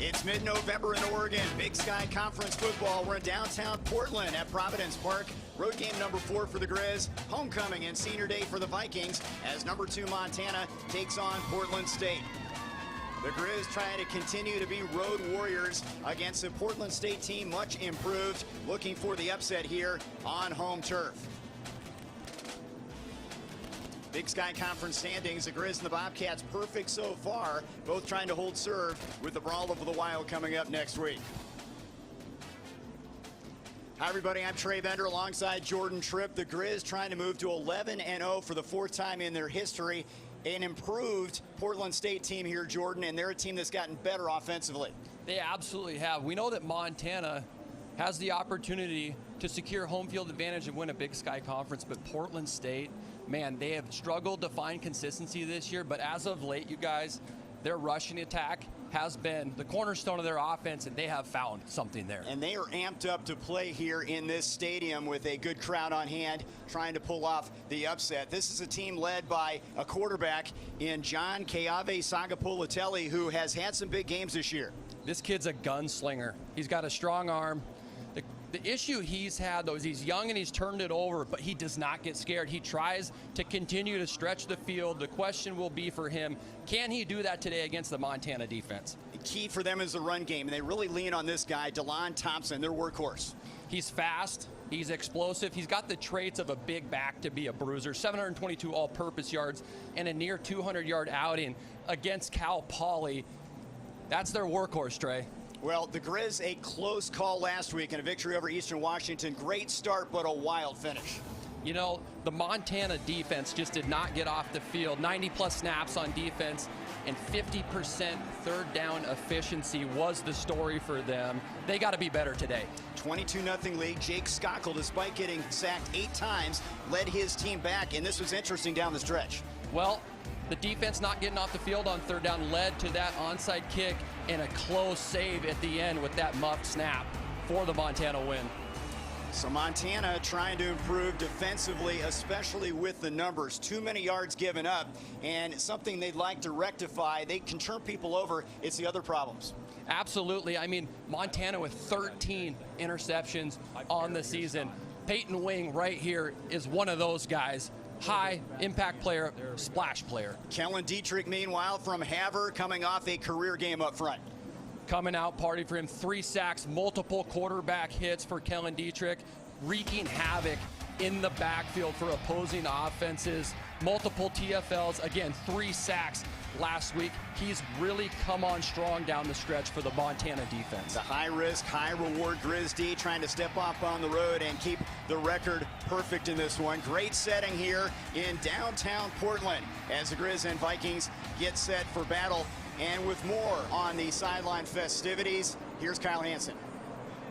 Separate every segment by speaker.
Speaker 1: It's mid-November in Oregon. Big Sky Conference football. We're in downtown Portland at Providence Park. Road game number 4 for the Grizz. Homecoming and senior day for the Vikings as number 2 Montana takes on Portland State. The Grizz trying to continue to be road warriors against a Portland State team much improved. Looking for the upset here on home turf. Big Sky Conference standings, the Grizz and the Bobcats perfect so far, both trying to hold serve with the Brawl over the Wild coming up next week. Hi everybody, I'm Trey Bender alongside Jordan Tripp. The Grizz trying to move to 11-0 for the 4th time in their history. An improved Portland State team here, Jordan, and they're a team that's gotten better offensively.
Speaker 2: They absolutely have. We know that Montana has the opportunity to secure home field advantage and win a Big Sky Conference, but Portland State, man, they have struggled to find consistency this year, but as of late, you guys, their rushing attack has been the cornerstone of their offense, and they have found something there. And they are amped up to play here in this stadium with a good crowd on hand, trying to pull off the upset. This is a team led by a quarterback in John Keave Sagapulatelli, who has had some big games this year. This kid's a gunslinger. He's got a strong arm. The issue he's had, though, is he's young and he's turned it over, but he does not get scared. He tries to continue to stretch the field. The question will be for him, can he do that today against the Montana defense? The key for them is the run game, and they really lean on this guy, DeLon Thompson, their workhorse. He's fast, he's explosive, he's got the traits of a big back to be a bruiser. 722 all-purpose yards and a near 200-yard outing against Cal Poly. That's their workhorse, Trey. Well, the Grizz, a close call last week and a victory over Eastern Washington. Great start, but a wild finish. You know, the Montana defense just did not get off the field. 90-plus snaps on defense and 50% third down efficiency was the story for them. They got to be better today. 22-0 lead. Jake Skockle, despite getting sacked 8 times, led his team back, and this was interesting down the stretch. Well, the defense not getting off the field on third down led to that onside kick and a close save at the end with that muffed snap for the Montana win. So Montana trying to improve defensively, especially with the numbers. Too many yards given up, and something they'd like to rectify. They can turn people over. It's the other problems. Absolutely. I mean, Montana with 13 interceptions on the season. Peyton Wing right here is one of those guys. High impact player, splash player. Kellen Dietrich, meanwhile, from Havre, coming off a career game up front. Coming out party for him, 3 sacks, multiple quarterback hits for Kellen Dietrich, wreaking havoc in the backfield for opposing offenses. Multiple TFLs, again, 3 sacks last week. He's really come on strong down the stretch for the Montana defense. The high-risk, high-reward Grizz D trying to step up on the road and keep the record perfect in this one. Great setting here in downtown Portland as the Grizz and Vikings get set for battle. And with more on the sideline festivities, here's Kyle Hansen.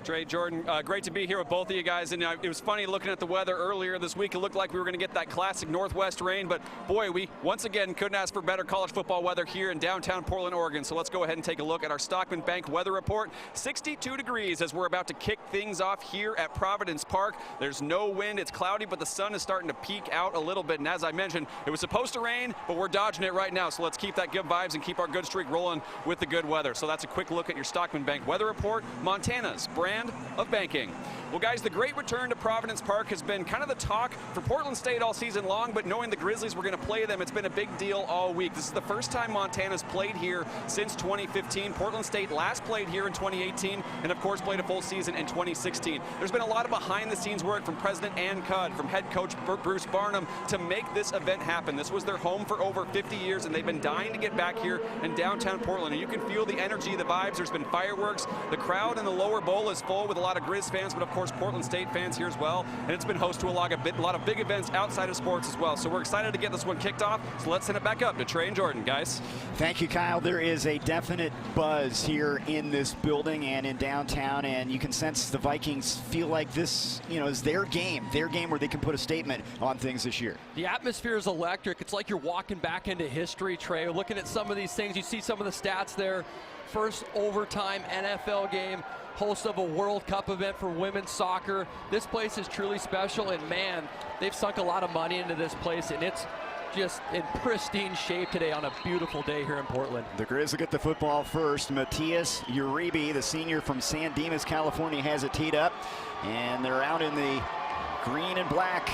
Speaker 3: Trey, Jordan, great to be here with both of you guys. And it was funny looking at the weather earlier this week. It looked like we were going to get that classic northwest rain, but boy, we once again couldn't ask for better college football weather here in downtown Portland, Oregon. So let's go ahead and take a look at our Stockman Bank weather report. 62 degrees as we're about to kick things off here at Providence Park. There's no wind, it's cloudy, but the sun is starting to peek out a little bit. And as I mentioned, it was supposed to rain, but we're dodging it right now. So let's keep that good vibes and keep our good streak rolling with the good weather. So that's a quick look at your Stockman Bank weather report. Montana's brand of banking. Well, guys, the great return to Providence Park has been kind of the talk for Portland State all season long, but knowing the Grizzlies were going to play them, it's been a big deal all week. This is the first time Montana's played here since 2015. Portland State last played here in 2018, and of course played a full season in 2016. There's been a lot of behind-the-scenes work from President Ann Cudd, from head coach Bruce Barnum to make this event happen. This was their home for over 50 years, and they've been dying to get back here in downtown Portland. And you can feel the energy, the vibes. There's been fireworks. The crowd in the lower bowl is full with a lot of Grizz fans, but of course Portland State fans here as well. And it's been host to a lot of big events outside of sports as well. So we're excited to get this one kicked off. So let's send it back up to Trey and Jordan, guys.
Speaker 1: Thank you, Kyle. There is a definite buzz here in this building and in downtown, and you can sense the Vikings feel like this, is their game where they can put a statement on things this year.
Speaker 2: The atmosphere is electric. It's like you're walking back into history, Trey. Looking at some of these things, you see some of the stats there. First overtime NFL game, host of a World Cup event for women's soccer. This place is truly special, and man, they've sunk a lot of money into this place, and it's just in pristine shape today on a beautiful day here in Portland.
Speaker 1: The Grizz will get the football first. Matthias Uribe, the senior from San Dimas, California, has it teed up. And they're out in the green and black,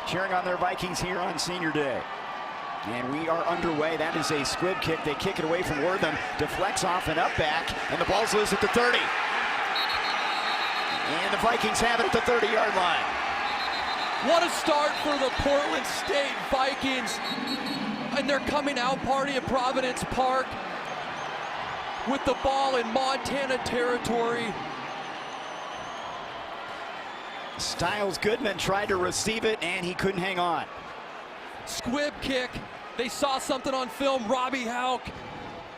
Speaker 1: cheering on their Vikings here on Senior Day. And we are underway. That is a squib kick. They kick it away from Wortham, deflects off and up back, and the ball's loose at the 30. And the Vikings have it at the 30-yard line.
Speaker 2: What a start for the Portland State Vikings and their coming out party at Providence Park with the ball in Montana territory.
Speaker 1: Styles Goodman tried to receive it, and he couldn't hang on.
Speaker 2: Squib kick. They saw something on film. Robbie Hauk,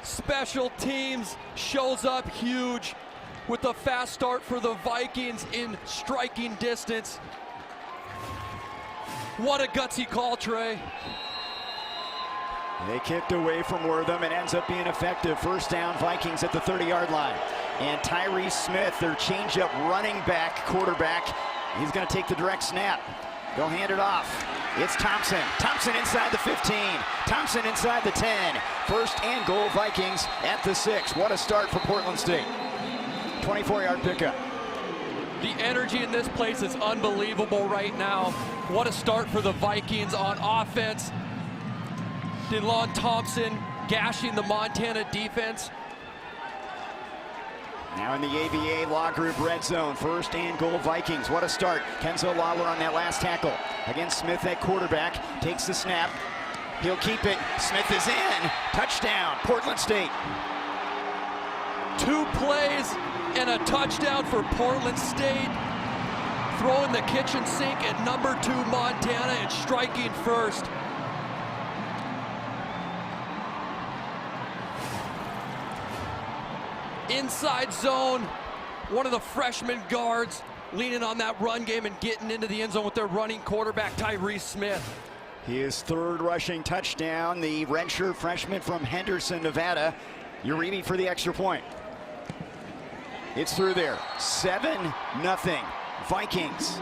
Speaker 2: special teams, shows up huge with a fast start for the Vikings in striking distance. What a gutsy call, Trey.
Speaker 1: They kicked away from Wortham. It ends up being effective. First down, Vikings at the 30-yard line. And Tyree Smith, their change-up running back, quarterback, he's going to take the direct snap. They'll hand it off. It's Thompson. Thompson inside the 15. Thompson inside the 10. First and goal, Vikings at the 6. What a start for Portland State. 24-yard pickup.
Speaker 2: The energy in this place is unbelievable right now. What a start for the Vikings on offense. DeLon Thompson gashing the Montana defense.
Speaker 1: Now in the ABA Law Group red zone, first and goal Vikings. What a start. Kenzo Lawler on that last tackle. Against Smith at quarterback, takes the snap. He'll keep it. Smith is in. Touchdown, Portland State.
Speaker 2: 2 plays and a touchdown for Portland State. Throwing the kitchen sink at number 2 Montana and striking first. Inside zone, one of the freshman guards leaning on that run game and getting into the end zone with their running quarterback, Tyree Smith.
Speaker 1: His 3rd rushing touchdown, the redshirt freshman from Henderson, Nevada. Uribe for the extra point. It's through there. 7-0. Vikings.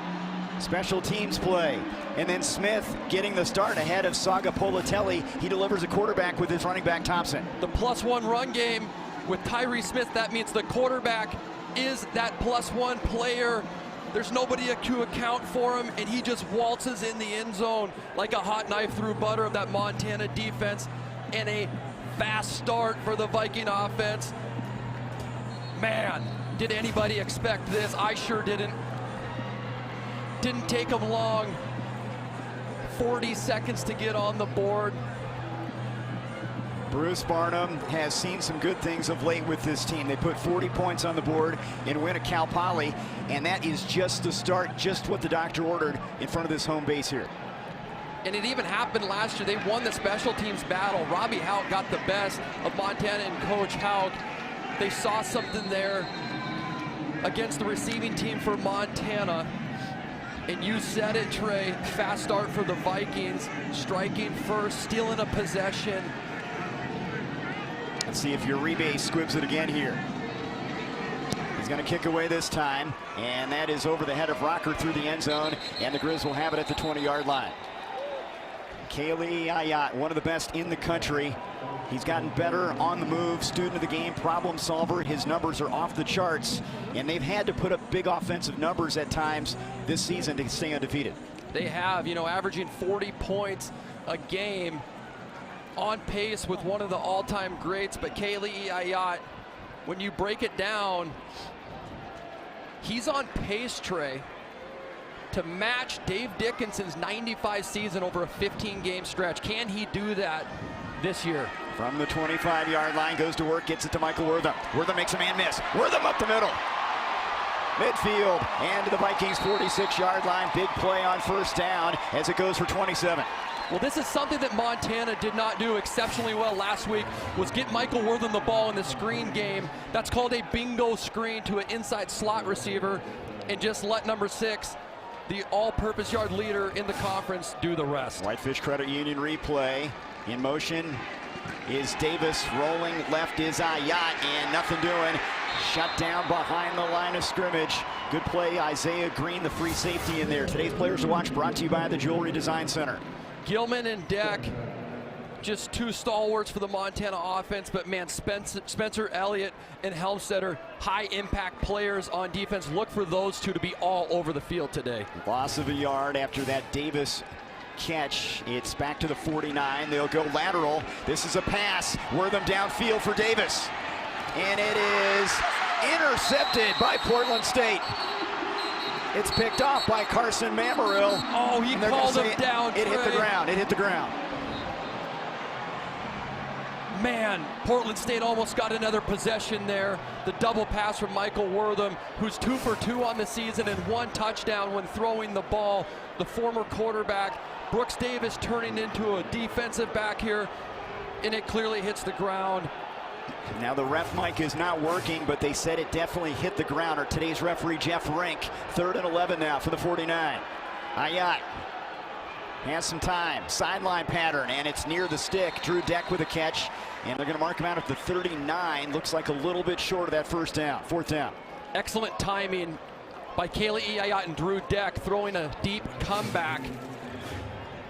Speaker 1: Special teams play. And then Smith getting the start ahead of Saga Politelli. He delivers a quarterback with his running back Thompson.
Speaker 2: The +1 run game with Tyree Smith, that means the quarterback is that +1 player. There's nobody to account for him, and he just waltzes in the end zone like a hot knife through butter of that Montana defense, and a fast start for the Viking offense. Man, did anybody expect this? I sure didn't. Didn't take them long. 40 seconds to get on the board.
Speaker 1: Bruce Barnum has seen some good things of late with this team. They put 40 points on the board in win at Cal Poly, and that is just the start, just what the doctor ordered in front of this home base here.
Speaker 2: And it even happened last year. They won the special teams battle. Robbie Hauk got the best of Montana and Coach Hauk. They saw something there against the receiving team for Montana. And you said it, Trey, fast start for the Vikings, striking first, stealing a possession.
Speaker 1: Let's see if Uribe squibs it again here. He's going to kick away this time, and that is over the head of Rocker through the end zone, and the Grizz will have it at the 20-yard line. Kaylee Ayat, one of the best in the country. He's gotten better on the move, student of the game, problem solver. His numbers are off the charts, and they've had to put up big offensive numbers at times this season to stay undefeated.
Speaker 2: They have, averaging 40 points a game, on pace with one of the all-time greats. But Kaylee Ayat, when you break it down, he's on pace, Trey, to match Dave Dickinson's 95 season over a 15-game stretch. Can he do that this year?
Speaker 1: From the 25-yard line, goes to work, gets it to Michael Wortham. Wortham makes a man miss. Wortham up the middle. Midfield and to the Vikings 46-yard line. Big play on first down as it goes for 27.
Speaker 2: Well, this is something that Montana did not do exceptionally well last week, was get Michael Wortham the ball in the screen game. That's called a bingo screen to an inside slot receiver, and just let number 6, the all-purpose yard leader in the conference, do the rest.
Speaker 1: Whitefish Credit Union replay. In motion is Davis, rolling left is Ayat, and nothing doing. Shut down behind the line of scrimmage. Good play, Isaiah Green, the free safety in there. Today's Players to Watch brought to you by the Jewelry Design Center.
Speaker 2: Gilman and Deck, just two stalwarts for the Montana offense, but man, Spencer Elliott and Helmstetter, high impact players on defense. Look for those two to be all over the field today.
Speaker 1: Loss of a yard after that Davis catch. It's back to the 49. They'll go lateral. This is a pass. Wortham downfield for Davis. And it is intercepted by Portland State. It's picked off by Carson Mamarill.
Speaker 2: Oh, he called him down.
Speaker 1: It hit the ground. It hit the ground.
Speaker 2: Man, Portland State almost got another possession there. The double pass from Michael Wortham, who's 2 for 2 on the season and 1 touchdown when throwing the ball. The former quarterback, Brooks Davis, turning into a defensive back here, and it clearly hits the ground.
Speaker 1: Now the ref mic is not working, but they said it definitely hit the ground. Or today's referee, Jeff Rink. 3rd and 11 now for the 49. Ayat has some time. Sideline pattern, and it's near the stick. Drew Deck with a catch, and they're going to mark him out at the 39. Looks like a little bit short of that 4th down.
Speaker 2: Excellent timing by Kaylee Ayat and Drew Deck, throwing a deep comeback.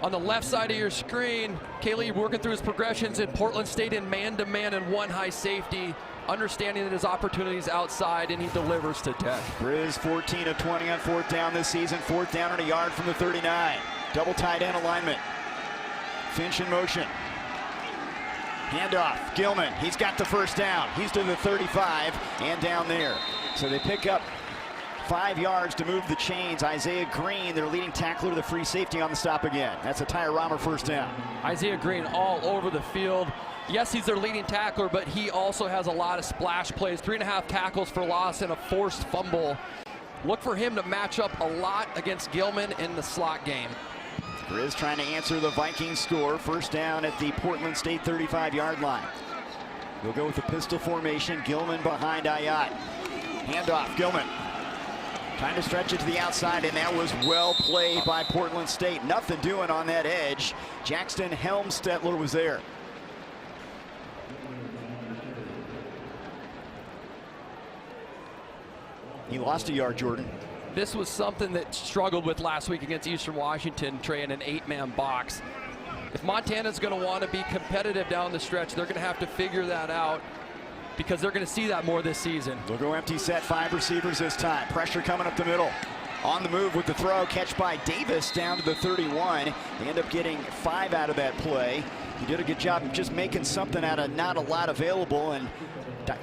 Speaker 2: On the left side of your screen, Kaylee working through his progressions in Portland State in man-to-man and 1 high safety, understanding that his opportunities outside, and he delivers to Deck.
Speaker 1: Grizz 14 of 20 on 4th down this season. 4th down and a yard from the 39. Double tight end alignment. Finch in motion. Handoff. Gilman. He's got the 1st down. He's to the 35 and down there. So they pick up 5 yards to move the chains. Isaiah Green, their leading tackler, the free safety on the stop again. That's a Tyre Romer 1st down.
Speaker 2: Isaiah Green all over the field. Yes, he's their leading tackler, but he also has a lot of splash plays. 3.5 tackles for loss and a forced fumble. Look for him to match up a lot against Gilman in the slot game.
Speaker 1: Grizz trying to answer the Vikings score. 1st down at the Portland State 35-yard line. They'll go with the pistol formation. Gilman behind Ayat. Handoff. Gilman. Trying to stretch it to the outside, and that was well played by Portland State. Nothing doing on that edge. Jackson Helmstetter was there. He lost a yard, Jordan.
Speaker 2: This was something that struggled with last week against Eastern Washington, Trey, in an 8-man box. If Montana's going to want to be competitive down the stretch, they're going to have to figure that out, because they're going to see that more this season.
Speaker 1: They'll go empty set, 5 receivers this time. Pressure coming up the middle. On the move with the throw, catch by Davis down to the 31. They end up getting 5 out of that play. He did a good job of just making something out of not a lot available, and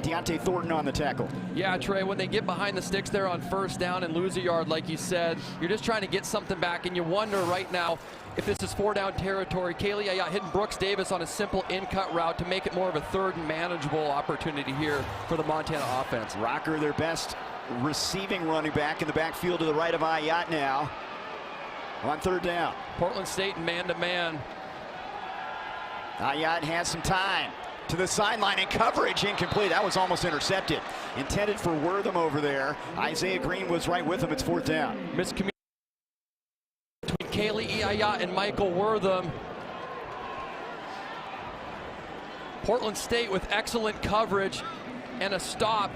Speaker 1: Deontay Thornton on the tackle.
Speaker 2: Yeah, Trey, when they get behind the sticks there on 1st down and lose a yard, like you said, you're just trying to get something back, and you wonder right now if this is 4-down territory. Kaylee Ayat hitting Brooks Davis on a simple in-cut route to make it more of a 3rd and manageable opportunity here for the Montana offense.
Speaker 1: Rocker, their best receiving running back in the backfield to the right of Ayat now on 3rd down.
Speaker 2: Portland State man-to-man.
Speaker 1: Ayat has some time. To the sideline, and coverage incomplete. That was almost intercepted. Intended for Wortham over there. Isaiah Green was right with him. It's 4th down.
Speaker 2: Miscommunication between Kaylee Ayat and Michael Wortham. Portland State with excellent coverage and a stop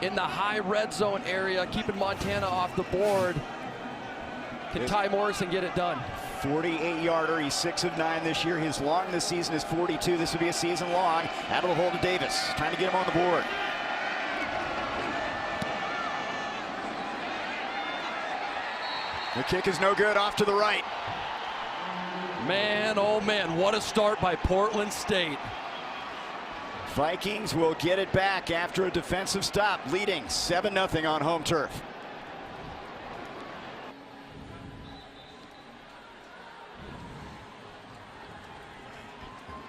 Speaker 2: in the high red zone area, keeping Montana off the board. Can Ty Morrison get it done?
Speaker 1: 48-yarder. He's 6 of 9 this year. His long this season is 42. This will be a season long. Out of the hole to Davis. Trying to get him on the board. The kick is no good, off to the right.
Speaker 2: Man, oh man, what a start by Portland State.
Speaker 1: Vikings will get it back after a defensive stop, leading 7-0 on home turf.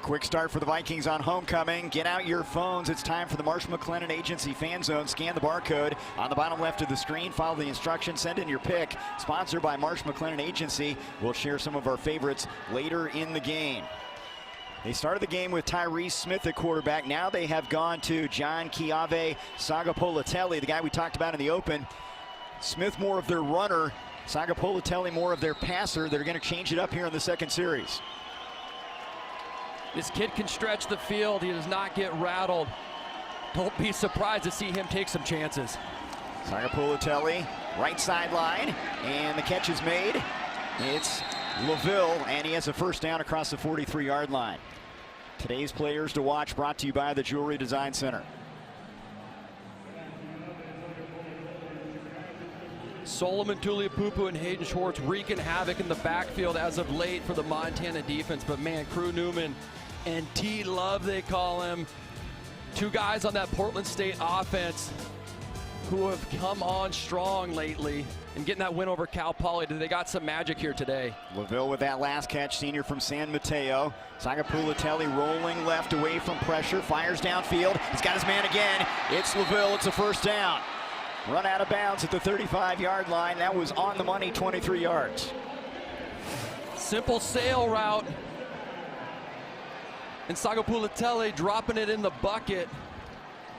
Speaker 1: Quick start for the Vikings on homecoming. Get out your phones. It's time for the Marsh McLennan Agency Fan Zone. Scan the barcode on the bottom left of the screen. Follow the instructions. Send in your pick. Sponsored by Marsh McLennan Agency. We'll share some of our favorites later in the game. They started the game with Tyrese Smith at quarterback. Now they have gone to John Chiave Sagapolitelli, the guy we talked about in the open. Smith more of their runner. Sagapolitelli more of their passer. They're going to change it up here in the second series.
Speaker 2: This kid can stretch the field. He does not get rattled. Don't be surprised to see him take some chances.
Speaker 1: Sagapolitelli, right sideline, and the catch is made. It's LaVille, and he has a first down across the 43-yard line. Today's players to watch brought to you by the Jewelry Design Center.
Speaker 2: Solomon Tuliapupu and Hayden Schwartz wreaking havoc in the backfield as of late for the Montana defense. But man, Crew Newman and T. Love, they call him, two guys on that Portland State offense who have come on strong lately and getting that win over Cal Poly. They got some magic here today.
Speaker 1: LaVille with that last catch, senior from San Mateo. Sagapulitelli rolling left away from pressure, fires downfield. He's got his man again. It's LaVille, it's a first down. Run out of bounds at the 35-yard line. That was on the money, 23 yards.
Speaker 2: Simple sail route. And Sagapulitelli dropping it in the bucket.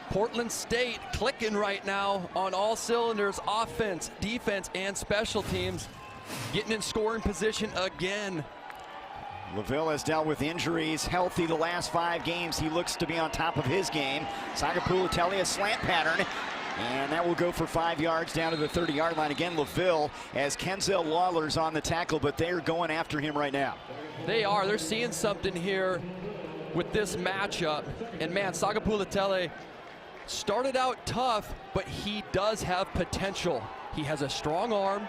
Speaker 2: Portland State clicking right now on all cylinders, offense, defense, and special teams. Getting in scoring position again.
Speaker 1: LaVille has dealt with injuries, healthy the last 5 games. He looks to be on top of his game. Sagapulitelli, a slant pattern. And that will go for 5 yards down to the 30-yard line. Again, LaVille as Kenzel Lawler's on the tackle, but they're going after him right now.
Speaker 2: They are. They're seeing something here with this matchup. And man, Sagapulitelli started out tough, but he does have potential. He has a strong arm,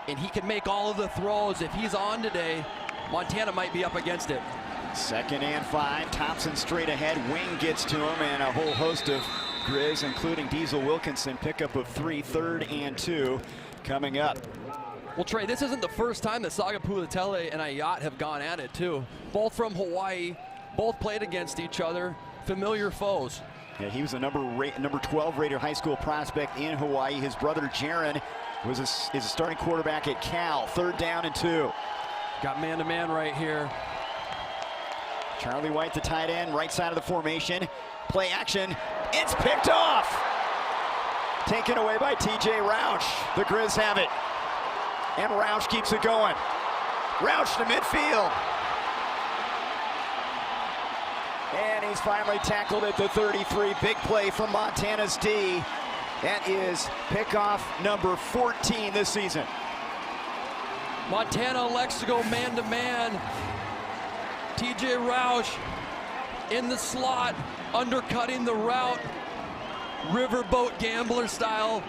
Speaker 2: and he can make all of the throws. If he's on today, Montana might be up against it.
Speaker 1: 2nd and 5. Thompson straight ahead. Wing gets to him, and a whole host of Grizz, including Diesel Wilkinson. Pickup of 3, 3rd and 2 coming up.
Speaker 2: Well, Trey, this isn't the first time that Sagapulitelli and Ayat have gone at it, too. Both from Hawaii, both played against each other, familiar foes.
Speaker 1: Yeah, he was a number 12 rated high school prospect in Hawaii. His brother Jaron is a starting quarterback at Cal. 3rd down and 2.
Speaker 2: Got man-to-man right here.
Speaker 1: Charlie White, the tight end, right side of the formation. Play action. It's picked off. Taken away by TJ Roush. The Grizz have it. And Roush keeps it going. Roush to midfield. And he's finally tackled at the 33. Big play from Montana's D. That is pickoff number 14 this season.
Speaker 2: Montana elects to go man-to-man. TJ Roush in the slot, undercutting the route. Riverboat gambler style.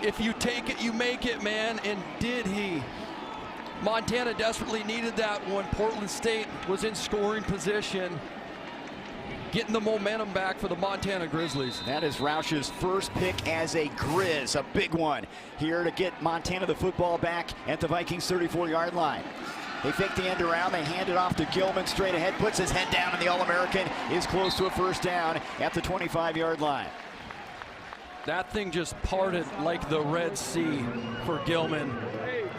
Speaker 2: If you take it, you make it, man. And did he? Montana desperately needed that when Portland State was in scoring position. Getting the momentum back for the Montana Grizzlies.
Speaker 1: That is Roush's first pick as a Grizz, a big one here to get Montana the football back at the Vikings 34-yard line. They fake the end around, they hand it off to Gilman straight ahead, puts his head down, and the All-American is close to a first down at the 25-yard line.
Speaker 2: That thing just parted like the Red Sea for Gilman.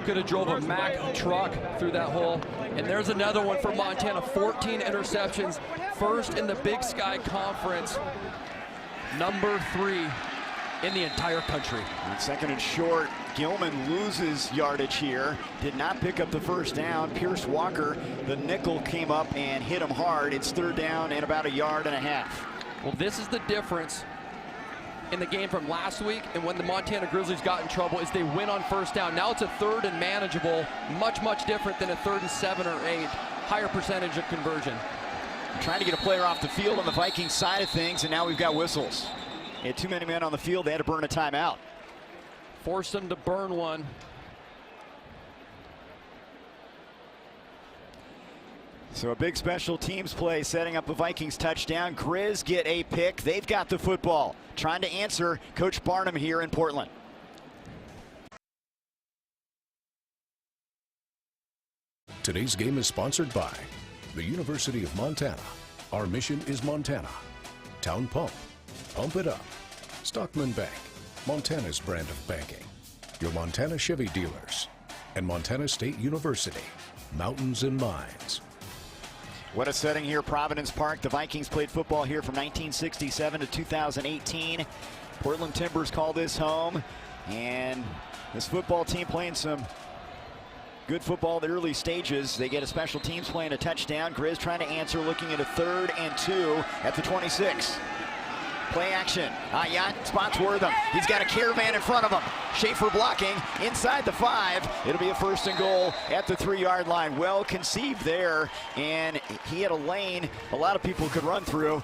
Speaker 2: Could have drove a Mack truck through that hole. And there's another one for Montana. 14 interceptions, first in the Big Sky Conference, number 3 in the entire country.
Speaker 1: On 2nd and short, Gilman loses yardage here. Did not pick up the first down. Pierce Walker, the nickel, came up and hit him hard. It's 3rd down and about 1.5 yards.
Speaker 2: Well, this is the difference in the game from last week and when the Montana Grizzlies got in trouble is they win on first down. Now it's a 3rd and manageable, much different than a 3rd and 7 or 8. Higher percentage of conversion.
Speaker 1: Trying to get a player off the field on the Vikings side of things, and now we've got whistles. They had too many men on the field. They had to burn a timeout.
Speaker 2: Forced them to burn one.
Speaker 1: So a big special teams play setting up a Vikings touchdown. Grizz get a pick. They've got the football. Trying to answer Coach Barnum here in Portland.
Speaker 4: Today's game is sponsored by the University of Montana. Our mission is Montana. Town Pump. Pump it up. Stockman Bank. Montana's brand of banking. Your Montana Chevy dealers. And Montana State University. Mountains and Mines.
Speaker 1: What a setting here, Providence Park. The Vikings played football here from 1967 to 2018. Portland Timbers call this home. And this football team playing some good football in the early stages. They get a special teams playing a touchdown. Grizz trying to answer, looking at a 3rd and 2 at the 26. Play action. Ayat spots Wortham. He's got a caravan in front of him. Schaefer blocking inside the 5. It'll be a 1st and goal at the 3-yard line. Well conceived there, and he had a lane a lot of people could run through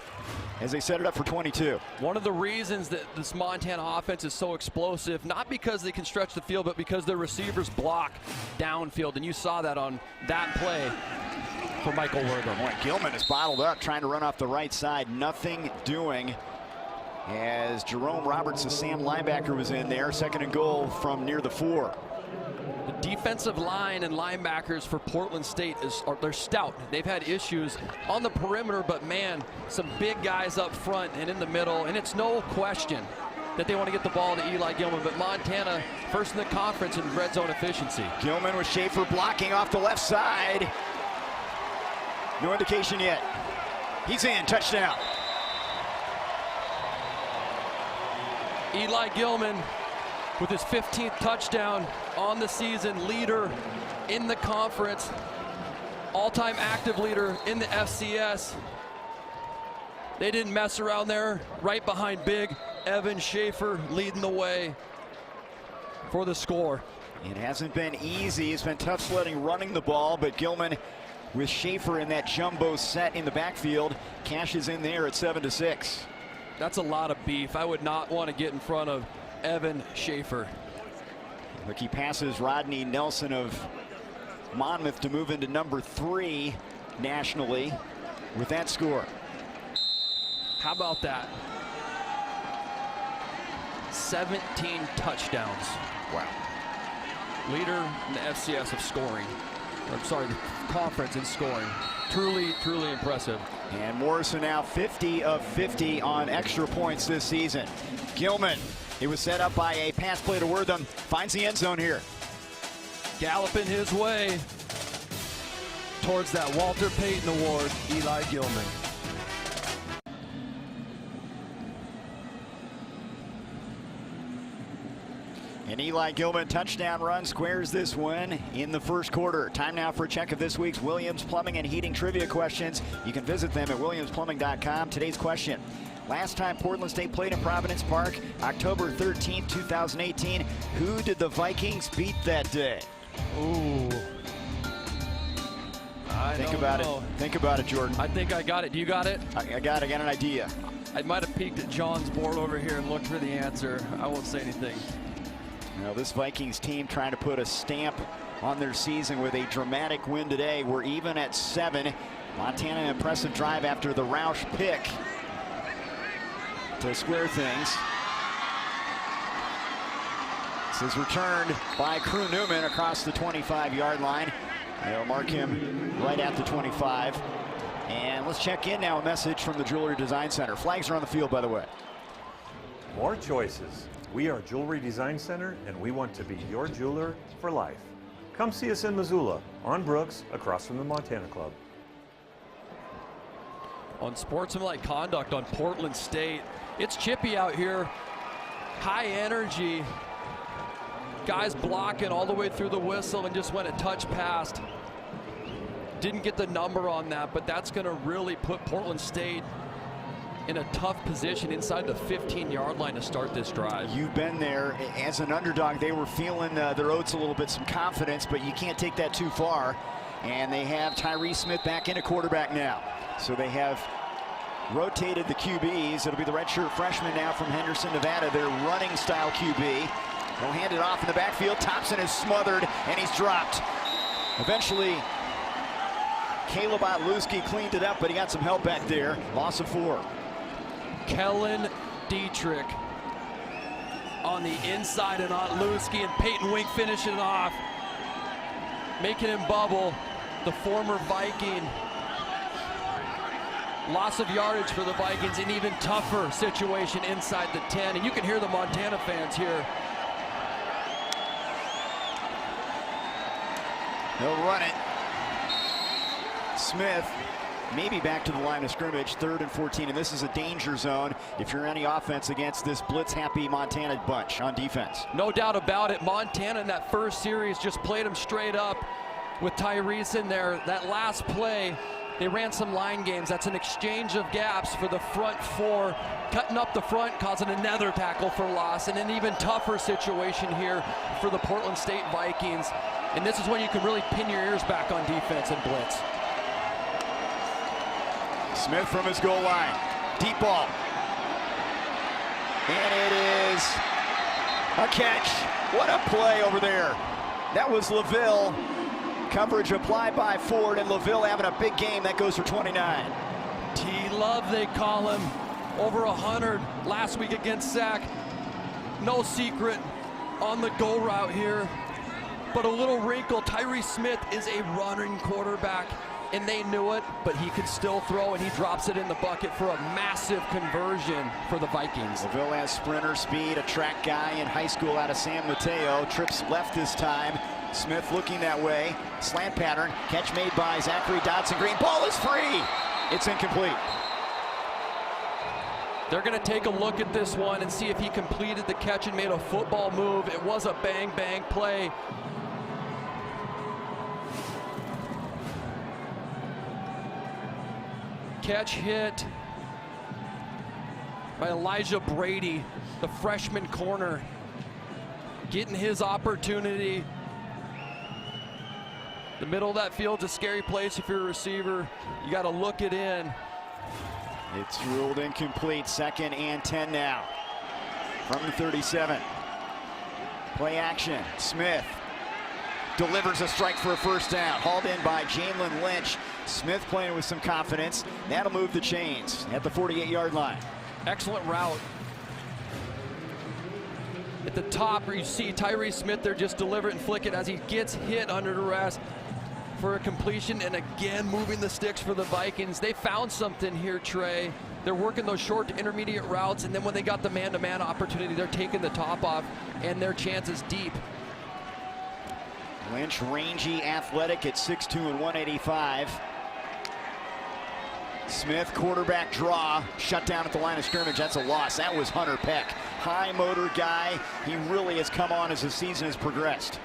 Speaker 1: as they set it up for 22.
Speaker 2: One of the reasons that this Montana offense is so explosive, not because they can stretch the field, but because their receivers block downfield, and you saw that on that play for Michael Wortham.
Speaker 1: Boy, Gilman is bottled up, trying to run off the right side. Nothing doing as Jerome Roberts, the Sam linebacker, was in there. 2nd and goal from near the 4.
Speaker 2: The defensive line and linebackers for Portland State they're stout. They've had issues on the perimeter, but man, some big guys up front and in the middle, and it's no question that they want to get the ball to Eli Gilman, but Montana first in the conference in red zone efficiency.
Speaker 1: Gilman with Schaefer blocking off the left side. No indication yet. He's in, touchdown.
Speaker 2: Eli Gilman with his 15th touchdown on the season, leader in the conference, all-time active leader in the FCS. They didn't mess around there, right behind big Evan Schaefer leading the way for the score.
Speaker 1: It hasn't been easy. It's been tough sledding running the ball, but Gilman with Schaefer in that jumbo set in the backfield cashes in there at 7-6.
Speaker 2: That's a lot of beef. I would not want to get in front of Evan Schaefer.
Speaker 1: Look, he passes Rodney Nelson of Monmouth to move into number 3 nationally with that score.
Speaker 2: How about that? 17 touchdowns.
Speaker 1: Wow.
Speaker 2: Leader in the FCS of scoring. I'm sorry, the conference in scoring. Truly, truly impressive.
Speaker 1: And Morrison now 50 of 50 on extra points this season. Gilman, it was set up by a pass play to Wortham, finds the end zone here.
Speaker 2: Galloping his way towards that Walter Payton Award, Eli Gilman.
Speaker 1: An Eli Gilman touchdown run squares this one in the 1st quarter. Time now for a check of this week's Williams Plumbing and Heating trivia questions. You can visit them at williamsplumbing.com. Today's question: last time Portland State played in Providence Park, October 13, 2018, who did the Vikings beat that day?
Speaker 2: Ooh.
Speaker 1: Think about it. Think about it, Jordan.
Speaker 2: I think I got it. Do you got it?
Speaker 1: I got an idea.
Speaker 2: I might have peeked at John's board over here and looked for the answer. I won't say anything.
Speaker 1: Now, this Vikings team trying to put a stamp on their season with a dramatic win today. We're even at 7. Montana, an impressive drive after the Roush pick to square things. This is returned by Crew Newman across the 25-yard line. They'll mark him right at the 25. And let's check in now. A message from the Jewelry Design Center. Flags are on the field, by the way.
Speaker 5: More choices. We are Jewelry Design Center, and we want to be your jeweler for life. Come see us in Missoula, on Brooks, across from the Montana Club.
Speaker 2: On sportsmanlike conduct on Portland State, it's chippy out here. High energy. Guys blocking all the way through the whistle and just went a touch past. Didn't get the number on that, but that's going to really put Portland State in a tough position inside the 15-yard line to start this drive.
Speaker 1: You've been there. As an underdog, they were feeling their oats a little bit, some confidence, but you can't take that too far. And they have Tyree Smith back into quarterback now. So they have rotated the QBs. It'll be the redshirt freshman now from Henderson, Nevada, their running style QB. They'll hand it off in the backfield. Thompson is smothered, and he's dropped. Eventually, Caleb Otluski cleaned it up, but he got some help back there. Loss of 4.
Speaker 2: Kellen Dietrich on the inside, and Otluski and Peyton Wink finishing it off, making him bubble. The former Viking. Loss of yardage for the Vikings, an even tougher situation inside the 10, and you can hear the Montana fans here.
Speaker 1: They'll run it. Smith maybe back to the line of scrimmage, 3rd and 14, and this is a danger zone if you're any offense against this blitz-happy Montana bunch on defense.
Speaker 2: No doubt about it. Montana in that first series just played them straight up with Tyrese in there. That last play, They ran some line games. That's an exchange of gaps for the front four, cutting up the front, causing another tackle for loss, and an even tougher situation here for the Portland State Vikings. And this is when you can really pin your ears back on defense and blitz.
Speaker 1: Smith from his goal line. Deep ball. And it is a catch. What a play over there. That was LaVille. Coverage applied by Ford, and LaVille having a big game. That goes for 29.
Speaker 2: T-Love, they call him. Over 100 last week against Sac. No secret on the go route here. But a little wrinkle, Tyree Smith is a running quarterback, and they knew it, but he could still throw, and he drops it in the bucket for a massive conversion for the Vikings.
Speaker 1: LaVille has sprinter speed, a track guy in high school out of San Mateo. Trips left this time. Smith looking that way. Slant pattern. Catch made by Zachary Dodson-Green. Ball is free. It's incomplete.
Speaker 2: They're going to take a look at this one and see if he completed the catch and made a football move. It was a bang-bang play. Catch hit by Elijah Brady, the freshman corner, getting his opportunity. The middle of that field's a scary place if you're a receiver. You got to look it in.
Speaker 1: It's ruled incomplete. 2nd and 10 now from the 37. Play action. Smith delivers a strike for a first down. Hauled in by Jalen Lynch. Smith playing with some confidence. That'll move the chains at the 48-yard line.
Speaker 2: Excellent route. At the top where you see Tyree Smith there, just deliver it and flick it as he gets hit under duress for a completion, and again moving the sticks for the Vikings. They found something here, Trey. They're working those short to intermediate routes, and then when they got the man-to-man opportunity, they're taking the top off, and their chances deep.
Speaker 1: Lynch, rangy, athletic at 6'2" and 185. Smith, quarterback draw, shut down at the line of scrimmage. That's a loss. That was Hunter Peck. High motor guy. He really has come on as the season has progressed.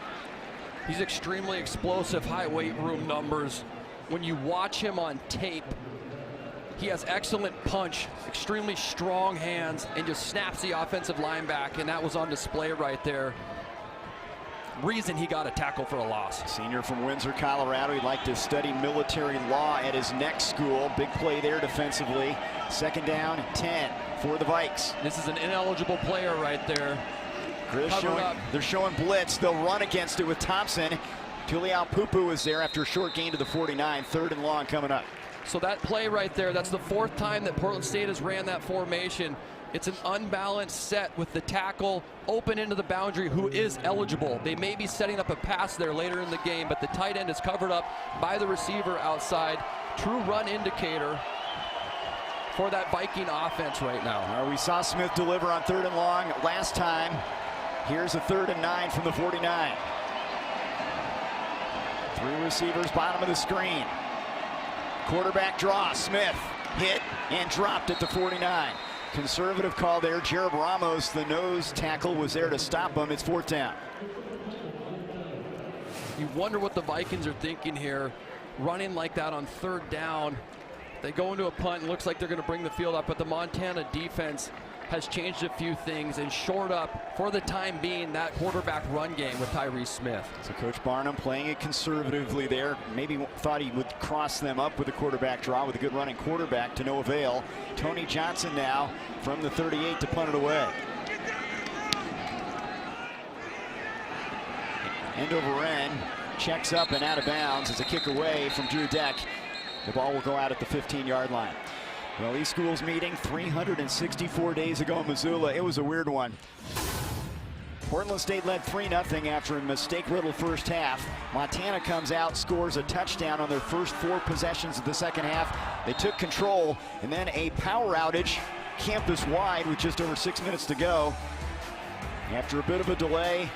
Speaker 2: He's extremely explosive, high weight room numbers. When you watch him on tape, he has excellent punch, extremely strong hands, and just snaps the offensive line back, and that was on display right there. Reason he got a tackle for a loss.
Speaker 1: Senior from Windsor, Colorado. He'd like to study military law at his next school. Big play there defensively. 2nd down, 10 for the Vikes.
Speaker 2: This is an ineligible player right there.
Speaker 1: They're showing blitz. They'll run against it with Thompson. Tuliau Pupu is there after a short gain to the 49. 3rd and long coming up.
Speaker 2: So that play right there, that's the 4th time that Portland State has ran that formation. It's an unbalanced set with the tackle open into the boundary who is eligible. They may be setting up a pass there later in the game, but the tight end is covered up by the receiver outside. True run indicator for that Viking offense right now.
Speaker 1: We saw Smith deliver on 3rd and long last time. Here's a 3rd and 9 from the 49. 3 receivers, bottom of the screen. Quarterback draw. Smith hit and dropped at the 49. Conservative call there. Jared Ramos, the nose tackle, was there to stop him. It's 4th down.
Speaker 2: You wonder what the Vikings are thinking here, running like that on 3rd down. They go into a punt and looks like they're going to bring the field up, but the Montana defense has changed a few things and shored up, for the time being, that quarterback run game with Tyree Smith.
Speaker 1: So Coach Barnum playing it conservatively there. Maybe thought he would cross them up with a quarterback draw with a good running quarterback, to no avail. Tony Johnson now from the 38 to punt it away. End over end, checks up and out of bounds as a kick away from Drew Deck. The ball will go out at the 15-yard line. Well, these schools meeting 364 days ago in Missoula. It was a weird one. Portland State led 3-0 after a mistake-riddled first half. Montana comes out, scores a touchdown on their first 4 possessions of the second half. They took control, and then a power outage campus-wide with just over 6 minutes to go. After a bit of a delay,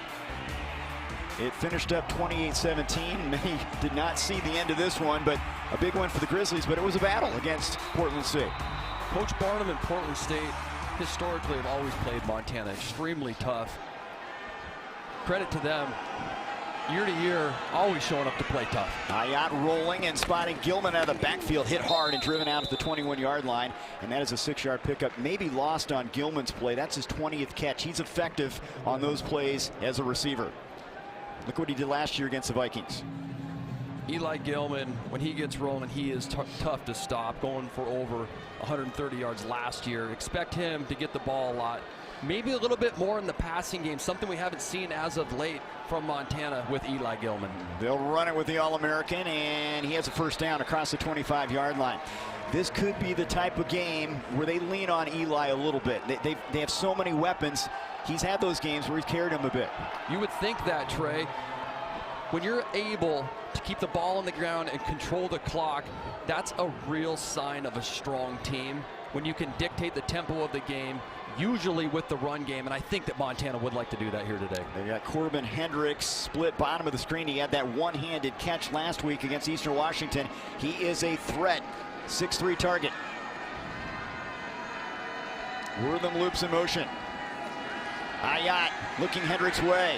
Speaker 1: it finished up 28-17. Many did not see the end of this one, but a big one for the Grizzlies, but it was a battle against Portland State.
Speaker 2: Coach Barnum and Portland State historically have always played Montana extremely tough. Credit to them. year to year, always showing up to play tough.
Speaker 1: Ayat rolling and spotting Gilman out of the backfield, hit hard and driven out at the 21-yard line, and that is a 6-yard pickup. Maybe lost on Gilman's play. That's his 20th catch. He's effective on those plays as a receiver. Look what he did last year against the Vikings.
Speaker 2: Eli Gilman, when he gets rolling, he is tough to stop, going for over 130 yards last year. Expect him to get the ball a lot. Maybe a little bit more in the passing game, something we haven't seen as of late from Montana with Eli Gilman.
Speaker 1: They'll run it with the All-American, and he has a first down across the 25-yard line. This could be the type of game where they lean on Eli a little bit. They have so many weapons. He's had those games where he's carried him a bit.
Speaker 2: You would think that, Trey. When you're able to keep the ball on the ground and control the clock, that's a real sign of a strong team. When you can dictate the tempo of the game, usually with the run game, and I think that Montana would like to do that here today.
Speaker 1: They got Corbin Hendricks split bottom of the screen. He had that one-handed catch last week against Eastern Washington. He is a threat. 6'3" target. Wortham loops in motion. Ayat looking Hendricks' way.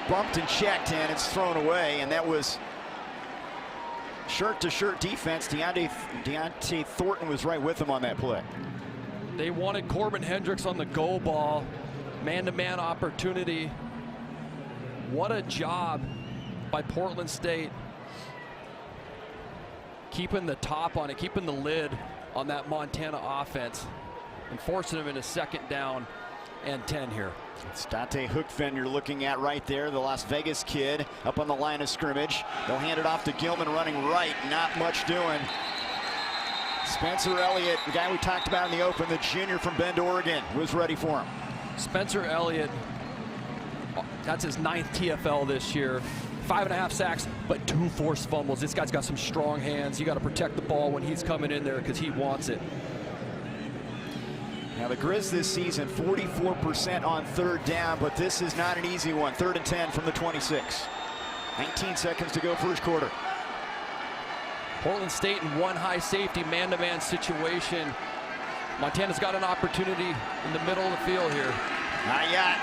Speaker 1: Bumped and checked, and it's thrown away, and that was shirt-to-shirt defense. Deontay Thornton was right with him on that play.
Speaker 2: They wanted Corbin Hendricks on the go ball. Man-to-man opportunity. What a job by Portland State. Keeping the top on it, keeping the lid on that Montana offense, and forcing them into 2nd down and 10 here.
Speaker 1: It's Dante Hookfen you're looking at right there, the Las Vegas kid up on the line of scrimmage. They'll hand it off to Gilman running right, not much doing. Spencer Elliott, the guy we talked about in the open, the junior from Bend, Oregon, was ready for him.
Speaker 2: Spencer Elliott, that's his 9th TFL this year. 5.5 sacks, but 2 forced fumbles. This guy's got some strong hands. You got to protect the ball when he's coming in there because he wants it.
Speaker 1: Now the Grizz this season, 44% on 3rd down, but this is not an easy one. 3rd and 10 from the 26. 19 seconds to go first quarter.
Speaker 2: Portland State in one high safety man-to-man situation. Montana's got an opportunity in the middle of the field here.
Speaker 1: Ayat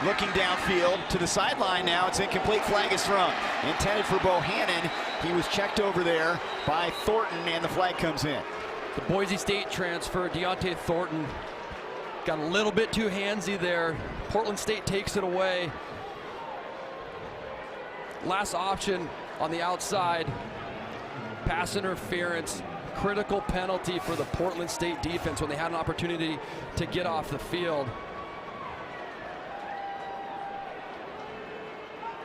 Speaker 1: looking downfield to the sideline now. It's incomplete. Flag is thrown. Intended for Bohannon. He was checked over there by Thornton, and the flag comes in.
Speaker 2: The Boise State transfer, Deontay Thornton, got a little bit too handsy there. Portland State takes it away. Last option on the outside. Pass interference. Critical penalty for the Portland State defense when they had an opportunity to get off the field.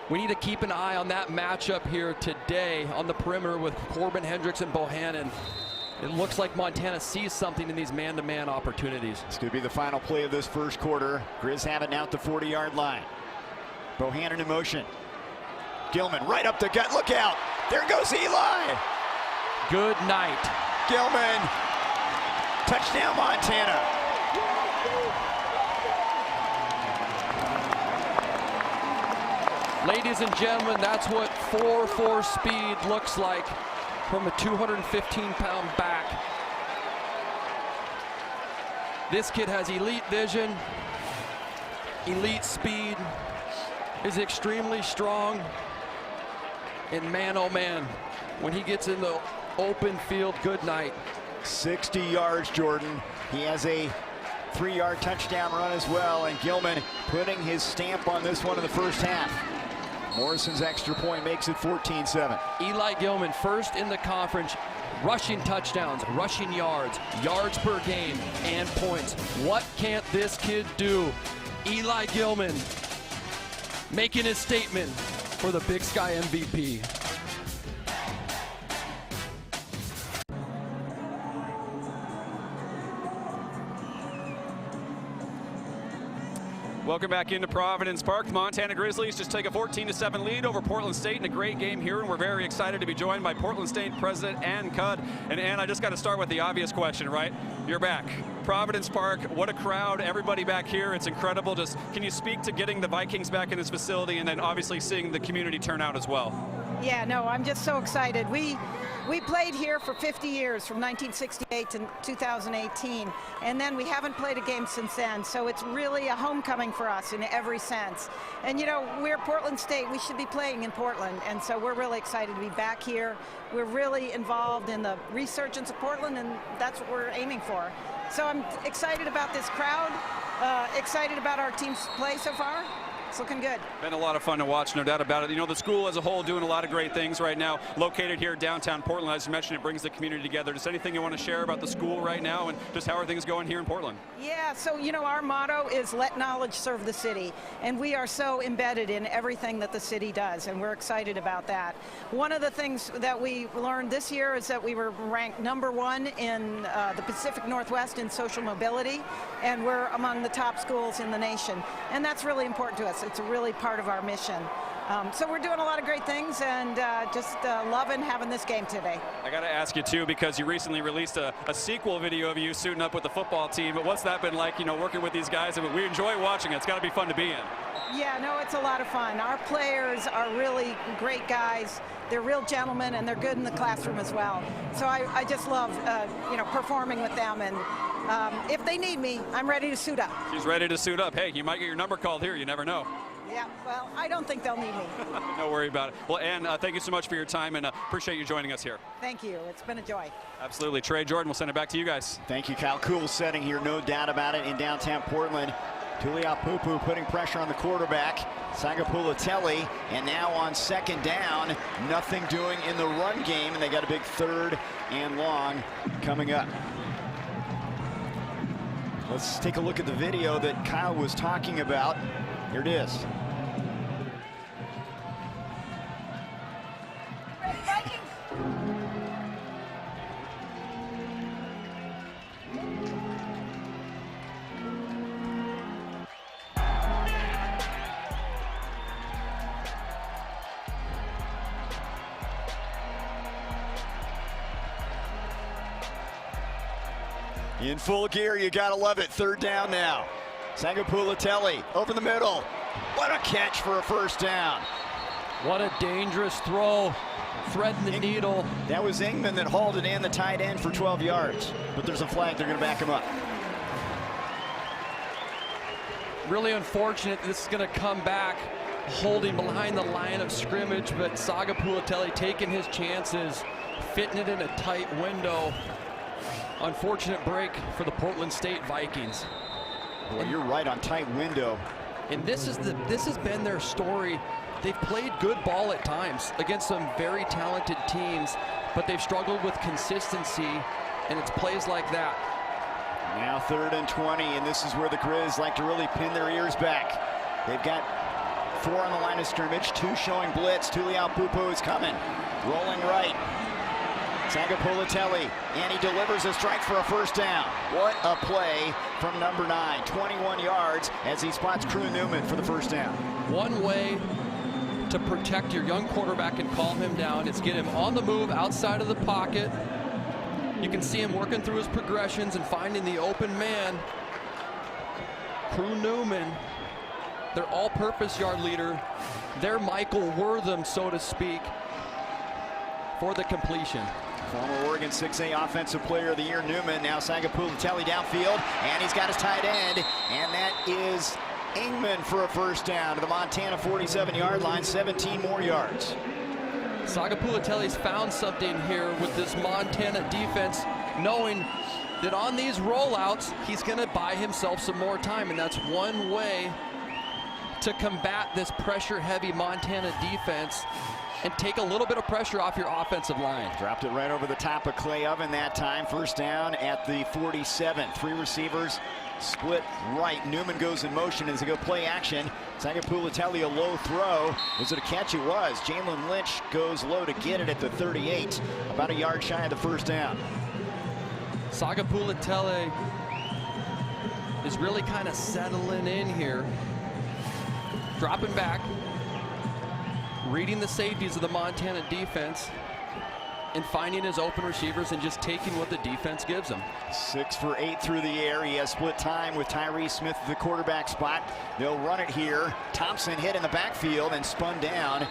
Speaker 2: We need to keep an eye on that matchup here today on the perimeter with Corbin Hendricks and Bohannon. It looks like Montana sees something in these man-to-man opportunities.
Speaker 1: This could be the final play of this first quarter. Grizz have it now at the 40-yard line. Bohannon in motion. Gilman right up the gut. Look out. There goes Eli.
Speaker 2: Good night.
Speaker 1: Gilman. Touchdown, Montana.
Speaker 2: Ladies and gentlemen, that's what 4.4 speed looks like from a 215-pound back. This kid has elite vision, elite speed, is extremely strong, and man, oh man, when he gets in the open field, good night.
Speaker 1: 60 yards, Jordan. He has a 3-yard touchdown run as well, and Gilman putting his stamp on this one in the first half. Morrison's extra point makes it 14-7.
Speaker 2: Eli Gilman first in the conference, rushing touchdowns, rushing yards, yards per game, and points. What can't this kid do? Eli Gilman making his statement for the Big Sky MVP.
Speaker 3: Welcome back into Providence Park. The Montana Grizzlies just take a 14-7 lead over Portland State in a great game here, and we're very excited to be joined by Portland State President Ann Cudd. And Ann, I just got to start with the obvious question, right? You're back. Providence Park, what a crowd, everybody back here. It's incredible. Just can you speak to getting the Vikings back in this facility and then obviously seeing the community turn out as well?
Speaker 6: Yeah, no, I'm just so excited. We played here for 50 years, from 1968 to 2018, and then we haven't played a game since then, so it's really a homecoming for us in every sense. And you know, we're Portland State, we should be playing in Portland, and so we're really excited to be back here. We're really involved in the resurgence of Portland, and that's what we're aiming for. So I'm excited about this crowd, excited about our team's play so far. It's looking good.
Speaker 3: Been a lot of fun to watch, no doubt about it. You know, the school as a whole doing a lot of great things right now. Located here downtown Portland, as you mentioned, it brings the community together. Just anything you want to share about the school right now and just how are things going here in Portland?
Speaker 6: Yeah, so you know, our motto is let knowledge serve the city, and we are so embedded in everything that the city does, and we're excited about that. One of the things that we learned this year is that we were ranked #1 in the Pacific Northwest in social mobility, and we're among the top schools in the nation, and that's really important to us. It's really part of our mission. So we're doing a lot of great things, and just loving having this game today. I
Speaker 3: got to ask you too, because you recently released a sequel video of you suiting up with the football team. But what's that been like, you know, working with these guys? I mean, we enjoy watching it. It's got to be fun to be in.
Speaker 6: Yeah, no, it's a lot of fun. Our players are really great guys. They're real gentlemen, and they're good in the classroom as well. So I just love, you know, performing with them. And if they need me, I'm ready to suit up.
Speaker 3: She's ready to suit up. Hey, you might get your number called here. You never know.
Speaker 6: Yeah, well, I don't think they'll need me.
Speaker 3: No worry about it. Well, Ann, thank you so much for your time, and appreciate you joining us here.
Speaker 6: Thank you. It's been a joy.
Speaker 3: Absolutely. Trey, Jordan, we'll send it back to you guys.
Speaker 1: Thank you, Kyle. Cool setting here, no doubt about it, in downtown Portland. Tuliaupupu putting pressure on the quarterback, Sagapulatelli, and now on second down, nothing doing in the run game, and they got a big 3rd and long coming up. Let's take a look at the video that Kyle was talking about. Here it is. In full gear, you gotta love it. 3rd down now. Sagapulatelli over the middle. What a catch for a 1st down.
Speaker 2: What a dangerous throw. Threading the needle.
Speaker 1: That was Ingman that hauled it in, the tight end, for 12 yards. But there's a flag. They're going to back him up.
Speaker 2: Really unfortunate. This is going to come back holding behind the line of scrimmage, but Sagapulatelli taking his chances, fitting it in a tight window. Unfortunate break for the Portland State Vikings.
Speaker 1: Boy, you're right on tight window.
Speaker 2: And this has been their story. They've played good ball at times against some very talented teams, but they've struggled with consistency, and it's plays like that.
Speaker 1: Now 3rd and 20, and this is where the Grizz like to really pin their ears back. They've got 4 on the line of scrimmage, 2 showing blitz. Tuliaupupu is coming, rolling right. Sagapulatelli, and he delivers a strike for a 1st down. What a play from number 9, 21 yards as he spots Crew Newman for the 1st down.
Speaker 2: One way to protect your young quarterback and calm him down is get him on the move outside of the pocket. You can see him working through his progressions and finding the open man. Crew Newman, their all-purpose yard leader, their Michael Wortham, so to speak, for the completion.
Speaker 1: Former Oregon 6A Offensive Player of the Year Newman, now Sagapulatelli downfield, and he's got his tight end, and that is Ingman for a 1st down to the Montana 47-yard line, 17 more yards.
Speaker 2: Sagapulatelli's found something here with this Montana defense, knowing that on these rollouts, he's going to buy himself some more time, and that's one way to combat this pressure-heavy Montana defense and take a little bit of pressure off your offensive line.
Speaker 1: Dropped it right over the top of Clay Oven that time. 1st down at the 47. 3 receivers split right. Newman goes in motion as they go play action. Sagapulatelli, a low throw. Was it a catch? It was. Jalen Lynch goes low to get it at the 38. About a yard shy of the 1st down.
Speaker 2: Sagapulatelli is really kind of settling in here. Dropping back. Reading the safeties of the Montana defense and finding his open receivers and just taking what the defense gives him.
Speaker 1: 6 for 8 through the air. He has split time with Tyree Smith at the quarterback spot. They'll run it here. Thompson hit in the backfield and spun down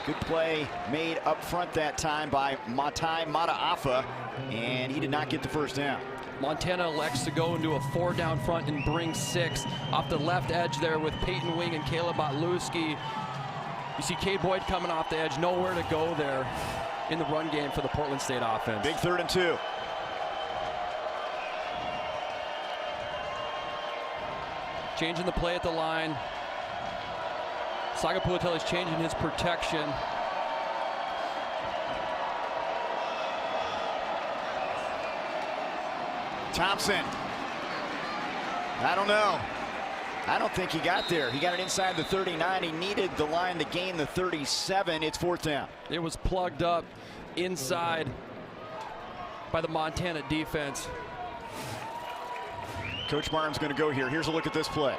Speaker 1: Good play made up front that time by Matai Mataafa, and he did not get the first down.
Speaker 2: Montana elects to go into a 4 down front and bring 6 off the left edge there with Peyton Wing and Caleb Otluski. You see Cade Boyd coming off the edge, nowhere to go there in the run game for the Portland State offense.
Speaker 1: Big 3rd and 2.
Speaker 2: Changing the play at the line. Sagapulatelli's changing his protection.
Speaker 1: Thompson. I don't know. I don't think he got there. He got it inside the 39. He needed the line to gain the 37. It's 4th down.
Speaker 2: It was plugged up inside by the Montana defense.
Speaker 1: Coach Barnum's going to go here. Here's a look at this play.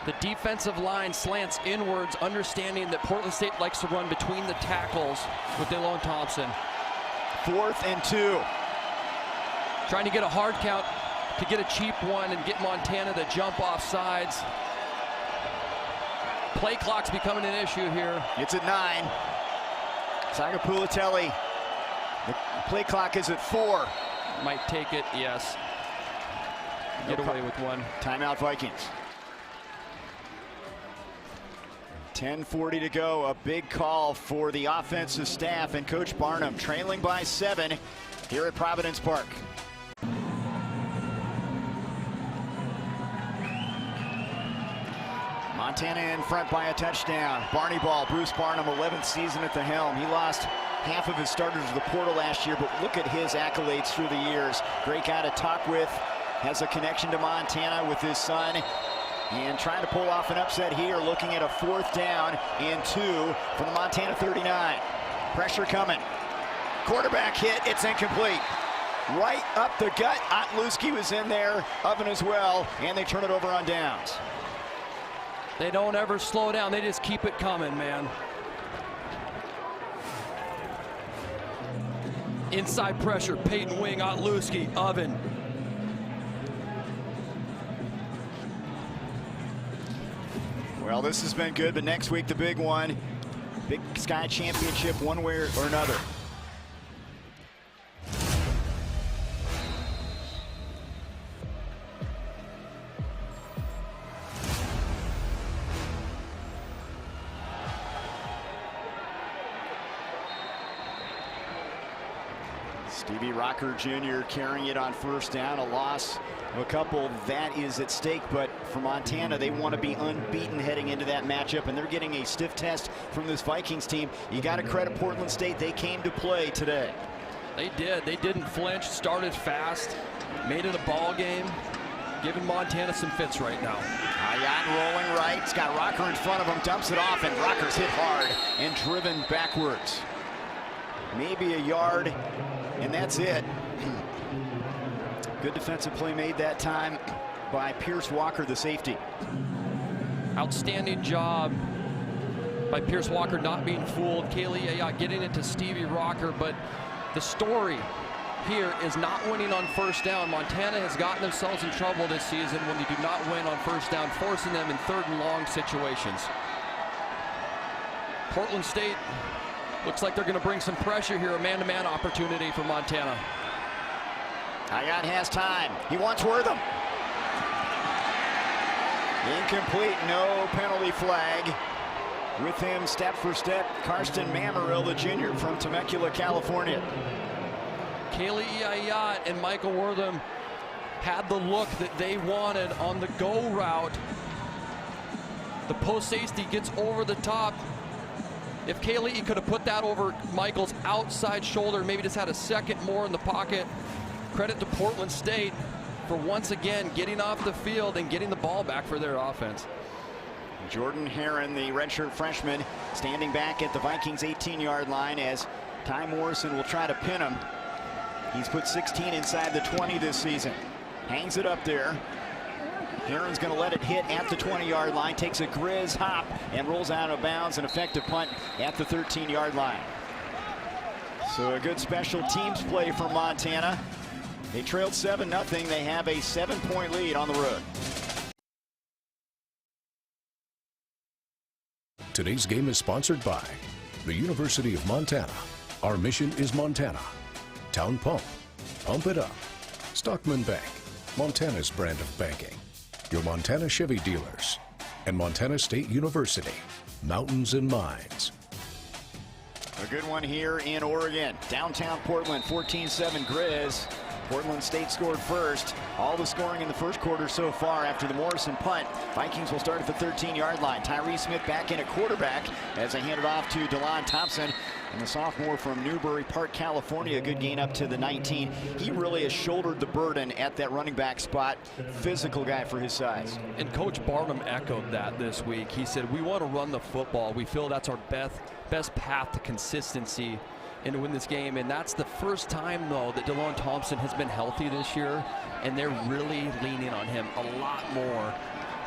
Speaker 2: The defensive line slants inwards, understanding that Portland State likes to run between the tackles with Delone Thompson.
Speaker 1: 4th and 2.
Speaker 2: Trying to get a hard count to get a cheap one and get Montana to jump off sides. Play clock's becoming an issue here.
Speaker 1: It's at 9. Sagapulatelli. The play clock is at 4.
Speaker 2: Might take it, yes. Get away with one.
Speaker 1: Timeout Vikings. 10:40 to go. A big call for the offensive staff and Coach Barnum, trailing by 7 here at Providence Park. Montana in front by a touchdown. Barney Ball, Bruce Barnum, 11th season at the helm. He lost half of his starters to the portal last year, but look at his accolades through the years. Great guy to talk with, has a connection to Montana with his son, and trying to pull off an upset here, looking at a 4th down and 2 from the Montana 39. Pressure coming. Quarterback hit, it's incomplete. Right up the gut. Otluski was in there, Oven as well, and they turn it over on downs.
Speaker 2: They don't ever slow down. They just keep it coming, man. Inside pressure, Peyton Wing, Otluski, Oven.
Speaker 1: Well, this has been good, but next week the big one. Big Sky Championship one way or another. Stevie Rocker Jr. carrying it on 1st down. A loss of a couple, that is at stake, but for Montana, they want to be unbeaten heading into that matchup, and they're getting a stiff test from this Vikings team. You got to credit Portland State. They came to play today.
Speaker 2: They did. They didn't flinch, started fast, made it a ball game, giving Montana some fits right now.
Speaker 1: Ayat rolling right. It's got Rocker in front of him, dumps it off, and Rocker's hit hard and driven backwards. Maybe a yard, and that's it. Good defensive play made that time by Pierce Walker, the safety.
Speaker 2: Outstanding job by Pierce Walker not being fooled. Kaylee Ayat getting it to Stevie Rocker, but the story here is not winning on 1st down. Montana has gotten themselves in trouble this season when they do not win on 1st down, forcing them in 3rd and long situations. Portland State looks like they're going to bring some pressure here, a man-to-man opportunity for Montana.
Speaker 1: Ayat has time. He wants Wortham. Incomplete, no penalty flag. With him, step for step, Karsten Mammarell, the junior from Temecula, California.
Speaker 2: Kaylee Ayat and Michael Wortham had the look that they wanted on the go route. The post safety gets over the top. If Kaylee could have put that over Michael's outside shoulder, maybe just had a second more in the pocket. Credit to Portland State for once again getting off the field and getting the ball back for their offense.
Speaker 1: Jordan Herron, the redshirt freshman, standing back at the Vikings 18-yard line as Ty Morrison will try to pin him. He's put 16 inside the 20 this season. Hangs it up there. Herron's going to let it hit at the 20-yard line, takes a Grizz hop and rolls out of bounds, an effective punt at the 13-yard line. So a good special teams play for Montana. They trailed 7-0. They have a 7-point lead on the road.
Speaker 4: Today's game is sponsored by The University of Montana. Our mission is Montana. Town Pump. Pump it up. Stockman Bank. Montana's brand of banking. Your Montana Chevy dealers. And Montana State University. Mountains and Mines.
Speaker 1: A good one here in Oregon. Downtown Portland, 14-7 Grizz. Portland State scored first. All the scoring in the first quarter so far after the Morrison punt. Vikings will start at the 13-yard line. Tyree Smith back in at quarterback as they hand it off to DeLon Thompson. And the sophomore from Newbury Park, California, a good gain up to the 19. He really has shouldered the burden at that running back spot. Physical guy for his size.
Speaker 2: And Coach Barnum echoed that this week. He said, we want to run the football. We feel that's our best path to consistency and to win this game. And that's the first time, though, that DeLon Thompson has been healthy this year, and they're really leaning on him a lot more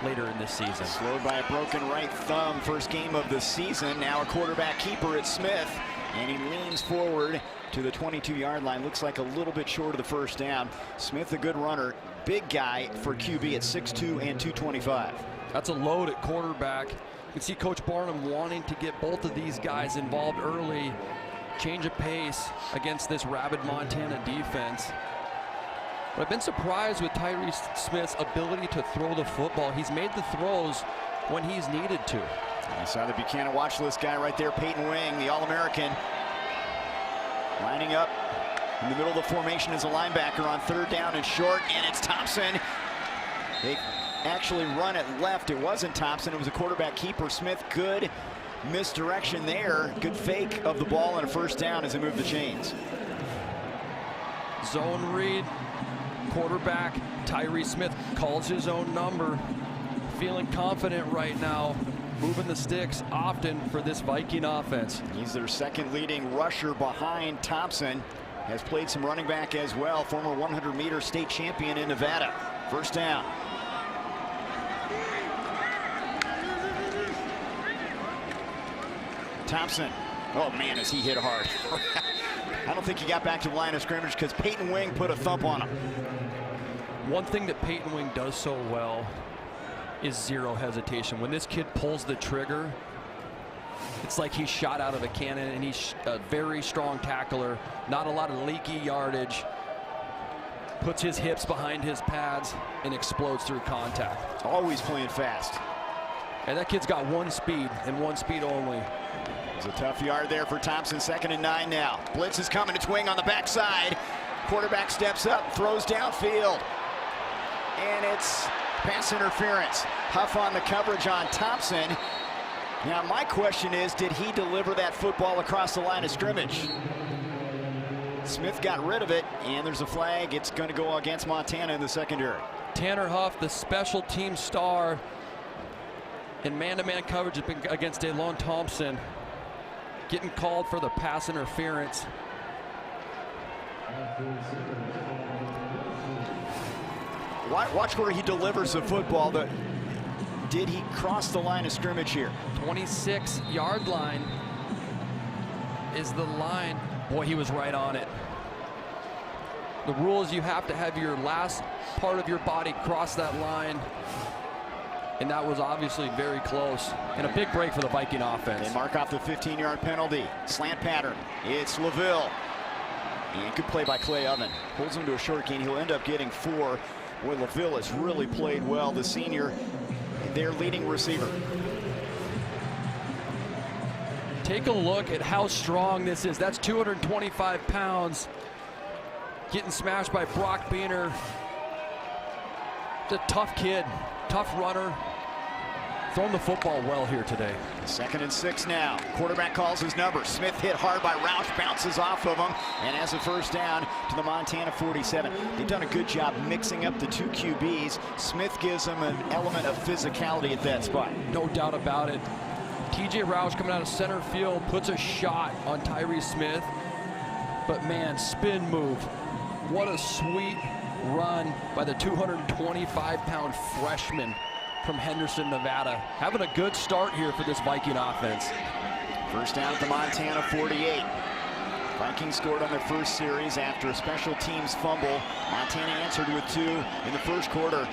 Speaker 2: later in this season.
Speaker 1: Slowed by a broken right thumb, first game of the season. Now a quarterback keeper at Smith, and he leans forward to the 22-yard line. Looks like a little bit short of the first down. Smith, a good runner, big guy for QB at 6'2" and 225.
Speaker 2: That's a load at quarterback. You can see Coach Barnum wanting to get both of these guys involved early. Change of pace against this rabid Montana defense. But I've been surprised with Tyree Smith's ability to throw the football. He's made the throws when he's needed to.
Speaker 1: I saw the Buchanan watch list guy right there, Peyton Wing, the All-American, lining up in the middle of the formation as a linebacker on third down and short, and it's Thompson. They actually run it left. It wasn't Thompson, it was a quarterback keeper. Smith, good misdirection there. Good fake of the ball and a first down as they move the chains.
Speaker 2: Zone read, quarterback Tyree Smith calls his own number. Feeling confident right now, moving the sticks often for this Viking offense.
Speaker 1: He's their second leading rusher behind Thompson. Has played some running back as well. Former 100-meter state champion in Nevada. First down. Thompson. Oh man, is he hit hard. I don't think he got back to the line of scrimmage because Peyton Wing put a thump on him.
Speaker 2: One thing that Peyton Wing does so well is zero hesitation. When this kid pulls the trigger, it's like he's shot out of a cannon, and he's a very strong tackler. Not a lot of leaky yardage. Puts his hips behind his pads and explodes through contact.
Speaker 1: Always playing fast.
Speaker 2: And that kid's got one speed and one speed only.
Speaker 1: It's a tough yard there for Thompson. 2nd and 9 now. Blitz is coming. It's Wing on the backside. Quarterback steps up, throws downfield. And it's pass interference. Huff on the coverage on Thompson. Now my question is, did he deliver that football across the line of scrimmage? Smith got rid of it, and there's a flag. It's going to go against Montana in the secondary.
Speaker 2: Tanner Huff, the special team star in man-to-man coverage against DeLon Thompson, getting called for the pass interference.
Speaker 1: Watch where he delivers the football. Did he cross the line of scrimmage here?
Speaker 2: 26-yard line is the line. Boy, he was right on it. The rule is you have to have your last part of your body cross that line. And that was obviously very close. And a big break for the Viking offense.
Speaker 1: They mark off the 15-yard penalty. Slant pattern. It's LaVille. And good play by Clay Oven. Pulls him to a short gain. He'll end up getting 4. Boy, LaVille has really played well. The senior, their leading receiver.
Speaker 2: Take a look at how strong this is. That's 225 pounds. Getting smashed by Brock Beener. It's a tough kid, tough runner. Throwing the football well here today.
Speaker 1: 2nd and 6 now. Quarterback calls his number. Smith hit hard by Roush, bounces off of him, and has a first down to the Montana 47. They've done a good job mixing up the two QBs. Smith gives them an element of physicality at that spot.
Speaker 2: No doubt about it. TJ Roush coming out of center field puts a shot on Tyree Smith. But man, spin move. What a sweet run by the 225-pound freshman from Henderson, Nevada. Having a good start here for this Viking offense.
Speaker 1: First down at the Montana 48. Vikings scored on their first series after a special teams fumble. Montana answered with 2 in the first quarter.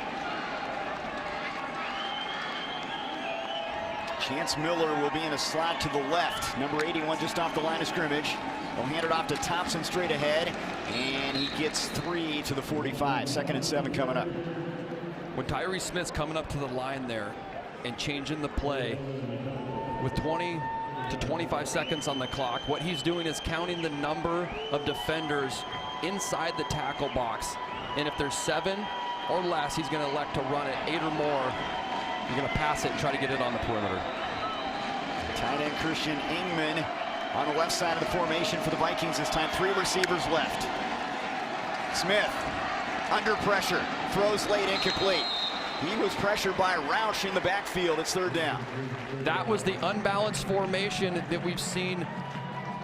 Speaker 1: Chance Miller will be in a slot to the left. Number 81 just off the line of scrimmage. He'll hand it off to Thompson straight ahead, and he gets 3 to the 45. 2nd and 7 coming up.
Speaker 2: When Tyree Smith's coming up to the line there and changing the play with 20 to 25 seconds on the clock, what he's doing is counting the number of defenders inside the tackle box. And if there's 7 or less, he's going to elect to run it. 8 or more, you're going to pass it and try to get it on the perimeter.
Speaker 1: Tight end Christian Ingman on the left side of the formation for the Vikings this time. 3 receivers left. Smith under pressure, throws late, incomplete. He was pressured by Roush in the backfield. It's 3rd down.
Speaker 2: That was the unbalanced formation that we've seen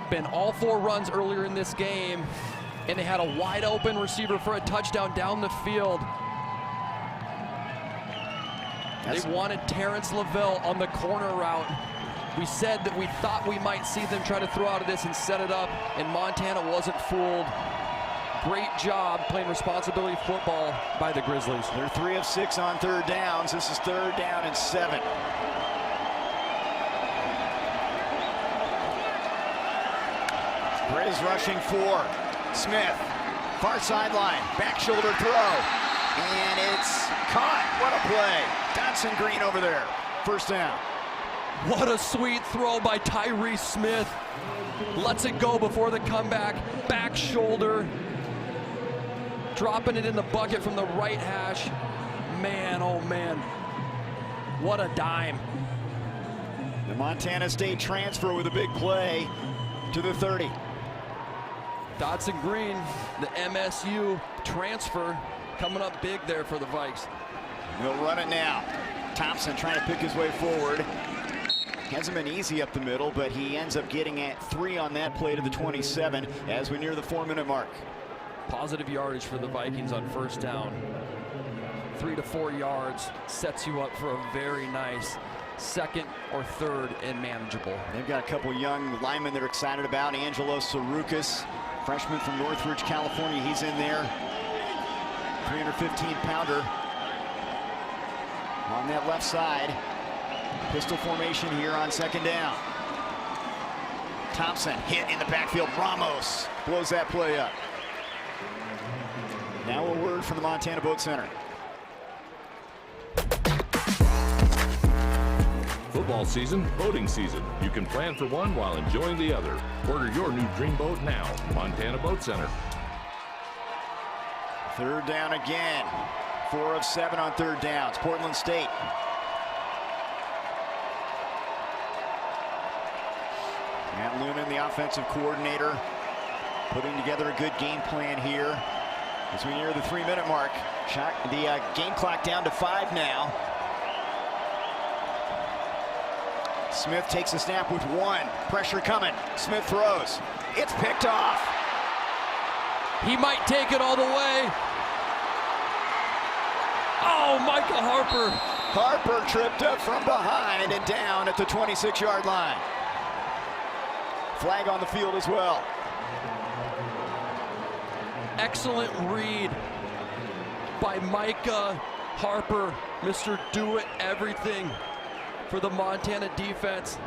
Speaker 2: been all 4 runs earlier in this game, and they had a wide open receiver for a touchdown down the field. They wanted Terrence Lavelle on the corner route. We said that we thought we might see them try to throw out of this and set it up, and Montana wasn't fooled. Great job playing responsibility football by the Grizzlies.
Speaker 1: They're 3 of 6 on 3rd downs. This is 3rd down and 7. Grizz rushing 4. Smith, far sideline, back shoulder throw, and it's caught. What a play. Dotson Green over there. 1st down.
Speaker 2: What a sweet throw by Tyree Smith. Lets it go before the comeback. Back shoulder. Dropping it in the bucket from the right hash. Man, oh man. What a dime.
Speaker 1: The Montana State transfer with a big play to the 30.
Speaker 2: Dotson Green, the MSU transfer, coming up big there for the Vikes.
Speaker 1: They'll run it now. Thompson trying to pick his way forward. Hasn't been easy up the middle, but he ends up getting at 3 on that play to the 27 as we near the 4-minute mark.
Speaker 2: Positive yardage for the Vikings on 1st down. 3 to 4 yards sets you up for a very nice 2nd or 3rd and manageable.
Speaker 1: They've got a couple young linemen they're excited about. Angelo Sarukas, freshman from Northridge, California. He's in there. 315-pounder on that left side. Pistol formation here on 2nd down. Thompson hit in the backfield. Ramos blows that play up. Now a word from the Montana Boat Center.
Speaker 7: Football season, boating season. You can plan for one while enjoying the other. Order your new dream boat now. Montana Boat Center.
Speaker 1: 3rd down again. 4 of 7 on 3rd downs. Portland State. Matt Lunan, the offensive coordinator, putting together a good game plan here as we near the 3-minute mark. The game clock down to 5 now. Smith takes a snap with 1. Pressure coming. Smith throws. It's picked off.
Speaker 2: He might take it all the way. Oh, Micah Harper.
Speaker 1: Harper tripped up from behind and down at the 26-yard line. Flag on the field as well.
Speaker 2: Excellent read by Micah Harper, Mr. Do-It-Everything for the Montana defense.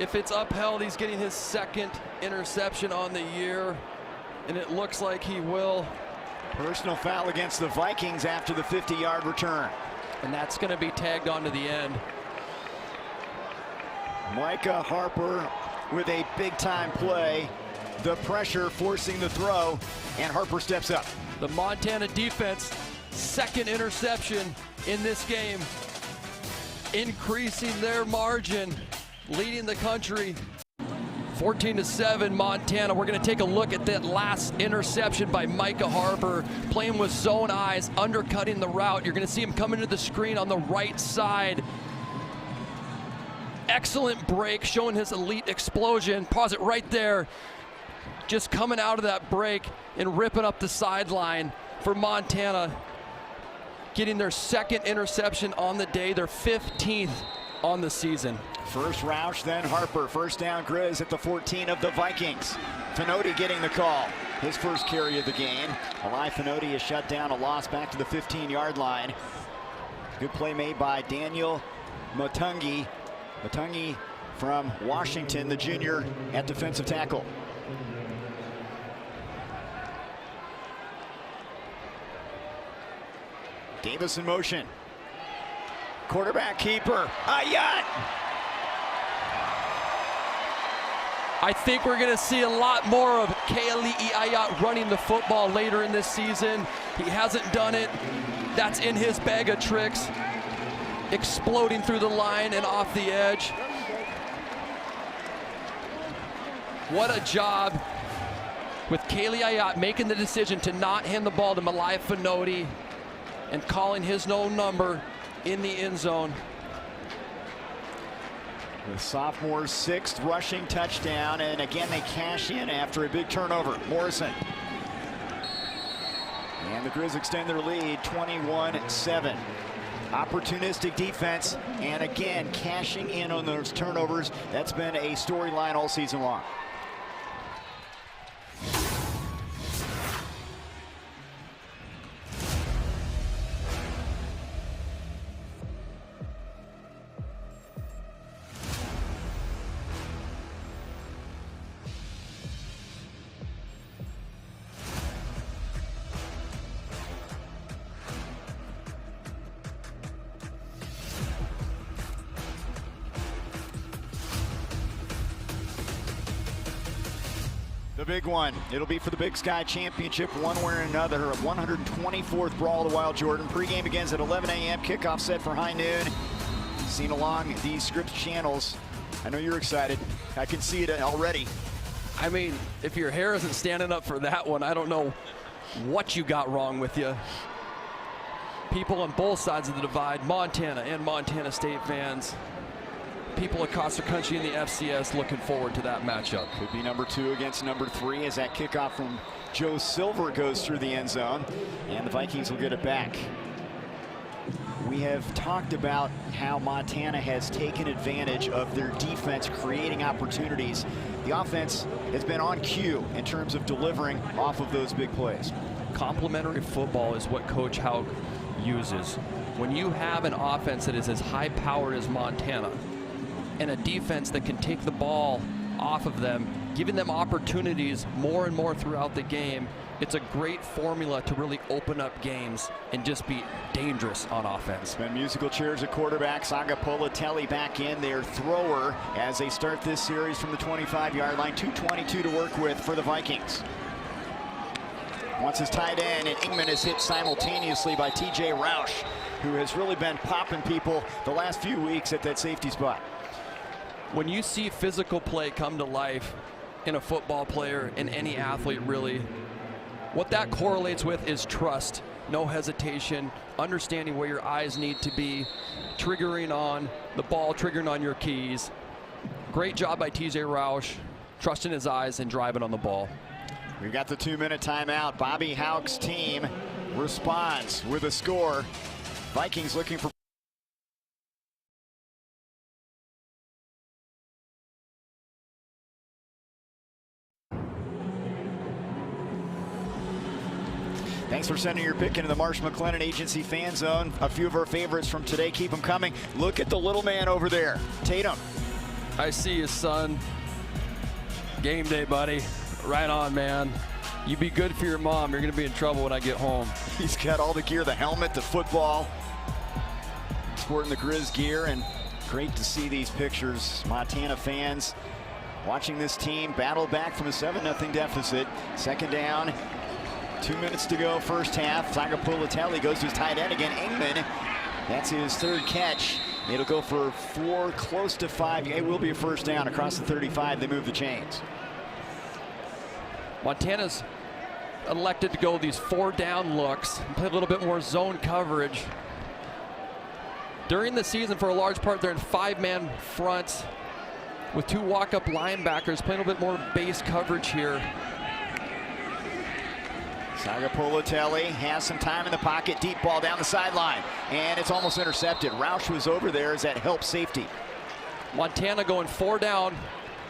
Speaker 2: If it's upheld, he's getting his 2nd interception on the year, and it looks like he will.
Speaker 1: Personal foul against the Vikings after the 50-yard return.
Speaker 2: And that's going to be tagged on to the end.
Speaker 1: Micah Harper with a big-time play. The pressure forcing the throw, and Harper steps up.
Speaker 2: The Montana defense, 2nd interception in this game, increasing their margin, leading the country. 14-7 Montana. We're going to take a look at that last interception by Micah Harper, playing with zone eyes, undercutting the route. You're going to see him coming to the screen on the right side. Excellent break, showing his elite explosion. Pause it right there. Just coming out of that break and ripping up the sideline for Montana, getting their 2nd interception on the day, their 15th on the season.
Speaker 1: First Roush, then Harper. 1st down Grizz at the 14 of the Vikings. Finotti getting the call. His first carry of the game. Eli Finotti has shut down a loss back to the 15-yard line. Good play made by Daniel Matungi from Washington, the junior at defensive tackle. Davis in motion. Quarterback keeper, Ayat.
Speaker 2: I think we're going to see a lot more of Kali'i Ayat running the football later in this season. He hasn't done it. That's in his bag of tricks. Exploding through the line and off the edge. What a job with Kali'i Ayat making the decision to not hand the ball to Malaya Finoti and calling his own number in the end zone.
Speaker 1: The sophomore's 6th rushing touchdown, and again they cash in after a big turnover. Morrison. And the Grizz extend their lead 21-7. Opportunistic defense, and again cashing in on those turnovers. That's been a storyline all season long. The big one. It'll be for the Big Sky Championship one way or another. 124th Brawl of the Wild Jordan. Pregame begins at 11 a.m. Kickoff set for high noon. Seen along these Scripps channels. I know you're excited. I can see it already.
Speaker 2: I mean, if your hair isn't standing up for that one, I don't know what you got wrong with you. People on both sides of the divide, Montana and Montana State fans. People across the country in the FCS looking forward to that matchup.
Speaker 1: Could be number 2 against number 3 as that kickoff from Joe Silver goes through the end zone, and the Vikings will get it back. We have talked about how Montana has taken advantage of their defense creating opportunities. The offense has been on cue in terms of delivering off of those big plays.
Speaker 2: Complementary football is what Coach Hauk uses. When you have an offense that is as high powered as Montana, and a defense that can take the ball off of them, giving them opportunities more and more throughout the game, it's a great formula to really open up games and just be dangerous on offense.
Speaker 1: Been musical chairs at quarterback. Saga Politelli back in, their thrower, as they start this series from the 25-yard line. 2:22 to work with for the Vikings. Once his tight end, and Ingman is hit simultaneously by TJ Roush, who has really been popping people the last few weeks at that safety spot.
Speaker 2: When you see physical play come to life in a football player, in any athlete really, what that correlates with is trust, no hesitation, understanding where your eyes need to be, triggering on the ball, triggering on your keys. Great job by TJ Roush, trusting his eyes and driving on the ball.
Speaker 1: We've got the 2-minute timeout. Bobby Hauk's team responds with a score. Vikings looking for Thanks for sending your pick into the Marsh McLennan Agency fan zone. A few of our favorites from today. Keep them coming. Look at the little man over there, Tatum.
Speaker 2: I see you, son. Game day, buddy. Right on, man. You be good for your mom. You're going to be in trouble when I get home.
Speaker 1: He's got all the gear, the helmet, the football. Sporting the Grizz gear, and great to see these pictures. Montana fans watching this team battle back from a 7-0 deficit. Second down. 2 minutes to go, first half. Saga Politelli goes to his tight end again. Ingman, that's his 3rd catch. It'll go for 4, close to 5. It will be a first down across the 35. They move the chains.
Speaker 2: Montana's elected to go these 4-down looks and play a little bit more zone coverage. During the season, for a large part, they're in 5-man fronts with 2 walk-up linebackers, playing a little bit more base coverage here.
Speaker 1: Saga Politelli has some time in the pocket, deep ball down the sideline, and it's almost intercepted. Roush was over there as that help safety.
Speaker 2: Montana going 4 down,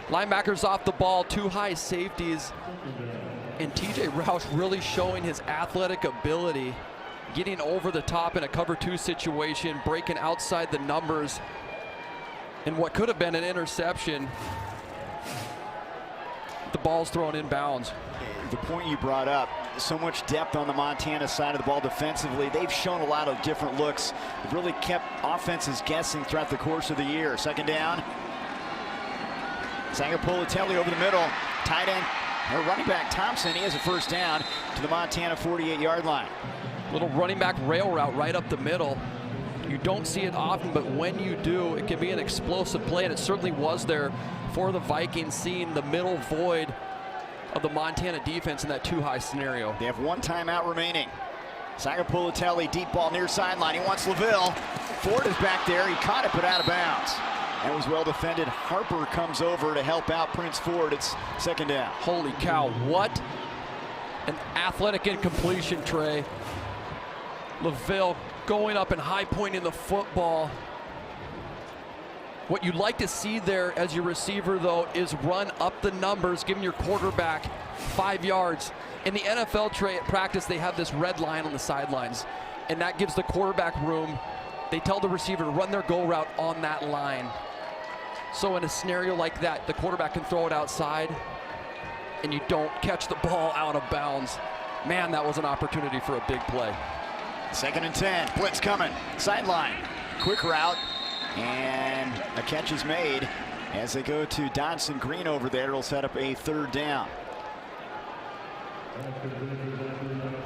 Speaker 2: linebackers off the ball, 2 high safeties, and TJ Roush really showing his athletic ability, getting over the top in a cover 2 situation, breaking outside the numbers, And what could have been an interception, the ball's thrown in bounds.
Speaker 1: The point you brought up, so much depth on the Montana side of the ball defensively. They've shown a lot of different looks. They've really kept offenses guessing throughout the course of the year. Second down. Sagapulitelli over the middle. Tight end, or running back Thompson, he has a first down to the Montana 48-yard line.
Speaker 2: Little running back rail route right up the middle. You don't see it often, but when you do, it can be an explosive play, and it certainly was there for the Vikings, seeing the middle void of the Montana defense in that too-high scenario.
Speaker 1: They have one timeout remaining. Sagapulitelli, deep ball near sideline. He wants LaVille. Ford is back there. He caught it, but out of bounds. That was well defended. Harper comes over to help out Prince Ford. It's second down.
Speaker 2: Holy cow, what an athletic incompletion, Trey. LaVille going up and high pointing the football. What you'd like to see there as your receiver, though, is run up the numbers, giving your quarterback 5 yards. In the NFL, Trey, at practice, they have this red line on the sidelines, and that gives the quarterback room. They tell the receiver to run their go route on that line. So in a scenario like that, the quarterback can throw it outside, and you don't catch the ball out of bounds. Man, that was an opportunity for a big play.
Speaker 1: Second and 10, blitz coming, sideline, quick route, and a catch is made as they go to Dodson Green over there. It'll set up a third down.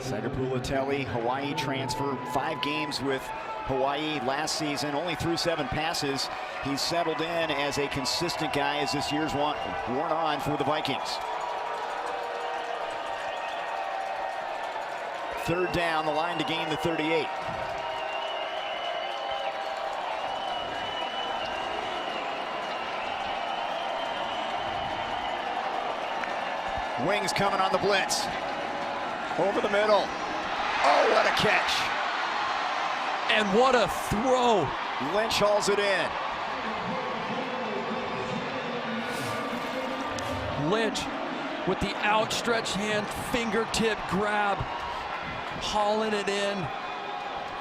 Speaker 1: Sagapulitelli, Hawaii transfer, 5 games with Hawaii last season, only threw 7 passes. He's settled in as a consistent guy as this year's worn on for the Vikings. Third down, the line to gain the 38. Wings coming on the blitz. Over the middle. Oh, what a catch.
Speaker 2: And what a throw.
Speaker 1: Lynch hauls it in.
Speaker 2: Lynch with the outstretched hand, fingertip grab, hauling it in,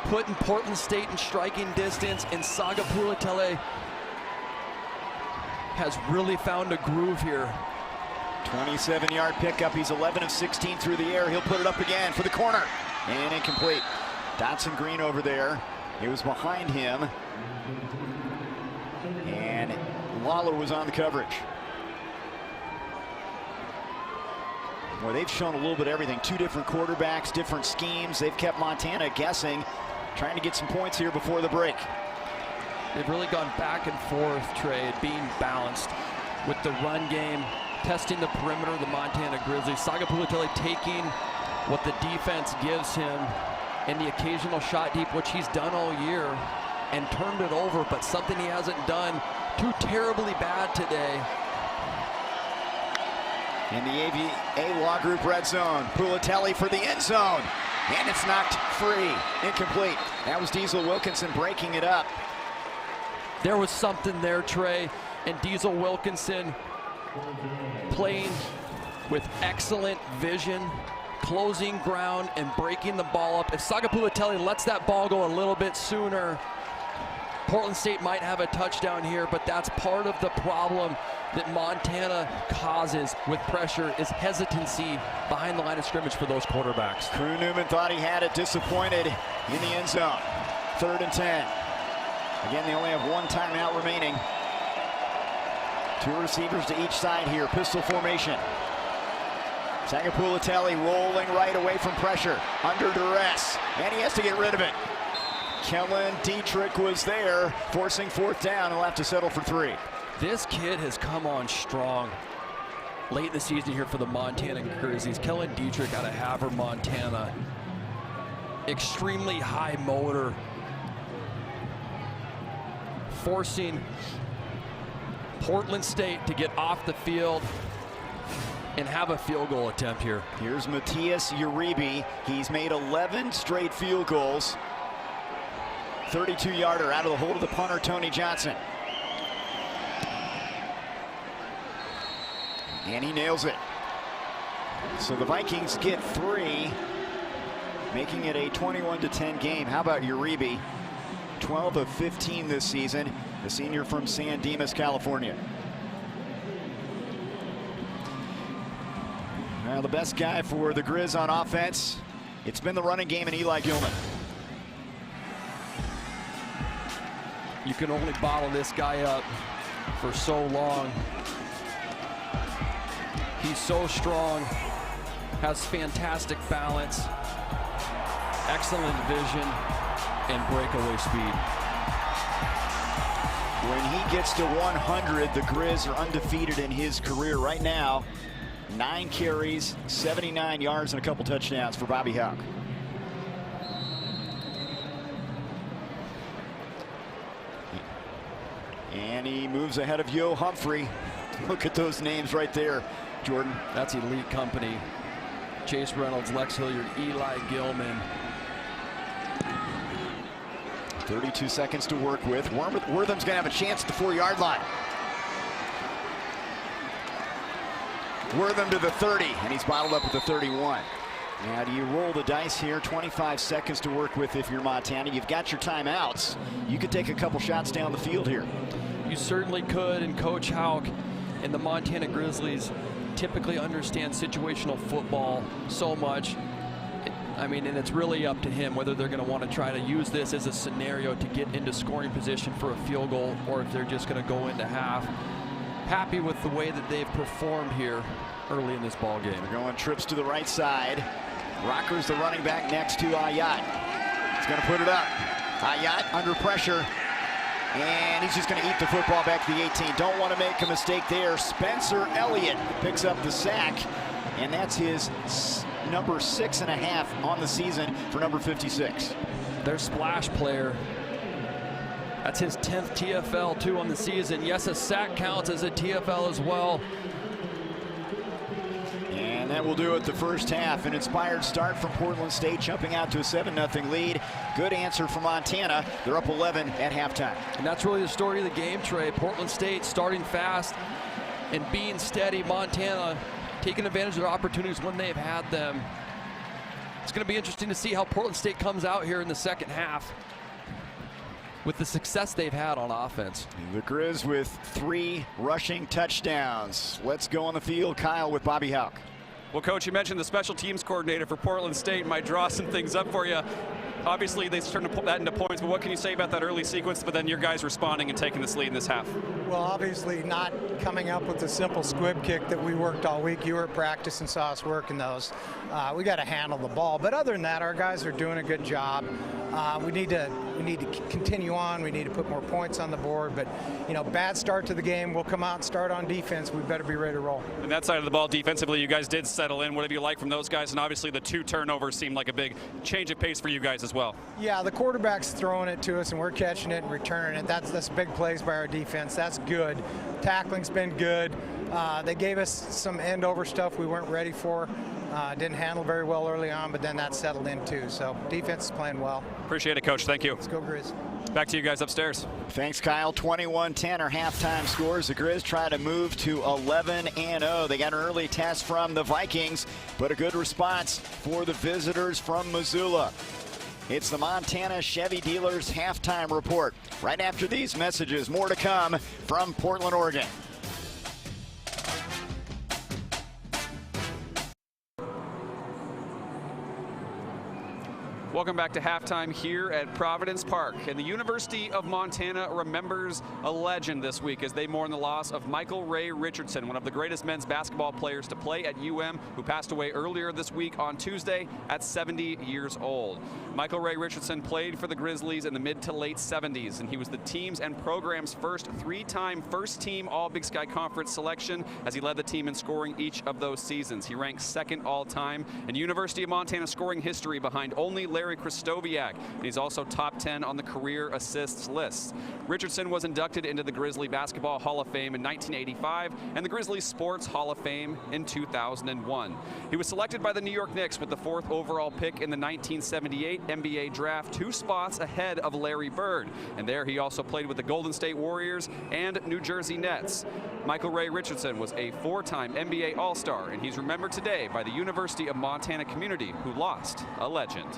Speaker 2: putting Portland State in striking distance, and Sagapulitelli has really found a groove here.
Speaker 1: 27-yard pickup. He's 11 of 16 through the air. He'll put it up again for the corner. And incomplete. Dodson Green over there. It was behind him. And Lawler was on the coverage. Well, they've shown a little bit of everything. 2 different quarterbacks, different schemes. They've kept Montana guessing, trying to get some points here before the break.
Speaker 2: They've really gone back and forth, Trey, being balanced with the run game, testing the perimeter of the Montana Grizzlies. Sagapulitelli taking what the defense gives him and the occasional shot deep, which he's done all year, and turned it over, but something he hasn't done too terribly bad today.
Speaker 1: In the AVA Law Group red zone, Pulitelli for the end zone, and it's knocked free, incomplete. That was Diesel Wilkinson breaking it up.
Speaker 2: There was something there, Trey, and Diesel Wilkinson playing with excellent vision, closing ground and breaking the ball up. If Sagapulitelli lets that ball go a little bit sooner, Portland State might have a touchdown here, but that's part of the problem that Montana causes with pressure, is hesitancy behind the line of scrimmage for those quarterbacks.
Speaker 1: Crew Newman thought he had it, disappointed in the end zone. 3rd and 10. Again, they only have 1 timeout remaining. 2 receivers to each side here, pistol formation. Sagapulitelli rolling right away from pressure, under duress, and he has to get rid of it. Kellen Dietrich was there, forcing 4th down. He'll have to settle for 3.
Speaker 2: This kid has come on strong late in the season here for the Montana Grizzlies. Kellen Dietrich out of Havre, Montana. Extremely high motor, forcing Portland State to get off the field and have a field goal attempt here.
Speaker 1: Here's Matthias Uribe. He's made 11 straight field goals. 32-yarder out of the hold of the punter, Tony Johnson. And he nails it. So the Vikings get 3, making it a 21-10 game. How about Uribe? 12 of 15 this season. The senior from San Dimas, California. Well, the best guy for the Grizz on offense, it's been the running game and Eli Gilman.
Speaker 2: You can only bottle this guy up for so long. He's so strong, has fantastic balance, excellent vision, and breakaway speed.
Speaker 1: When he gets to 100, the Grizz are undefeated in his career right now. 9 carries, 79 yards, and a couple touchdowns for Bobby Houck. And he moves ahead of Yo Humphrey. Look at those names right there, Jordan.
Speaker 2: That's elite company. Chase Reynolds, Lex Hilliard, Eli Gilman.
Speaker 1: 32 seconds to work with. Wortham's going to have a chance at the 4-yard line. Wortham to the 30, and he's bottled up at the 31. Now, do you roll the dice here? 25 seconds to work with if you're Montana. You've got your timeouts. You could take a couple shots down the field here.
Speaker 2: You certainly could, and Coach Houck and the Montana Grizzlies typically understand situational football so much. I mean, and it's really up to him whether they're going to want to try to use this as a scenario to get into scoring position for a field goal, or if they're just going to go into half. Happy with the way that they've performed here early in this ball game.
Speaker 1: They're going trips to the right side. Rocker's the running back next to Ayat. He's going to put it up. Ayat under pressure. And he's just going to eat the football back to the 18. Don't want to make a mistake there. Spencer Elliott picks up the sack. And that's his number 6.5 on the season for number 56.
Speaker 2: Their splash player. That's his 10th TFL too on the season. Yes, a sack counts as a TFL as well.
Speaker 1: And that will do it the first half. An inspired start from Portland State, jumping out to a 7-0 lead. Good answer from Montana. They're up 11 at halftime.
Speaker 2: And that's really the story of the game, Trey. Portland State starting fast and being steady. Montana taking advantage of their opportunities when they've had them. It's going to be interesting to see how Portland State comes out here in the second half with the success they've had on offense.
Speaker 1: The Grizz with 3 rushing touchdowns. Let's go on the field. Kyle with Bobby Houck.
Speaker 3: Well, Coach, you mentioned the special teams coordinator for Portland State might draw some things up for you. Obviously, they turned that into points, but what can you say about that early sequence, but then your guys responding and taking this lead in this half?
Speaker 8: Well, obviously not coming up with the simple squib kick that we worked all week. You were at practice and saw us working those. We got to handle the ball. But other than that, our guys are doing a good job. We need to continue on. We need to put more points on the board. But, you know, bad start to the game. We'll come out and start on defense. We better be ready to roll.
Speaker 3: And that side of the ball defensively, you guys did settle in. What have you liked from those guys? And obviously the 2 turnovers seemed like a big change of pace for you guys as well.
Speaker 8: Yeah, the quarterback's throwing it to us, and we're catching it and returning it. That's big plays by our defense. That's good. Tackling's been good. They gave us some end-over stuff we weren't ready for. Didn't handle very well early on, but then that settled in too. So defense is playing well.
Speaker 3: Appreciate it, Coach. Thank you.
Speaker 8: Let's go, Grizz.
Speaker 3: Back to you guys upstairs.
Speaker 1: Thanks, Kyle. 21-10 are halftime scores. The Grizz try to move to 11-0. They got an early test from the Vikings, but a good response for the visitors from Missoula. It's the Montana Chevy Dealers halftime report. Right after these messages, more to come from Portland, Oregon.
Speaker 3: Welcome back to halftime here at Providence Park. And the University of Montana remembers a legend this week as they mourn the loss of Michael Ray Richardson, one of the greatest men's basketball players to play at UM, who passed away earlier this week on Tuesday at 70 years old. Michael Ray Richardson played for the Grizzlies in the mid to late 70s, and he was the team's and program's first 3-time first-team All-Big Sky Conference selection as he led the team in scoring each of those seasons. He ranks second all-time in University of Montana scoring history behind only Larry Kristoviak, and he's also top 10 on the career assists list. Richardson was inducted into the Grizzly Basketball Hall of Fame in 1985 and the Grizzlies Sports Hall of Fame in 2001. He was selected by the New York Knicks with the 4th overall pick in the 1978 NBA draft, 2 spots ahead of Larry Bird, and there he also played with the Golden State Warriors and New Jersey Nets. Michael Ray Richardson was a 4-time NBA All-Star, and he's remembered today by the University of Montana community, who lost a legend.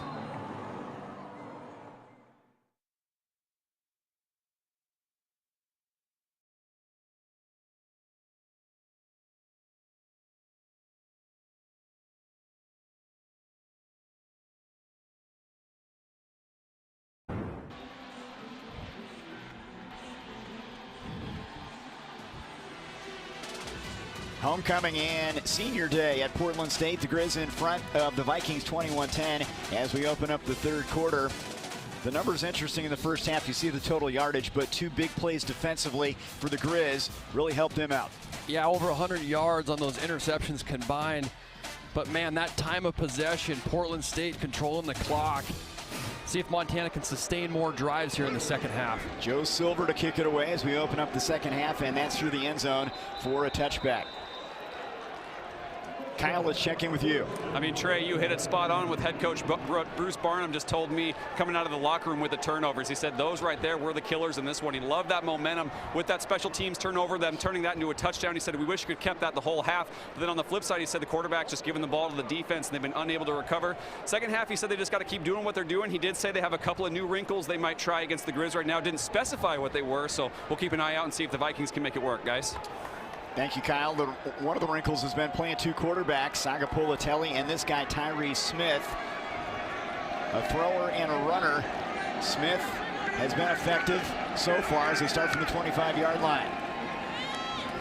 Speaker 1: Homecoming and senior day at Portland State. The Grizz in front of the Vikings 21-10 as we open up the third quarter. The numbers interesting in the first half. You see the total yardage, but 2 big plays defensively for the Grizz really helped them out.
Speaker 2: Yeah, over 100 yards on those interceptions combined. But man, that time of possession, Portland State controlling the clock. See if Montana can sustain more drives here in the second half.
Speaker 1: Joe Silver to kick it away as we open up the second half, and that's through the end zone for a touchback. Kyle, let's check in with you.
Speaker 3: I mean, Trey, you hit it spot on with head coach Bruce Barnum just told me coming out of the locker room with the turnovers. He said those right there were the killers in this one. He loved that momentum with that special teams turnover, them turning that into a touchdown. He said we wish we could kept that the whole half. But then on the flip side, he said the quarterback just giving the ball to the defense and they've been unable to recover. Second half, he said they just got to keep doing what they're doing. He did say they have a couple of new wrinkles they might try against the Grizz right now. Didn't specify what they were, so we'll keep an eye out and see if the Vikings can make it work, guys.
Speaker 1: Thank you, Kyle. One of the wrinkles has been playing 2 quarterbacks, Sagapolatelli and this guy, Tyree Smith. A thrower and a runner. Smith has been effective so far as they start from the 25-yard line.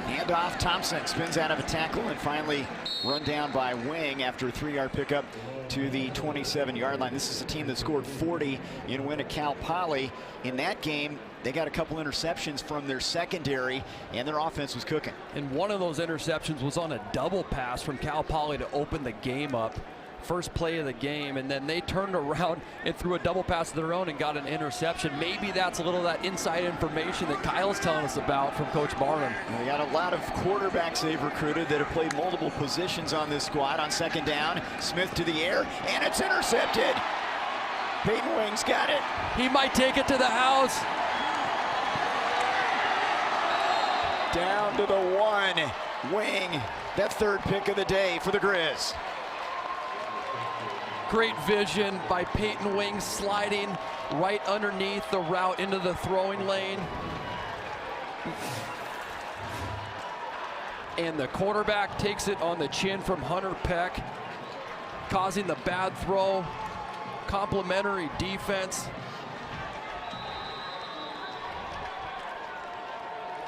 Speaker 1: Handoff, Thompson spins out of a tackle and finally run down by Wing after a 3-yard pickup to the 27-yard line. This is a team that scored 40 in win at Cal Poly. In that game, they got a couple interceptions from their secondary, and their offense was cooking.
Speaker 2: And one of those interceptions was on a double pass from Cal Poly to open the game up. First play of the game, and then they turned around and threw a double pass of their own and got an interception. Maybe that's a little of that inside information that Kyle's telling us about from Coach Barnum.
Speaker 1: They got a lot of quarterbacks they've recruited that have played multiple positions on this squad. On second down, Smith to the air, and it's intercepted. Peyton Wing's got it.
Speaker 2: He might take it to the house.
Speaker 1: Down to the 1. Wing, that 3rd pick of the day for the Grizz.
Speaker 2: Great vision by Peyton Wing, sliding right underneath the route into the throwing lane. And the quarterback takes it on the chin from Hunter Peck, causing the bad throw. Complimentary defense.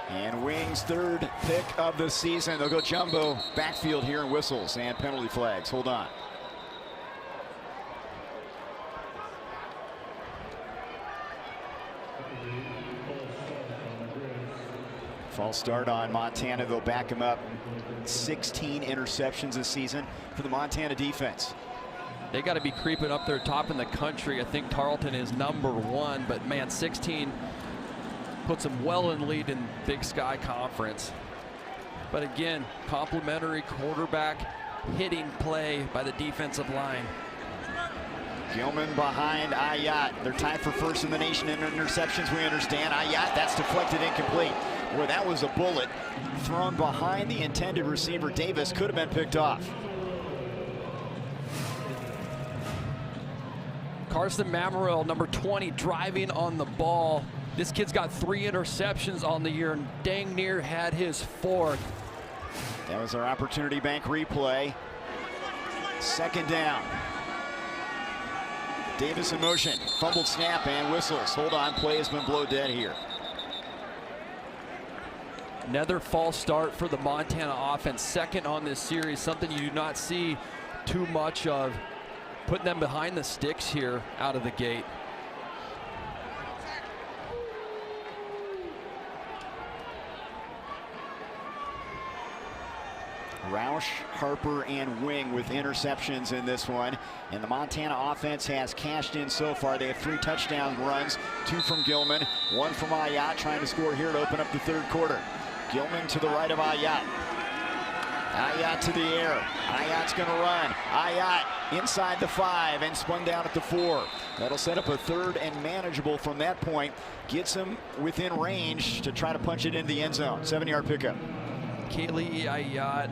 Speaker 1: And Wing's 3rd pick of the season. They'll go jumbo backfield here in whistles and penalty flags. Hold on. False start on Montana. They'll back him up. 16 interceptions this season for the Montana defense.
Speaker 2: They got to be creeping up there top in the country. I think Tarleton is #1, but man, 16 puts them well in lead in Big Sky Conference. But again, complimentary quarterback hitting play by the defensive line.
Speaker 1: Gilman behind Ayat. They're tied for first in the nation in interceptions, we understand. Ayat, that's deflected, incomplete. Where that was a bullet thrown behind the intended receiver. Davis could have been picked off.
Speaker 2: Carson Mammarell, #20, driving on the ball. This kid's got 3 interceptions on the year and dang near had his 4th.
Speaker 1: That was our opportunity bank replay. Second down. Davis in motion, fumbled snap and whistles. Hold on, play has been blow dead here.
Speaker 2: Another false start for the Montana offense, 2nd on this series, something you do not see too much of. Putting them behind the sticks here out of the gate.
Speaker 1: Roush, Harper, and Wing with interceptions in this one. And the Montana offense has cashed in so far. They have 3 touchdown runs, 2 from Gilman, 1 from Ayat, trying to score here to open up the third quarter. Gilman to the right of Ayat. Ayat to the air. Ayat's going to run. Ayat inside the 5 and spun down at the 4. That'll set up a 3rd and manageable from that point. Gets him within range to try to punch it into the end zone. 7-yard pickup.
Speaker 2: Kaylee Ayat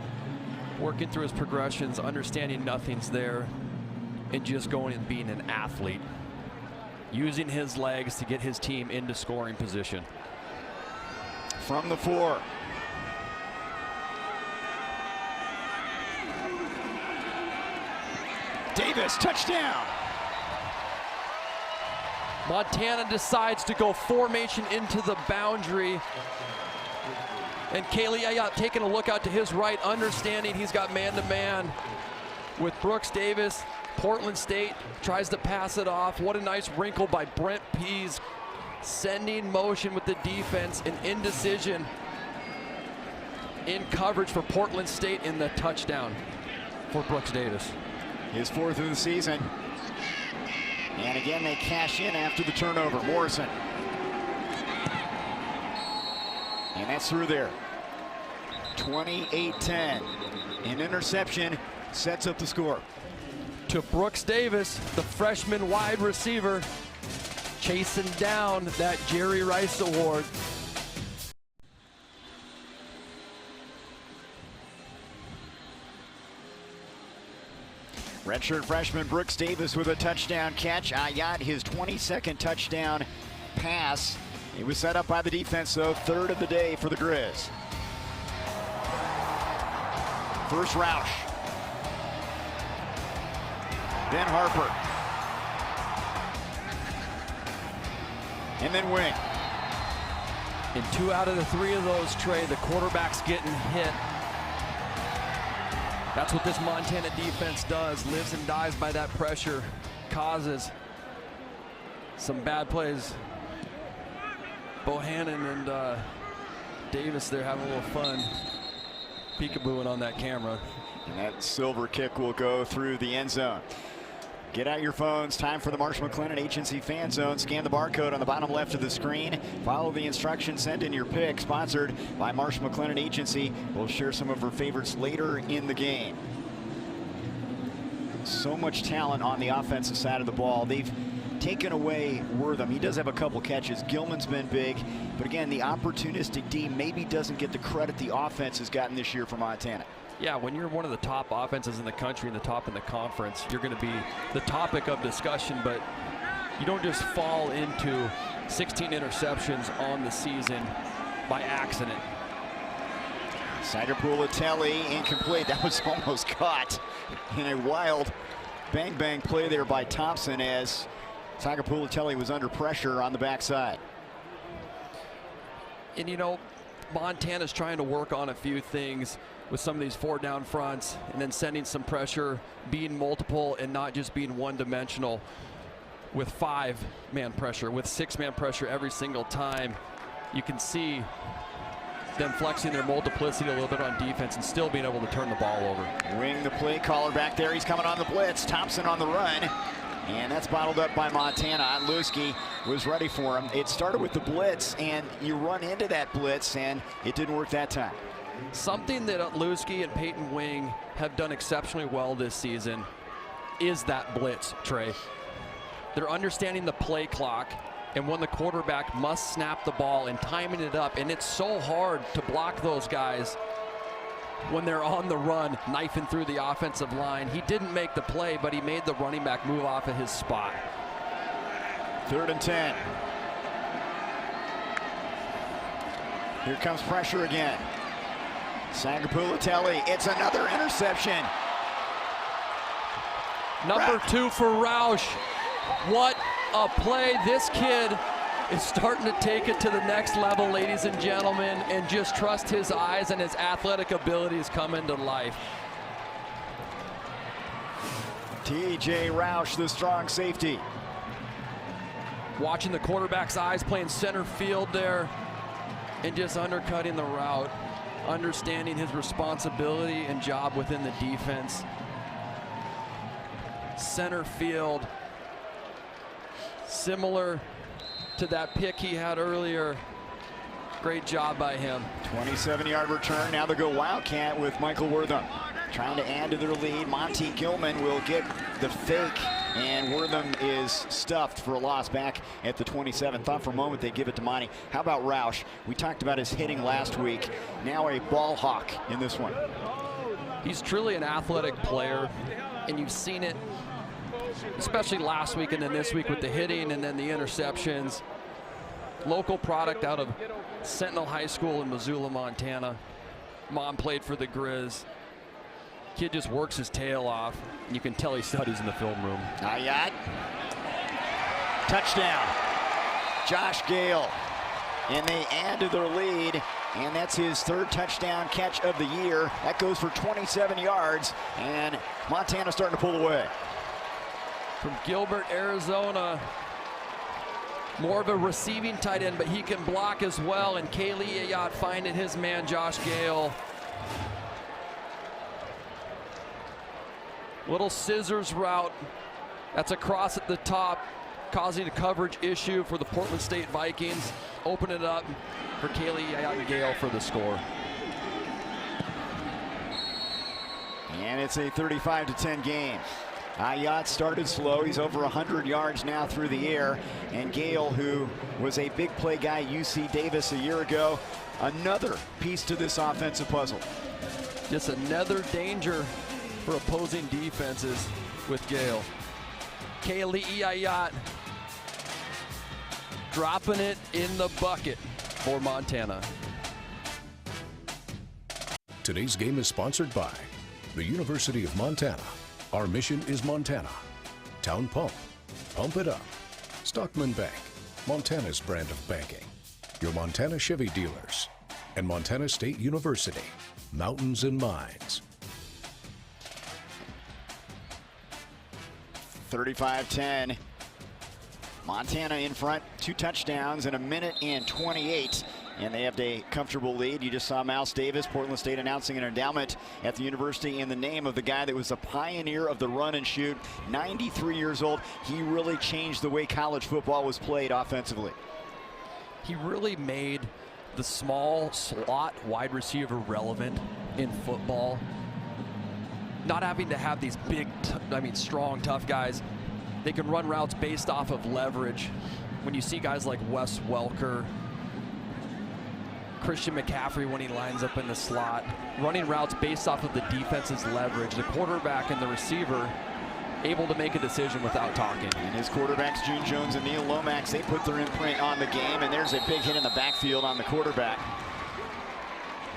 Speaker 2: working through his progressions, understanding nothing's there, and just going and being an athlete. Using his legs to get his team into scoring position.
Speaker 1: From the 4. Davis, touchdown.
Speaker 2: Montana decides to go formation into the boundary. And Kaylee Ayat taking a look out to his right, understanding he's got man-to-man with Brooks Davis. Portland State tries to pass it off. What a nice wrinkle by Brent Pease, sending motion with the defense, an indecision in coverage for Portland State in the touchdown for Brooks Davis.
Speaker 1: His 4th of the season. And again, they cash in after the turnover. Morrison. And that's through there. 28-10. An interception sets up the score.
Speaker 2: To Brooks Davis, the freshman wide receiver, chasing down that Jerry Rice Award.
Speaker 1: Redshirt freshman Brooks Davis with a touchdown catch. Ayat, his 22nd touchdown pass. It was set up by the defense, though. 3rd of the day for the Grizz. First Roush. Then Harper. And then Wing.
Speaker 2: And 2 out of the 3 of those, Trey, the quarterback's getting hit. That's what this Montana defense does. Lives and dies by that pressure. Causes some bad plays. Bohannon and Davis, they're having a little fun peekabooing on that camera.
Speaker 1: And that silver kick will go through the end zone. Get out your phones. Time for the Marsh McLennan Agency Fan Zone. Scan the barcode on the bottom left of the screen. Follow the instructions. Send in your pick. Sponsored by Marsh McLennan Agency. We'll share some of our favorites later in the game. So much talent on the offensive side of the ball. They've taken away Wortham. He does have a couple catches. Gilman's been big. But again, the opportunistic D maybe doesn't get the credit the offense has gotten this year for Montana.
Speaker 2: Yeah, when you're one of the top offenses in the country and the top in the conference, you're going to be the topic of discussion, but you don't just fall into 16 interceptions on the season by accident.
Speaker 1: Sagapulatelli incomplete. That was almost caught in a wild bang-bang play there by Thompson as Sagapulatelli was under pressure on the backside.
Speaker 2: And you know, Montana's trying to work on a few things with some of these 4-down fronts and then sending some pressure, being multiple and not just being one-dimensional with 5-man pressure, with 6-man pressure every single time. You can see them flexing their multiplicity a little bit on defense and still being able to turn the ball over.
Speaker 1: Wing the play caller back there. He's coming on the blitz. Thompson on the run. And that's bottled up by Montana. Otluski was ready for him. It started with the blitz, and you run into that blitz, and it didn't work that time.
Speaker 2: Something that Otluski and Peyton Wing have done exceptionally well this season is that blitz, Trey. They're understanding the play clock and when the quarterback must snap the ball and timing it up. And it's so hard to block those guys when they're on the run, knifing through the offensive line. He didn't make the play, but he made the running back move off of his spot.
Speaker 1: 3rd and 10. Here comes pressure again. Sagapulatelli, it's another interception.
Speaker 2: Number 2 for Roush. What a play. This kid is starting to take it to the next level, ladies and gentlemen, and just trust his eyes and his athletic abilities coming to life.
Speaker 1: TJ Roush, the strong safety.
Speaker 2: Watching the quarterback's eyes, playing center field there and just undercutting the route, understanding his responsibility and job within the defense. Center field, similar to that pick he had earlier. Great job by him.
Speaker 1: 27-yard return. Now they go Wildcat with Michael Wortham. Trying to add to their lead. Monty Gilman will get the fake, and Wortham is stuffed for a loss back at the 27. Thought for a moment they'd give it to Monty. How about Roush? We talked about his hitting last week. Now a ball hawk in this one.
Speaker 2: He's truly an athletic player, and you've seen it, especially last week and then this week with the hitting and then the interceptions. Local product out of Sentinel High School in Missoula, Montana. Mom played for the Grizz. Kid just works his tail off, and you can tell he studies in the film room.
Speaker 1: Ayat. Touchdown. Josh Gale. And they add to their lead And that's his third touchdown catch of the year. That goes for 27 yards, and Montana starting to pull away.
Speaker 2: From Gilbert, Arizona. More of a receiving tight end, but he can block as well. And Kaylee Ayat finding his man, Josh Gale. Little scissors route. That's a cross at the top, causing a coverage issue for the Portland State Vikings. Open it up for Kaylee Ayat and Gale for the score.
Speaker 1: And it's a 35-10 game. Ayat started slow. He's over 100 yards now through the air. And Gale, who was a big play guy at UC Davis a year ago, another piece to this offensive puzzle.
Speaker 2: Just another danger for opposing defenses with Gale. Kaylee Ayat dropping it in the bucket for Montana.
Speaker 4: Today's game is sponsored by the University of Montana. Our mission is Montana. Town Pump. Pump it up. Stockman Bank. Montana's brand of banking. Your Montana Chevy dealers. And Montana State University. Mountains and Mines.
Speaker 1: 35-10. Montana in front, 2 touchdowns in 1:28. And they have a comfortable lead. You just saw Mouse Davis, Portland State, announcing an endowment at the university in the name of the guy that was a pioneer of the run and shoot. 93 years old. He really changed the way college football was played offensively.
Speaker 2: He really made the small slot wide receiver relevant in football. Not having to have these big, strong, tough guys. They can run routes based off of leverage. When you see guys like Wes Welker, Christian McCaffrey when he lines up in the slot, running routes based off of the defense's leverage, the quarterback and the receiver able to make a decision without talking.
Speaker 1: And his quarterbacks, June Jones and Neil Lomax, they put their imprint on the game, and there's a big hit in the backfield on the quarterback.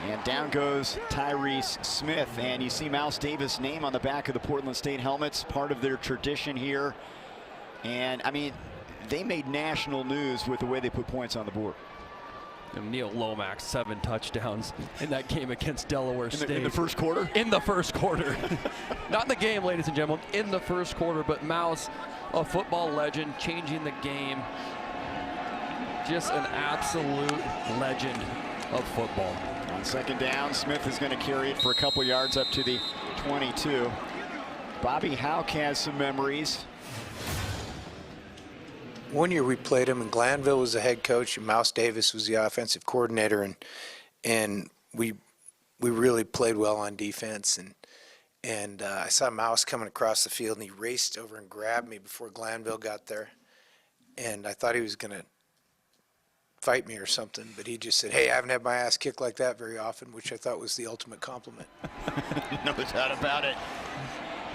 Speaker 1: And down goes Tyrese Smith, and you see Mouse Davis' name on the back of the Portland State helmets, part of their tradition here. And I mean, they made national news with the way they put points on the board.
Speaker 2: And Neil Lomax, 7 touchdowns in that game against Delaware State.
Speaker 1: In the first quarter?
Speaker 2: In the first quarter. Not in the game, ladies and gentlemen, in the first quarter. But Mouse, a football legend, changing the game. Just an absolute legend of football.
Speaker 1: On second down, Smith is going to carry it for a couple yards up to the 22. Bobby Houck has some memories.
Speaker 9: One year we played him, and Glanville was the head coach, and Mouse Davis was the offensive coordinator, and we really played well on defense. And I saw Mouse coming across the field, and he raced over and grabbed me before Glanville got there, and I thought he was going to fight me or something, but he just said, "Hey, I haven't had my ass kicked like that very often," which I thought was the ultimate compliment.
Speaker 1: No doubt about it.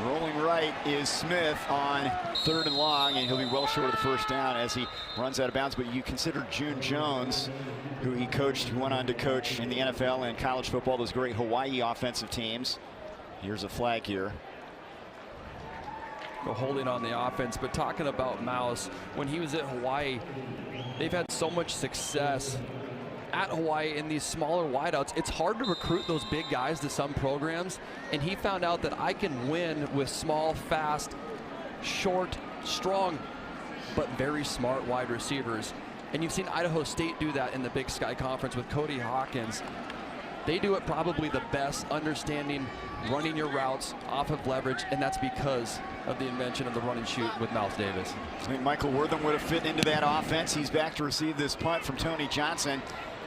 Speaker 1: Rolling right is Smith on 3rd and long, and he'll be well short of the first down as he runs out of bounds. But you consider June Jones, who he coached, who went on to coach in the NFL and college football, those great Hawaii offensive teams. Here's a flag here.
Speaker 2: Holding on the offense, but talking about Mouse, when he was at Hawaii, they've had so much success at Hawaii in these smaller wideouts. It's hard to recruit those big guys to some programs, and he found out that I can win with small, fast, short, strong, but very smart wide receivers. And you've seen Idaho State do that in the Big Sky Conference with Cody Hawkins. They do it probably the best, understanding running your routes off of leverage, and that's because of the invention of the run and shoot with Mouse Davis.
Speaker 1: I think Michael Wortham would have fit into that offense. He's back to receive this punt from Tony Johnson.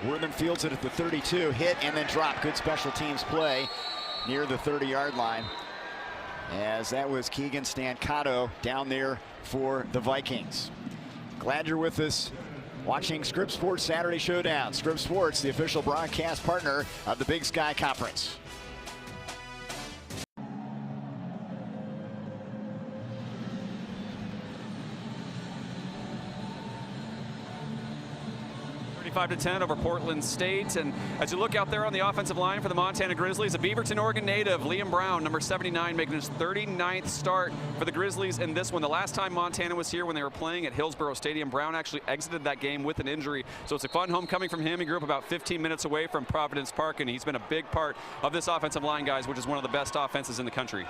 Speaker 1: Wortham fields it at the 32, hit and then drop. Good special teams play near the 30-yard line, as that was Keegan Stancato down there for the Vikings. Glad you're with us watching Scripps Sports Saturday Showdown. Scripps Sports, the official broadcast partner of the Big Sky Conference.
Speaker 3: 35-10 over Portland State. And as you look out there on the offensive line for the Montana Grizzlies, a Beaverton, Oregon native, Liam Brown, number 79, making his 39th start for the Grizzlies in this one. The last time Montana was here when they were playing at Hillsborough Stadium, Brown actually exited that game with an injury. So it's a fun homecoming from him. He grew up about 15 minutes away from Providence Park, and he's been a big part of this offensive line, guys, which is one of the best offenses in the country.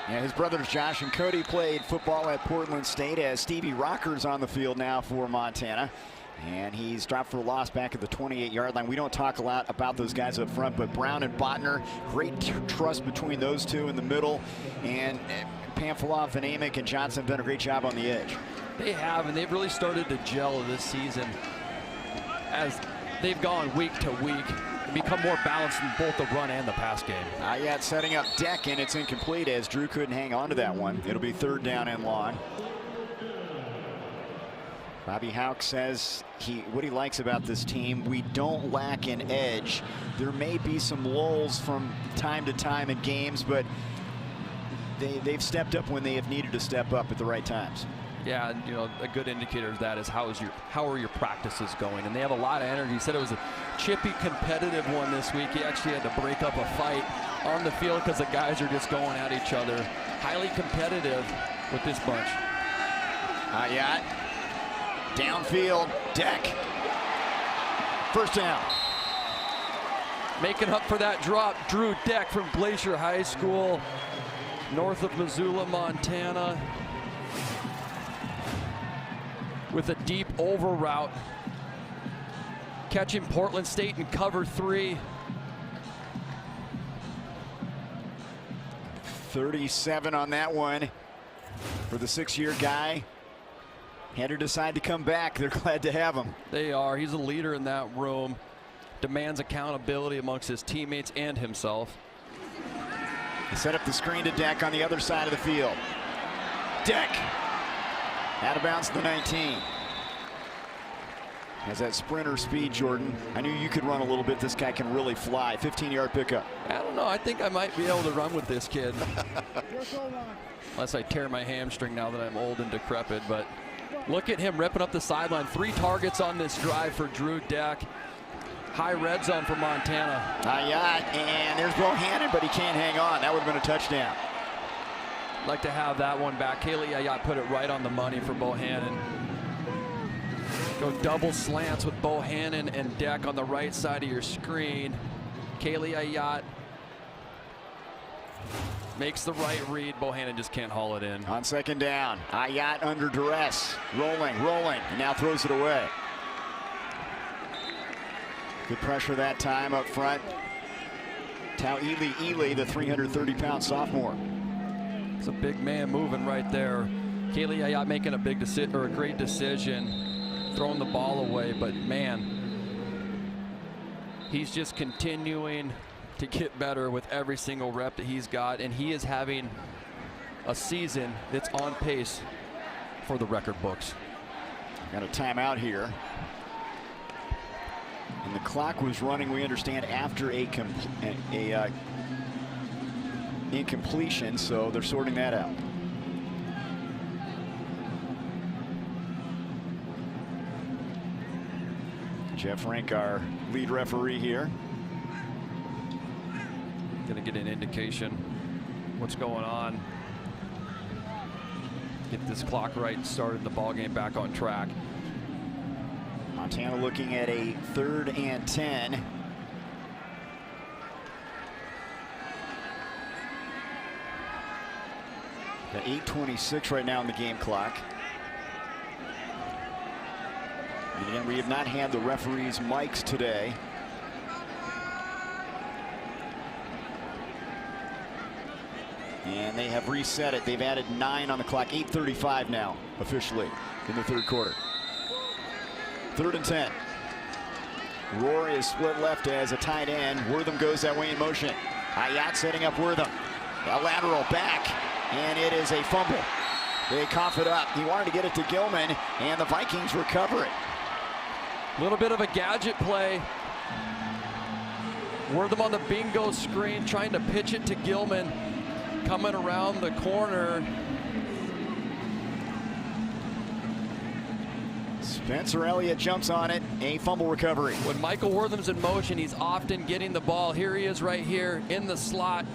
Speaker 1: Yeah, his brothers Josh and Cody played football at Portland State, as Stevie Rocker's on the field now for Montana. And he's dropped for a loss back at the 28-yard line. We don't talk a lot about those guys up front, but Brown and Botner, great trust between those two in the middle. And Pamphilov and Amick and Johnson have done a great job on the edge.
Speaker 2: They have, and they've really started to gel this season as they've gone week to week. Become more balanced in both the run and the pass game.
Speaker 1: Yeah, it's setting up Deck, and it's incomplete as Drew couldn't hang on to that one. It'll be 3rd down and long. Bobby Houck says what he likes about this team, we don't lack an edge. There may be some lulls from time to time in games, but they've stepped up when they have needed to step up at the right times.
Speaker 2: Yeah, you know, a good indicator of that is how are your practices going, and they have a lot of energy. He said it was a chippy, competitive one this week. He actually had to break up a fight on the field because the guys are just going at each other. Highly competitive with this bunch.
Speaker 1: Yeah, downfield, Deck. 1st down.
Speaker 2: Making up for that drop, Drew Deck from Glacier High School, north of Missoula, Montana, with a deep over route, catching Portland State in cover 3.
Speaker 1: 37 on that one for the 6-year guy. Had to decide to come back. They're glad to have him.
Speaker 2: They are. He's a leader in that room. Demands accountability amongst his teammates and himself.
Speaker 1: He set up the screen to Deck on the other side of the field. Deck out of bounds to the 19. Has that sprinter speed, Jordan. I knew you could run a little bit. This guy can really fly. 15-yard pickup.
Speaker 2: I don't know. I think I might be able to run with this kid. Unless I tear my hamstring now that I'm old and decrepit. But look at him ripping up the sideline. 3 targets on this drive for Drew Deck. High red zone for Montana.
Speaker 1: And there's Bohannon, but he can't hang on. That would have been a touchdown.
Speaker 2: Like to have that one back. Kaylee Ayat put it right on the money for Bohannon. Go double slants with Bohannon and Deck on the right side of your screen. Kaylee Ayat makes the right read. Bohannon just can't haul it in.
Speaker 1: On 2nd down, Ayat under duress. Rolling, and now throws it away. Good pressure that time up front. Tau Ely, the 330-pound sophomore.
Speaker 2: It's a big man moving right there. Kaylee Ayat making a big decision, or a great decision, throwing the ball away. But man, he's just continuing to get better with every single rep that he's got, and he is having a season that's on pace for the record books.
Speaker 1: Got a timeout here. And the clock was running, we understand, after a incompletion, so they're sorting that out. Jeff Rank, our lead referee here.
Speaker 2: Gonna get an indication what's going on. Get this clock right, started the ball game back on track.
Speaker 1: Montana looking at a 3rd and 10. Got 8:26 right now on the game clock. And again, we have not had the referees' mics today. And they have reset it. They've added 9 on the clock. 8:35 now, officially, in the 3rd quarter. 3rd and 10. Rohr is split left as a tight end. Wortham goes that way in motion. Ayat setting up Wortham. A lateral back, and it is a fumble. They cough it up. He wanted to get it to Gilman, and the Vikings recover it.
Speaker 2: A little bit of a gadget play. Wortham on the bingo screen, trying to pitch it to Gilman. Coming around the corner.
Speaker 1: Spencer Elliott jumps on it, a fumble recovery.
Speaker 2: When Michael Wortham's in motion, he's often getting the ball. Here he is right here in the slot.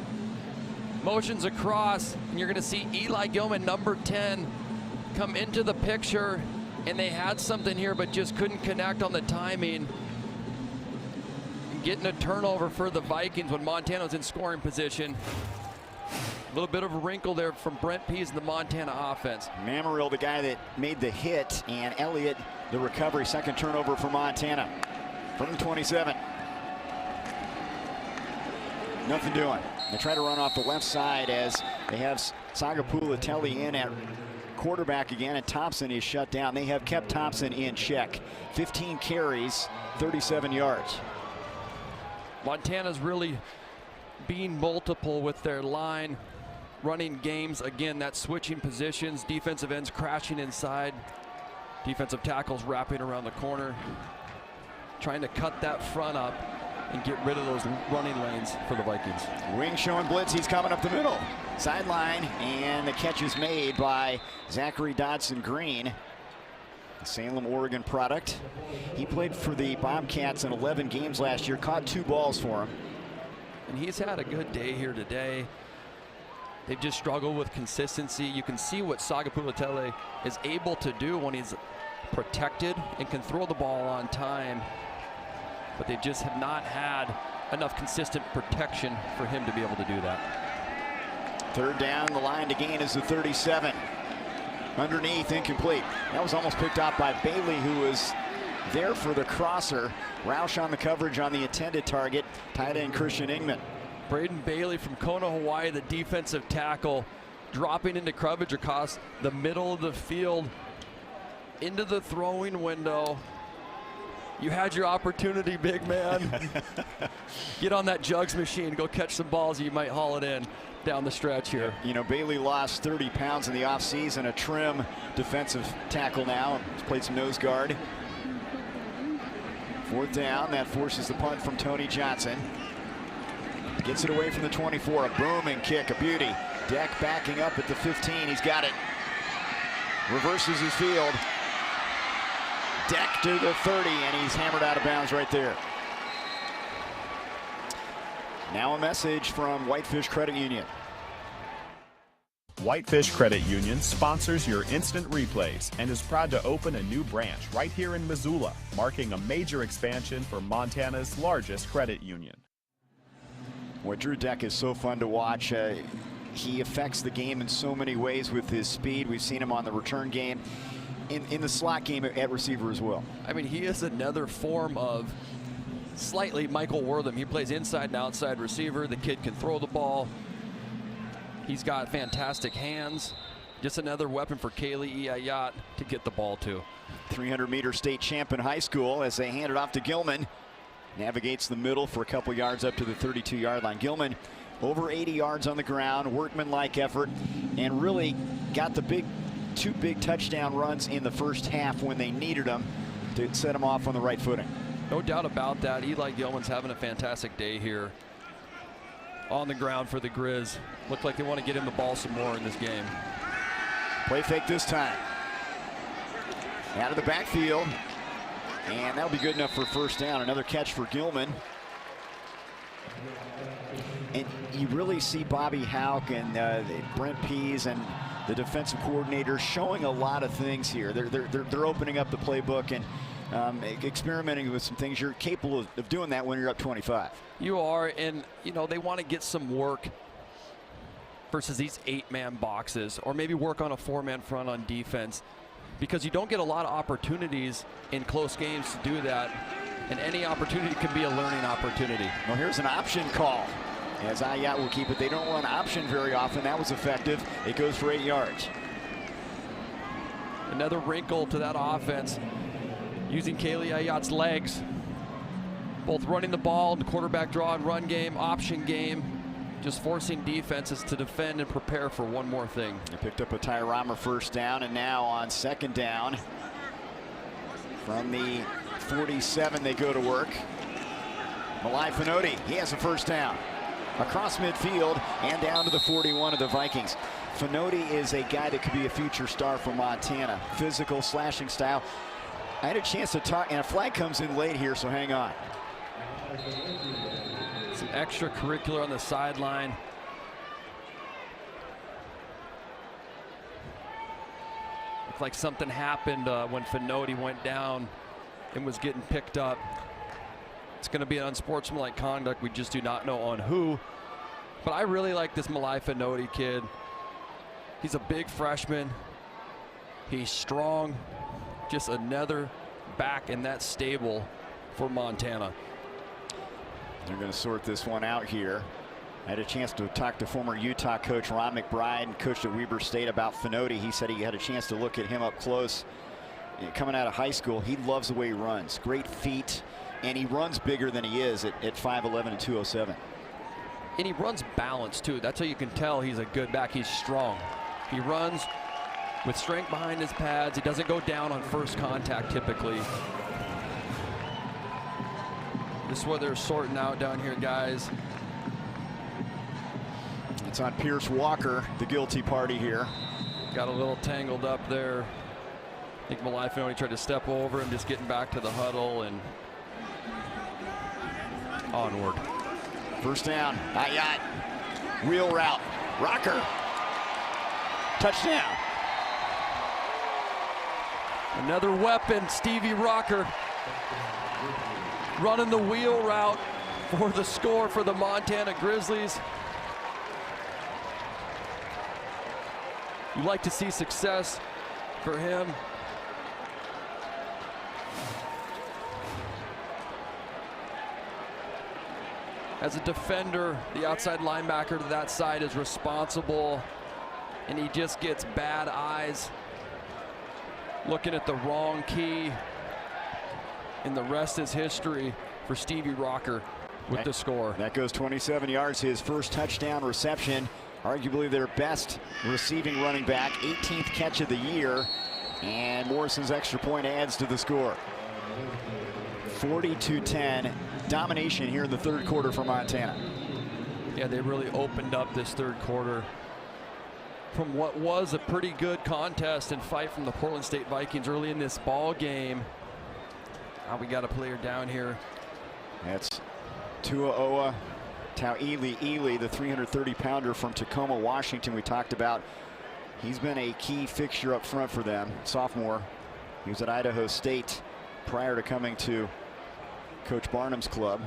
Speaker 2: Motions across, and you're going to see Eli Gilman, number 10, come into the picture, and they had something here but just couldn't connect on the timing. Getting a turnover for the Vikings when Montana was in scoring position. A little bit of a wrinkle there from Brent Pease in the Montana offense.
Speaker 1: Mammaril, the guy that made the hit, and Elliott, the recovery. Second turnover for Montana from the 27. Nothing doing. They try to run off the left side as they have Sagapulatelli in at quarterback again, and Thompson is shut down. They have kept Thompson in check. 15 carries, 37 yards.
Speaker 2: Montana's really being multiple with their line, running games. Again, that switching positions, defensive ends crashing inside, defensive tackles wrapping around the corner, trying to cut that front up and get rid of those running lanes for the Vikings.
Speaker 1: Wing showing blitz, he's coming up the middle. Sideline, and the catch is made by Zachary Dodson-Green, a Salem, Oregon product. He played for the Bobcats in 11 games last year, caught 2 balls for him.
Speaker 2: And he's had a good day here today. They've just struggled with consistency. You can see what Sagapulatelli is able to do when he's protected and can throw the ball on time. But they just have not had enough consistent protection for him to be able to do that.
Speaker 1: Third down, the line to gain is the 37. Underneath, incomplete. That was almost picked off by Bailey, who was there for the crosser. Roush on the coverage on the intended target. Tight end Christian Ingman.
Speaker 2: Braden Bailey from Kona, Hawaii, the defensive tackle, dropping into coverage across the middle of the field into the throwing window. You had your opportunity, big man. Get on that jugs machine, go catch some balls, you might haul it in down the stretch here.
Speaker 1: You know, Bailey lost 30 pounds in the offseason, a trim defensive tackle now. He's played some nose guard. Fourth down, that forces the punt from Tony Johnson. Gets it away from the 24, a booming kick, a beauty. Deck backing up at the 15, he's got it. Reverses his field. Deck to the 30, and he's hammered out of bounds right there. Now a message from Whitefish Credit Union.
Speaker 10: Whitefish Credit Union sponsors your instant replays and is proud to open a new branch right here in Missoula, marking a major expansion for Montana's largest credit union.
Speaker 1: Well, Drew Deck is so fun to watch. He affects the game in so many ways with his speed. We've seen him on the return game, in the slot game at receiver as well.
Speaker 2: I mean, he is another form of slightly Michael Wortham. He plays inside and outside receiver. The kid can throw the ball. He's got fantastic hands. Just another weapon for Kaylee Iayat to get the ball to.
Speaker 1: 300-meter state champ in high school as they hand it off to Gilman. Navigates the middle for a couple yards up to the 32-yard line. Gilman over 80 yards on the ground, workmanlike effort, and really got the two big touchdown runs in the first half when they needed them to set them off on the right footing.
Speaker 2: No doubt about that. Eli Gilman's having a fantastic day here on the ground for the Grizz. Look like they want to get him the ball some more in this game.
Speaker 1: Play fake this time. Out of the backfield. And that'll be good enough for first down. Another catch for Gilman. And you really see Bobby Houck and Brent Pease and the defensive coordinator showing a lot of things here. They're opening up the playbook and experimenting with some things. You're capable of doing that when you're up 25.
Speaker 2: You are, and you know they want to get some work versus these 8-man boxes, or maybe work on a 4-man front on defense, because you don't get a lot of opportunities in close games to do that, and any opportunity can be a learning opportunity.
Speaker 1: Well, here's an option call as Iayat will keep it. They don't run option very often. That was effective. It goes for 8 yards.
Speaker 2: Another wrinkle to that offense, using Kaylee Iayat's legs, both running the ball in the quarterback draw and run game, option game, just forcing defenses to defend and prepare for one more thing.
Speaker 1: They picked up a Ty Romer first down, and now on second down from the 47 they go to work. Malai Finotti, he has a first down across midfield and down to the 41 of the Vikings. Finotti is a guy that could be a future star for Montana. Physical, slashing style.
Speaker 11: I had a chance to talk, and a flag comes in late here, so hang on.
Speaker 2: Some extracurricular on the sideline. Looked like something happened when Fenoti went down and was getting picked up. It's going to be an unsportsmanlike conduct. We just do not know on who. But I really like this Malai Fenoti kid. He's a big freshman. He's strong. Just another back in that stable for Montana.
Speaker 11: They're going to sort this one out here. I had a chance to talk to former Utah coach Ron McBride, coached at Weber State, about Fenoti. He said he had a chance to look at him up close. Coming out of high school, he loves the way he runs. Great feet, and he runs bigger than he is at 5'11" and 207.
Speaker 2: And he runs balanced too. That's how you can tell he's a good back. He's strong. He runs with strength behind his pads. He doesn't go down on first contact typically. This is what they're sorting out down here, guys.
Speaker 11: It's on Pierce Walker, the guilty party here.
Speaker 2: Got a little tangled up there. I think Malai Fenoti tried to step over him, just getting back to the huddle and onward.
Speaker 11: First down, Ayat, wheel route, Rocker, touchdown.
Speaker 2: Another weapon, Stevie Rocker, running the wheel route for the score for the Montana Grizzlies. You like to see success for him. As a defender, the outside linebacker to that side is responsible, and he just gets bad eyes, looking at the wrong key, and the rest is history for Stevie Rocker with the score.
Speaker 11: That goes 27 yards, his first touchdown reception, arguably their best receiving running back, 18th catch of the year, and Morrison's extra point adds to the score. 42-10. Domination here in the third quarter for Montana.
Speaker 2: Yeah, they really opened up this third quarter from what was a pretty good contest and fight from the Portland State Vikings early in this ball game. Now we got a player down here.
Speaker 11: That's Tuaoa Tauili, the 330-pounder from Tacoma, Washington. We talked about. He's been a key fixture up front for them. Sophomore. He was at Idaho State prior to coming to Coach Barnum's club.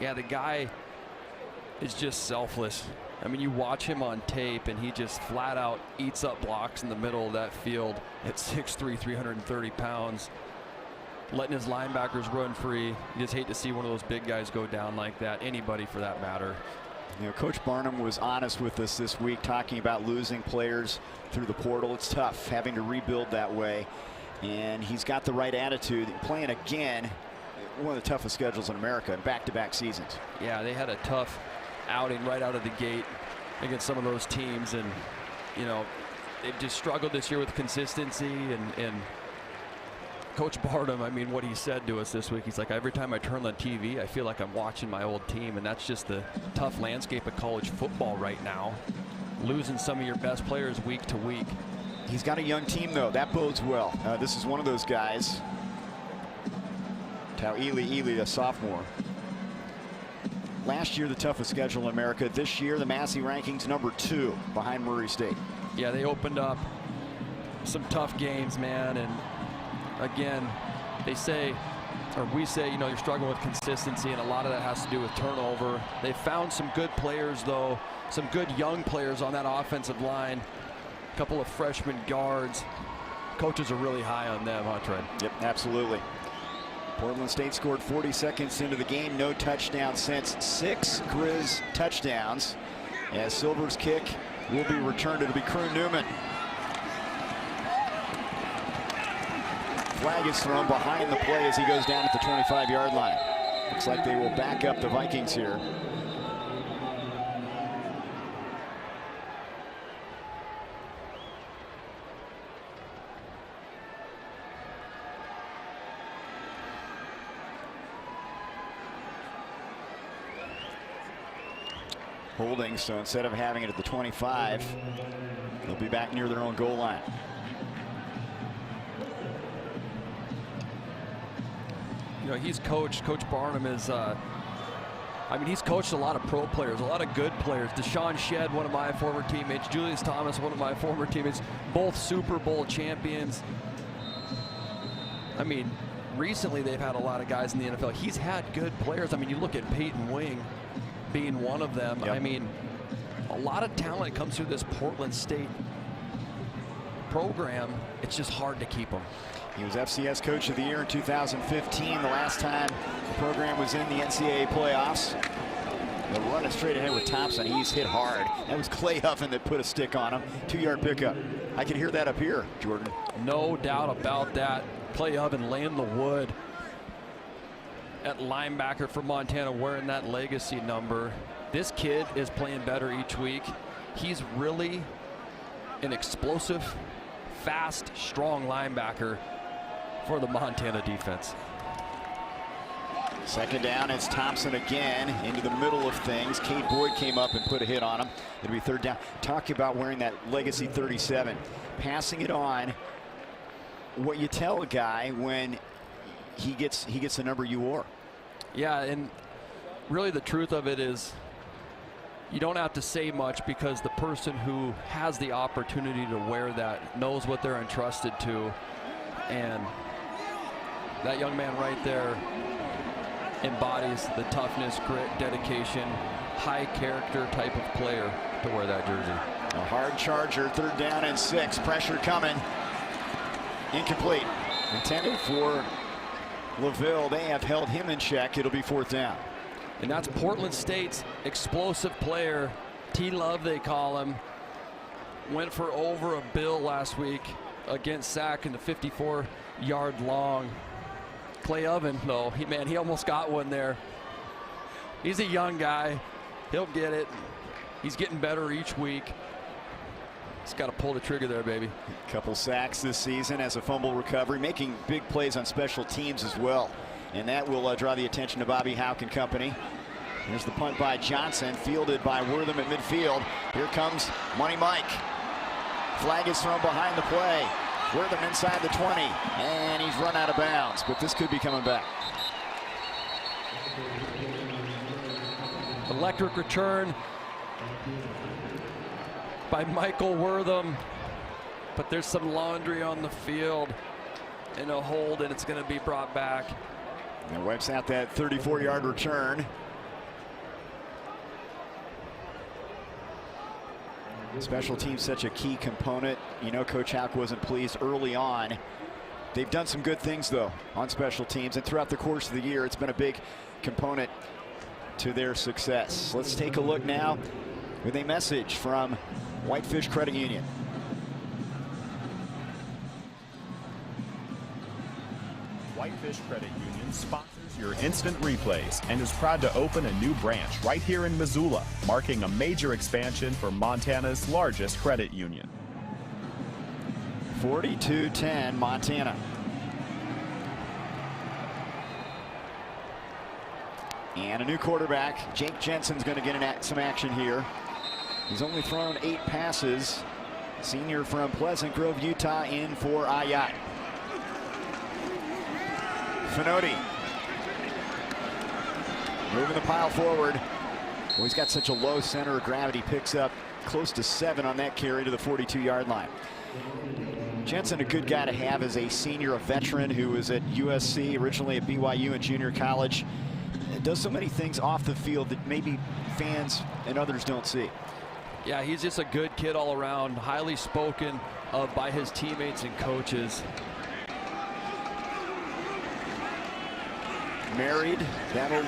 Speaker 2: Yeah, the guy is just selfless. I mean, you watch him on tape and he just flat out eats up blocks in the middle of that field at 6'3", 330 pounds, letting his linebackers run free. You just hate to see one of those big guys go down like that, anybody for that matter.
Speaker 11: You know, Coach Barnum was honest with us this week, talking about losing players through the portal. It's tough having to rebuild that way, and he's got the right attitude. Playing again, one of the toughest schedules in America in back-to-back seasons.
Speaker 2: Yeah, they had a tough outing right out of the gate against some of those teams, and you know, they've just struggled this year with consistency. And Coach Barnum, I mean, what he said to us this week, he's like, every time I turn on TV, I feel like I'm watching my old team. And that's just the tough landscape of college football right now, losing some of your best players week to week.
Speaker 11: He's got a young team, though. That bodes well. This is one of those guys. Tauili, a sophomore. Last year, the toughest schedule in America. This year, the Massey rankings #2 behind Murray State.
Speaker 2: Yeah, they opened up some tough games, man. And again, they say, or we say, you know, you're struggling with consistency, and a lot of that has to do with turnover. They found some good players, though, some good young players on that offensive line. A couple of freshman guards. Coaches are really high on them, huh, Trent?
Speaker 11: Yep, absolutely. Portland State scored 40 seconds into the game. No touchdown since. 6 Grizz touchdowns. As Silver's kick will be returned. It'll be Crew Newman. Flag is thrown behind the play as he goes down at the 25-yard line. Looks like they will back up the Vikings here. Holding, so instead of having it at the 25, they'll be back near their own goal line.
Speaker 2: You know, Coach Barnum is, I mean, he's coached a lot of pro players, a lot of good players. Deshaun Shedd, one of my former teammates. Julius Thomas, one of my former teammates. Both Super Bowl champions. I mean, recently they've had a lot of guys in the NFL. He's had good players. I mean, you look at Peyton Wing being one of them.
Speaker 11: Yep.
Speaker 2: I mean, a lot of talent comes through this Portland State program. It's just hard to keep them.
Speaker 11: He was FCS Coach of the Year in 2015, the last time the program was in the NCAA playoffs. They'll run it straight ahead with Thompson. He's hit hard. That was Clay Huffin that put a stick on him. 2-yard pickup. I can hear that up here, Jordan.
Speaker 2: No doubt about that. Clay Huffin laying the wood at linebacker for Montana, wearing that legacy number. This kid is playing better each week. He's really an explosive, fast, strong linebacker for the Montana defense.
Speaker 11: Second down, it's Thompson again into the middle of things. Cade Boyd came up and put a hit on him. It'll be third down. Talking about wearing that legacy 37, passing it on. What you tell a guy when he gets the number you wore.
Speaker 2: Yeah, and really the truth of it is you don't have to say much, because the person who has the opportunity to wear that knows what they're entrusted to. And that young man right there embodies the toughness, grit, dedication, high character type of player to wear that jersey.
Speaker 11: A hard charger, third down and 6. Pressure coming. Incomplete. Intended for LaVille. They have held him in check. It'll be fourth down.
Speaker 2: And that's Portland State's explosive player, T-Love they call him. Went for over a bill last week against Sac in the 54-yard long. Clay Oven, though, he almost got one there. He's a young guy. He'll get it. He's getting better each week. He's got to pull the trigger there, baby.
Speaker 11: Couple sacks this season as a fumble recovery, making big plays on special teams as well. And that will draw the attention to Bobby Houck and company. Here's the punt by Johnson, fielded by Wortham at midfield. Here comes Money Mike. Flag is thrown behind the play. Wortham inside the 20, and he's run out of bounds, but this could be coming back.
Speaker 2: Electric return by Michael Wortham, but there's some laundry on the field and a hold, and it's going to be brought back.
Speaker 11: And wipes out that 34-yard return. Special teams such a key component. You know, Coach Houck wasn't pleased early on. They've done some good things, though, on special teams, and throughout the course of the year, it's been a big component to their success. Let's take a look now with a message from Whitefish Credit Union.
Speaker 10: Whitefish Credit Union sponsors your instant replays and is proud to open a new branch right here in Missoula, marking a major expansion for Montana's largest credit union.
Speaker 11: 42-10 Montana. And a new quarterback. Jake Jensen's going to get some action here. He's only thrown 8 passes. Senior from Pleasant Grove, Utah, in for Ayat. Finoti moving the pile forward. Well, he's got such a low center of gravity. Picks up close to 7 on that carry to the 42-yard line. Jensen, a good guy to have as a senior, a veteran who was at USC, originally at BYU in junior college. It does so many things off the field that maybe fans and others don't see.
Speaker 2: Yeah, he's just a good kid all around, highly spoken of by his teammates and coaches.
Speaker 11: Married, that'll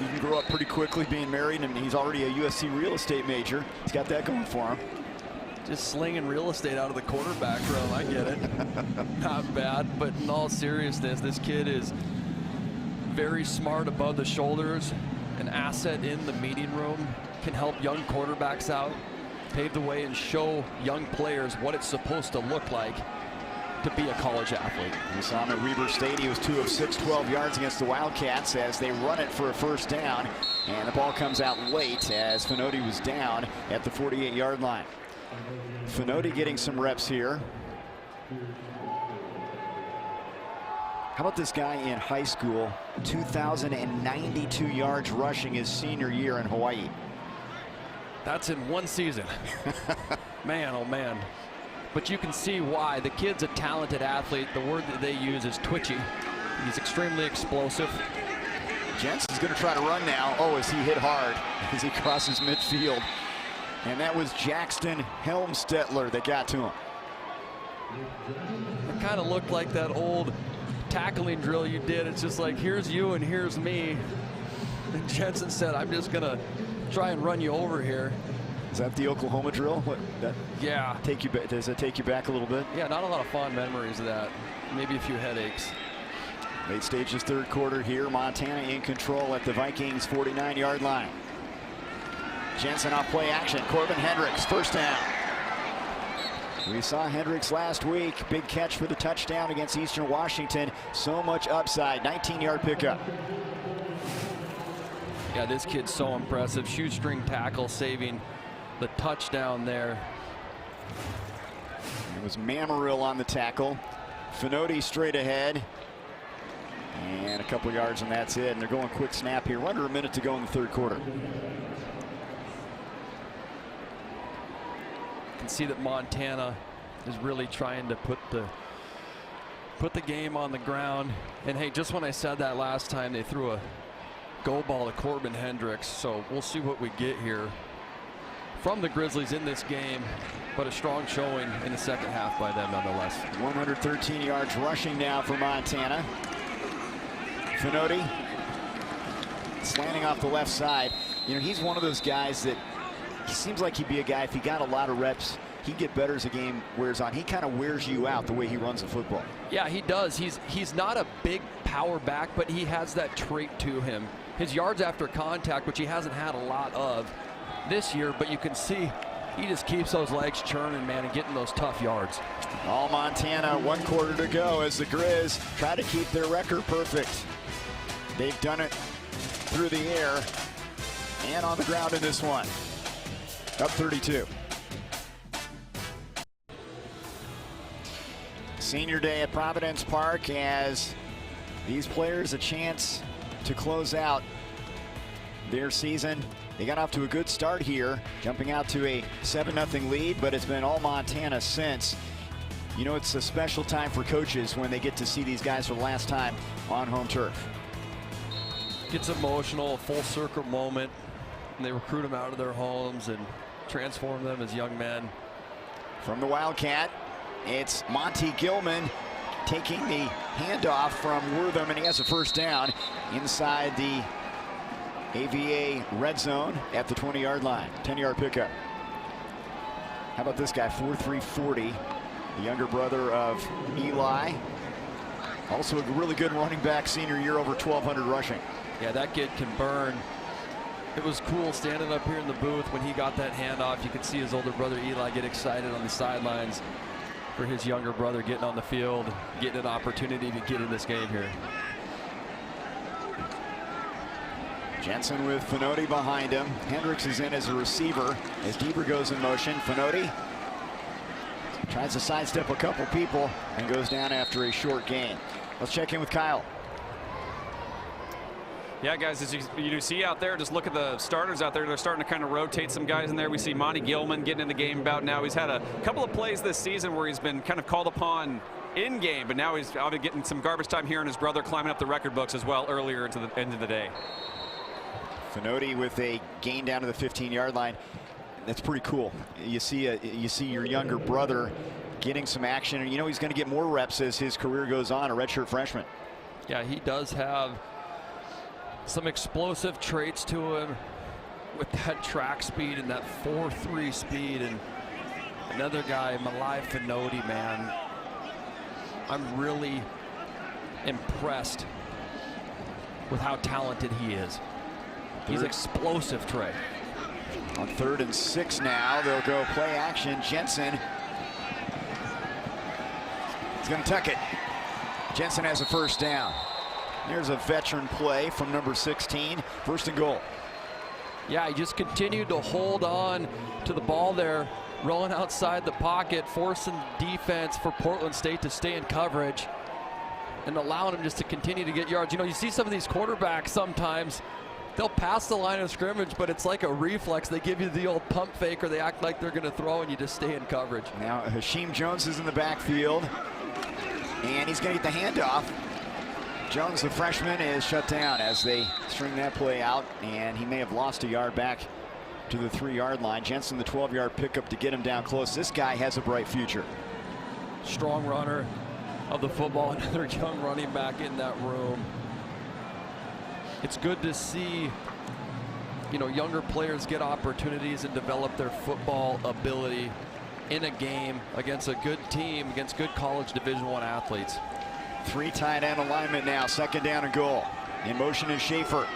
Speaker 11: you can grow up pretty quickly being married, and he's already a USC real estate major. He's got that going for him.
Speaker 2: Just slinging real estate out of the quarterback room, I get it. Not bad, but in all seriousness, this kid is very smart above the shoulders, an asset in the meeting room, can help young quarterbacks out, pave the way and show young players what it's supposed to look like to be a college athlete.
Speaker 11: We saw him at Weber State. He was 2 of 6, 12 yards against the Wildcats as they run it for a first down. And the ball comes out late as Finoti was down at the 48-yard line. Finoti getting some reps here. How about this guy in high school? 2,092 yards rushing his senior year in Hawaii.
Speaker 2: That's in one season. Man, oh man. But you can see why. The kid's a talented athlete. The word that they use is twitchy. He's extremely explosive.
Speaker 11: Jensen's going to try to run now. Oh, as he hit hard as he crosses midfield. And that was Jackson Helmstetler that got to him.
Speaker 2: It kind of looked like that old tackling drill you did. It's just like, here's you and here's me. And Jensen said, I'm just going to try and run you over here.
Speaker 11: Is that the Oklahoma drill? What, that
Speaker 2: yeah.
Speaker 11: Does that take you back a little bit?
Speaker 2: Yeah, not a lot of fond memories of that. Maybe a few headaches.
Speaker 11: Late stages, third quarter here. Montana in control at the Vikings 49-yard line. Jensen off play action. Corbin Hendricks, first down. We saw Hendricks last week. Big catch for the touchdown against Eastern Washington. So much upside. 19-yard pickup.
Speaker 2: Yeah, this kid's so impressive. Shoestring tackle saving the touchdown there.
Speaker 11: It was Mammaril on the tackle. Finotti straight ahead. And a couple yards and that's it. And they're going quick snap here. Under a minute to go in the third quarter.
Speaker 2: You can see that Montana is really trying to put the game on the ground. And hey, just when I said that last time, they threw a go ball to Corbin Hendricks. So we'll see what we get here from the Grizzlies in this game. But a strong showing in the second half by them nonetheless.
Speaker 11: 113 yards rushing now for Montana. Finotti slanting off the left side. You know, he's one of those guys that he seems like he'd be a guy, if he got a lot of reps, he'd get better as the game wears on. He kind of wears you out the way he runs the football.
Speaker 2: Yeah, he does. He's not a big power back, but he has that trait to him. His yards after contact, which he hasn't had a lot of this year, but you can see he just keeps those legs churning, man, and getting those tough yards.
Speaker 11: All Montana, 1 quarter to go as the Grizz try to keep their record perfect. They've done it through the air and on the ground in this one. Up 32. Senior day at Providence Park as these players a chance to close out their season. They got off to a good start here, jumping out to a 7-0 lead, but it's been all Montana since. You know, it's a special time for coaches when they get to see these guys for the last time on home turf.
Speaker 2: Gets emotional, a full circle moment, and they recruit them out of their homes and transform them as young men.
Speaker 11: From the Wildcat, it's Monty Gilman taking the handoff from Wortham, and he has a first down inside the AVA red zone at the 20-yard line. 10-yard pickup. How about this guy, 4'3", 40, the younger brother of Eli. Also a really good running back, senior year, over 1,200 rushing.
Speaker 2: Yeah, that kid can burn. It was cool standing up here in the booth when he got that handoff. You could see his older brother Eli get excited on the sidelines for his younger brother getting on the field, getting an opportunity to get in this game here.
Speaker 11: Jensen with Finotti behind him. Hendricks is in as a receiver as Deaver goes in motion. Finotti tries to sidestep a couple people and goes down after a short gain. Let's check in with Kyle.
Speaker 3: Yeah, guys, as you see out there, just look at the starters out there. They're starting to kind of rotate some guys in there. We see Monty Gilman getting in the game about now. He's had a couple of plays this season where he's been kind of called upon in game, but now he's out getting some garbage time here, and his brother climbing up the record books as well earlier into the end of the day.
Speaker 11: Finotti with a gain down to the 15-yard line. That's pretty cool. You see your younger brother getting some action, and you know he's going to get more reps as his career goes on, a redshirt freshman.
Speaker 2: Yeah, he does have some explosive traits to him with that track speed and that 4.3 speed. And another guy, Malai Finotti, man, I'm really impressed with how talented he is. He's explosive, Trey.
Speaker 11: On 3rd and 6 now, they'll go play action. Jensen is going to tuck it. Jensen has a first down. There's a veteran play from number 16. 1st and goal.
Speaker 2: Yeah, he just continued to hold on to the ball there, rolling outside the pocket, forcing defense for Portland State to stay in coverage. and allowing him just to continue to get yards. You know, you see some of these quarterbacks sometimes, they'll pass the line of scrimmage, but it's like a reflex. They give you the old pump fake, or they act like they're going to throw, and you just stay in coverage.
Speaker 11: Now Hasheem Jones is in the backfield, and he's going to get the handoff. Jones, the freshman, is shut down as they string that play out, and he may have lost a yard back to the 3-yard line. Jensen, the 12-yard pickup to get him down close. This guy has a bright future.
Speaker 2: Strong runner of the football, another young running back in that room. It's good to see, you know, younger players get opportunities and develop their football ability in a game against a good team, against good college Division I athletes.
Speaker 11: 3 tight end alignment now, 2nd down and goal. In motion is Schaefer.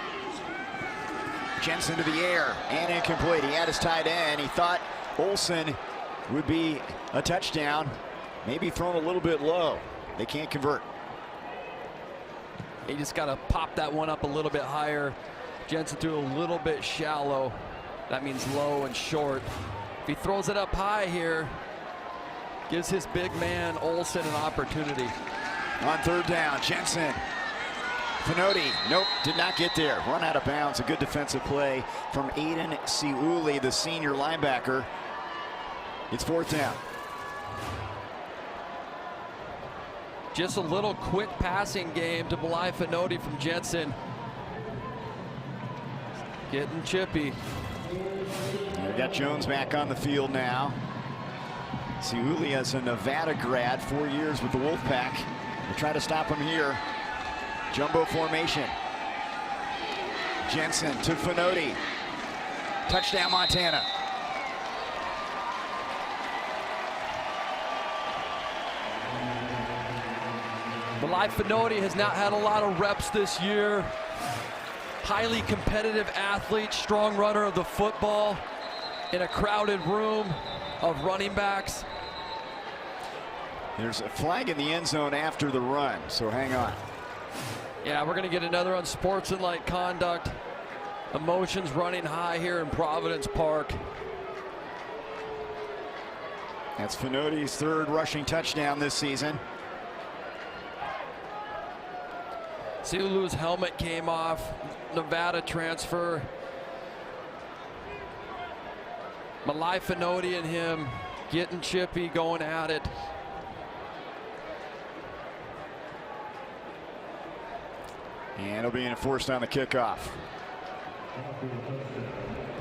Speaker 11: Jensen to the air and incomplete. He had his tight end. He thought Olsen would be a touchdown, maybe thrown a little bit low. They can't convert.
Speaker 2: He just got to pop that one up a little bit higher. Jensen threw a little bit shallow. That means low and short. If he throws it up high here, gives his big man Olsen an opportunity.
Speaker 11: On 3rd down, Jensen. Finoti, nope, did not get there. Run out of bounds. A good defensive play from Aiden Siuli, the senior linebacker. It's 4th down.
Speaker 2: Just a little quick passing game to Malai Finoti from Jensen. Getting chippy.
Speaker 11: We got Jones back on the field now. Siuli is a Nevada grad, 4 years with the Wolfpack. We'll try to stop him here. Jumbo formation. Jensen to Finoti. Touchdown, Montana.
Speaker 2: Malai Finoti has not had a lot of reps this year. Highly competitive athlete, strong runner of the football in a crowded room of running backs.
Speaker 11: There's a flag in the end zone after the run, so hang on.
Speaker 2: Yeah, we're going to get another unsportsmanlike conduct. Emotions running high here in Providence Park.
Speaker 11: That's Finoti's 3rd rushing touchdown this season.
Speaker 2: Siulu's helmet came off. Nevada transfer. Malai Finoti and him getting chippy, going at it.
Speaker 11: And it'll be enforced on the kickoff.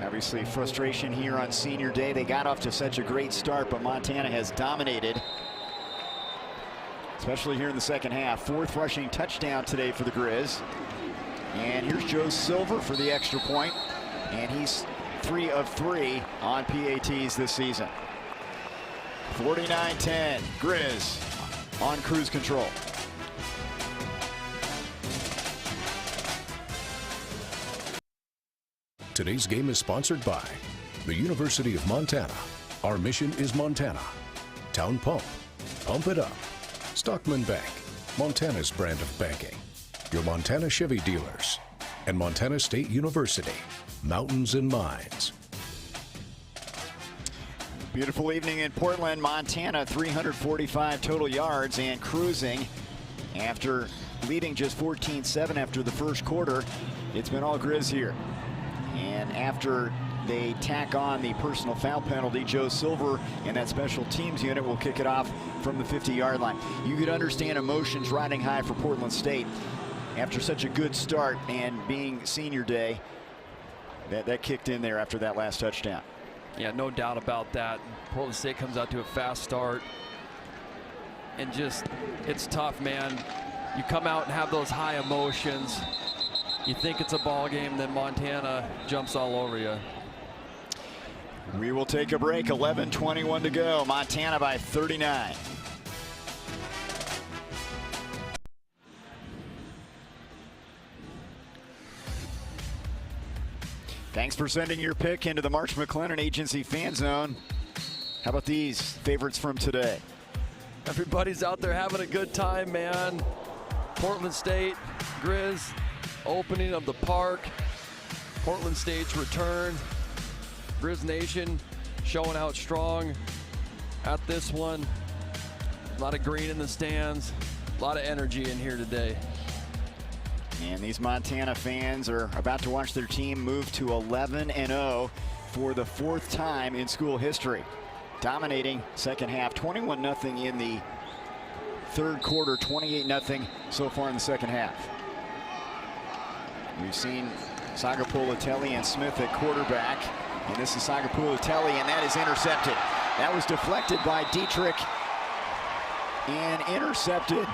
Speaker 11: Obviously frustration here on senior day. They got off to such a great start, but Montana has dominated, especially here in the 2nd half. 4th rushing touchdown today for the Grizz. And here's Joe Silver for the extra point, and he's 3 of 3 on PATs this season. 49-10, Grizz on cruise control.
Speaker 4: Today's game is sponsored by the University of Montana. Our mission is Montana. Town Pump. Pump it up. Stockman Bank. Montana's brand of banking. Your Montana Chevy dealers. And Montana State University. Mountains and Mines.
Speaker 11: Beautiful evening in Portland, Montana. 345 total yards and cruising. After leading just 14-7 after the 1st quarter, it's been all Grizz here. And after they tack on the personal foul penalty, Joe Silver and that special teams unit will kick it off from the 50-yard line. You could understand emotions riding high for Portland State after such a good start, and being senior day, that kicked in there after that last touchdown.
Speaker 2: Yeah, no doubt about that. Portland State comes out to a fast start, and just, it's tough, man. You come out and have those high emotions. You think it's a ball game, then Montana jumps all over you.
Speaker 11: We will take a break. 11:21 to go. Montana by 39. Thanks for sending your pick into the March McLennan Agency Fan Zone. How about these favorites from today?
Speaker 2: Everybody's out there having a good time, man. Portland State, Grizz, opening of the park. Portland State's return. Grizz Nation showing out strong at this one. A lot of green in the stands. A lot of energy in here today.
Speaker 11: And these Montana fans are about to watch their team move to 11-0 for the 4th time in school history. Dominating second half, 21-0 in the third quarter, 28-0 so far in the second half. We've seen Sagapulatelli and Smith at quarterback, and this is Sagapulatelli, and that is intercepted. That was deflected by Dietrich and intercepted.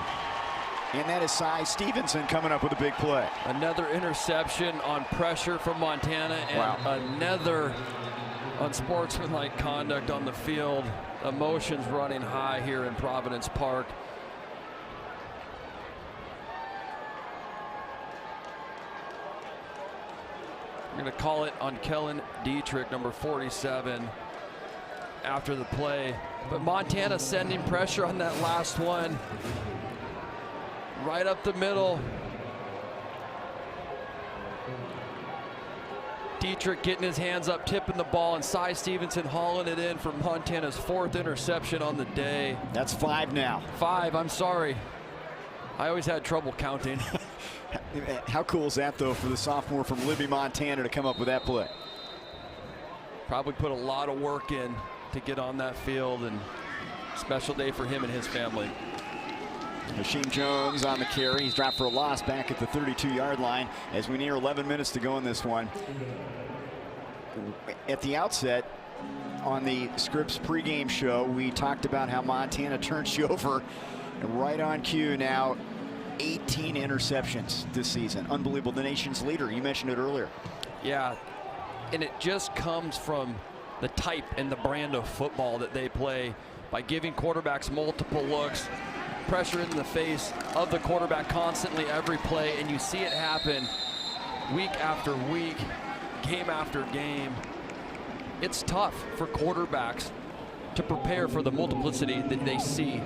Speaker 11: And that is Cy Stevenson coming up with a big play.
Speaker 2: Another interception on pressure from Montana, and another unsportsmanlike conduct on the field. Emotions running high here in Providence Park. We're going to call it on Kellen Dietrich, number 47, after the play. But Montana sending pressure on that last one. Right up the middle. Dietrich getting his hands up, tipping the ball, and Cy Stevenson hauling it in for Montana's 4th interception on the day.
Speaker 11: That's 5 now.
Speaker 2: 5, I'm sorry. I always had trouble counting.
Speaker 11: How cool is that, though, for the sophomore from Libby, Montana to come up with that play?
Speaker 2: Probably put a lot of work in to get on that field, and special day for him and his family.
Speaker 11: Hasheem Jones on the carry. He's dropped for a loss back at the 32-yard line as we near 11 minutes to go in this one. At the outset, on the Scripps pregame show, we talked about how Montana turns you over. And right on cue now, 18 interceptions this season. Unbelievable. The nation's leader. You mentioned it earlier.
Speaker 2: Yeah, and it just comes from the type and the brand of football that they play by giving quarterbacks multiple looks, pressure in the face of the quarterback constantly every play, and you see it happen week after week, game after game. It's tough for quarterbacks to prepare for the multiplicity that they see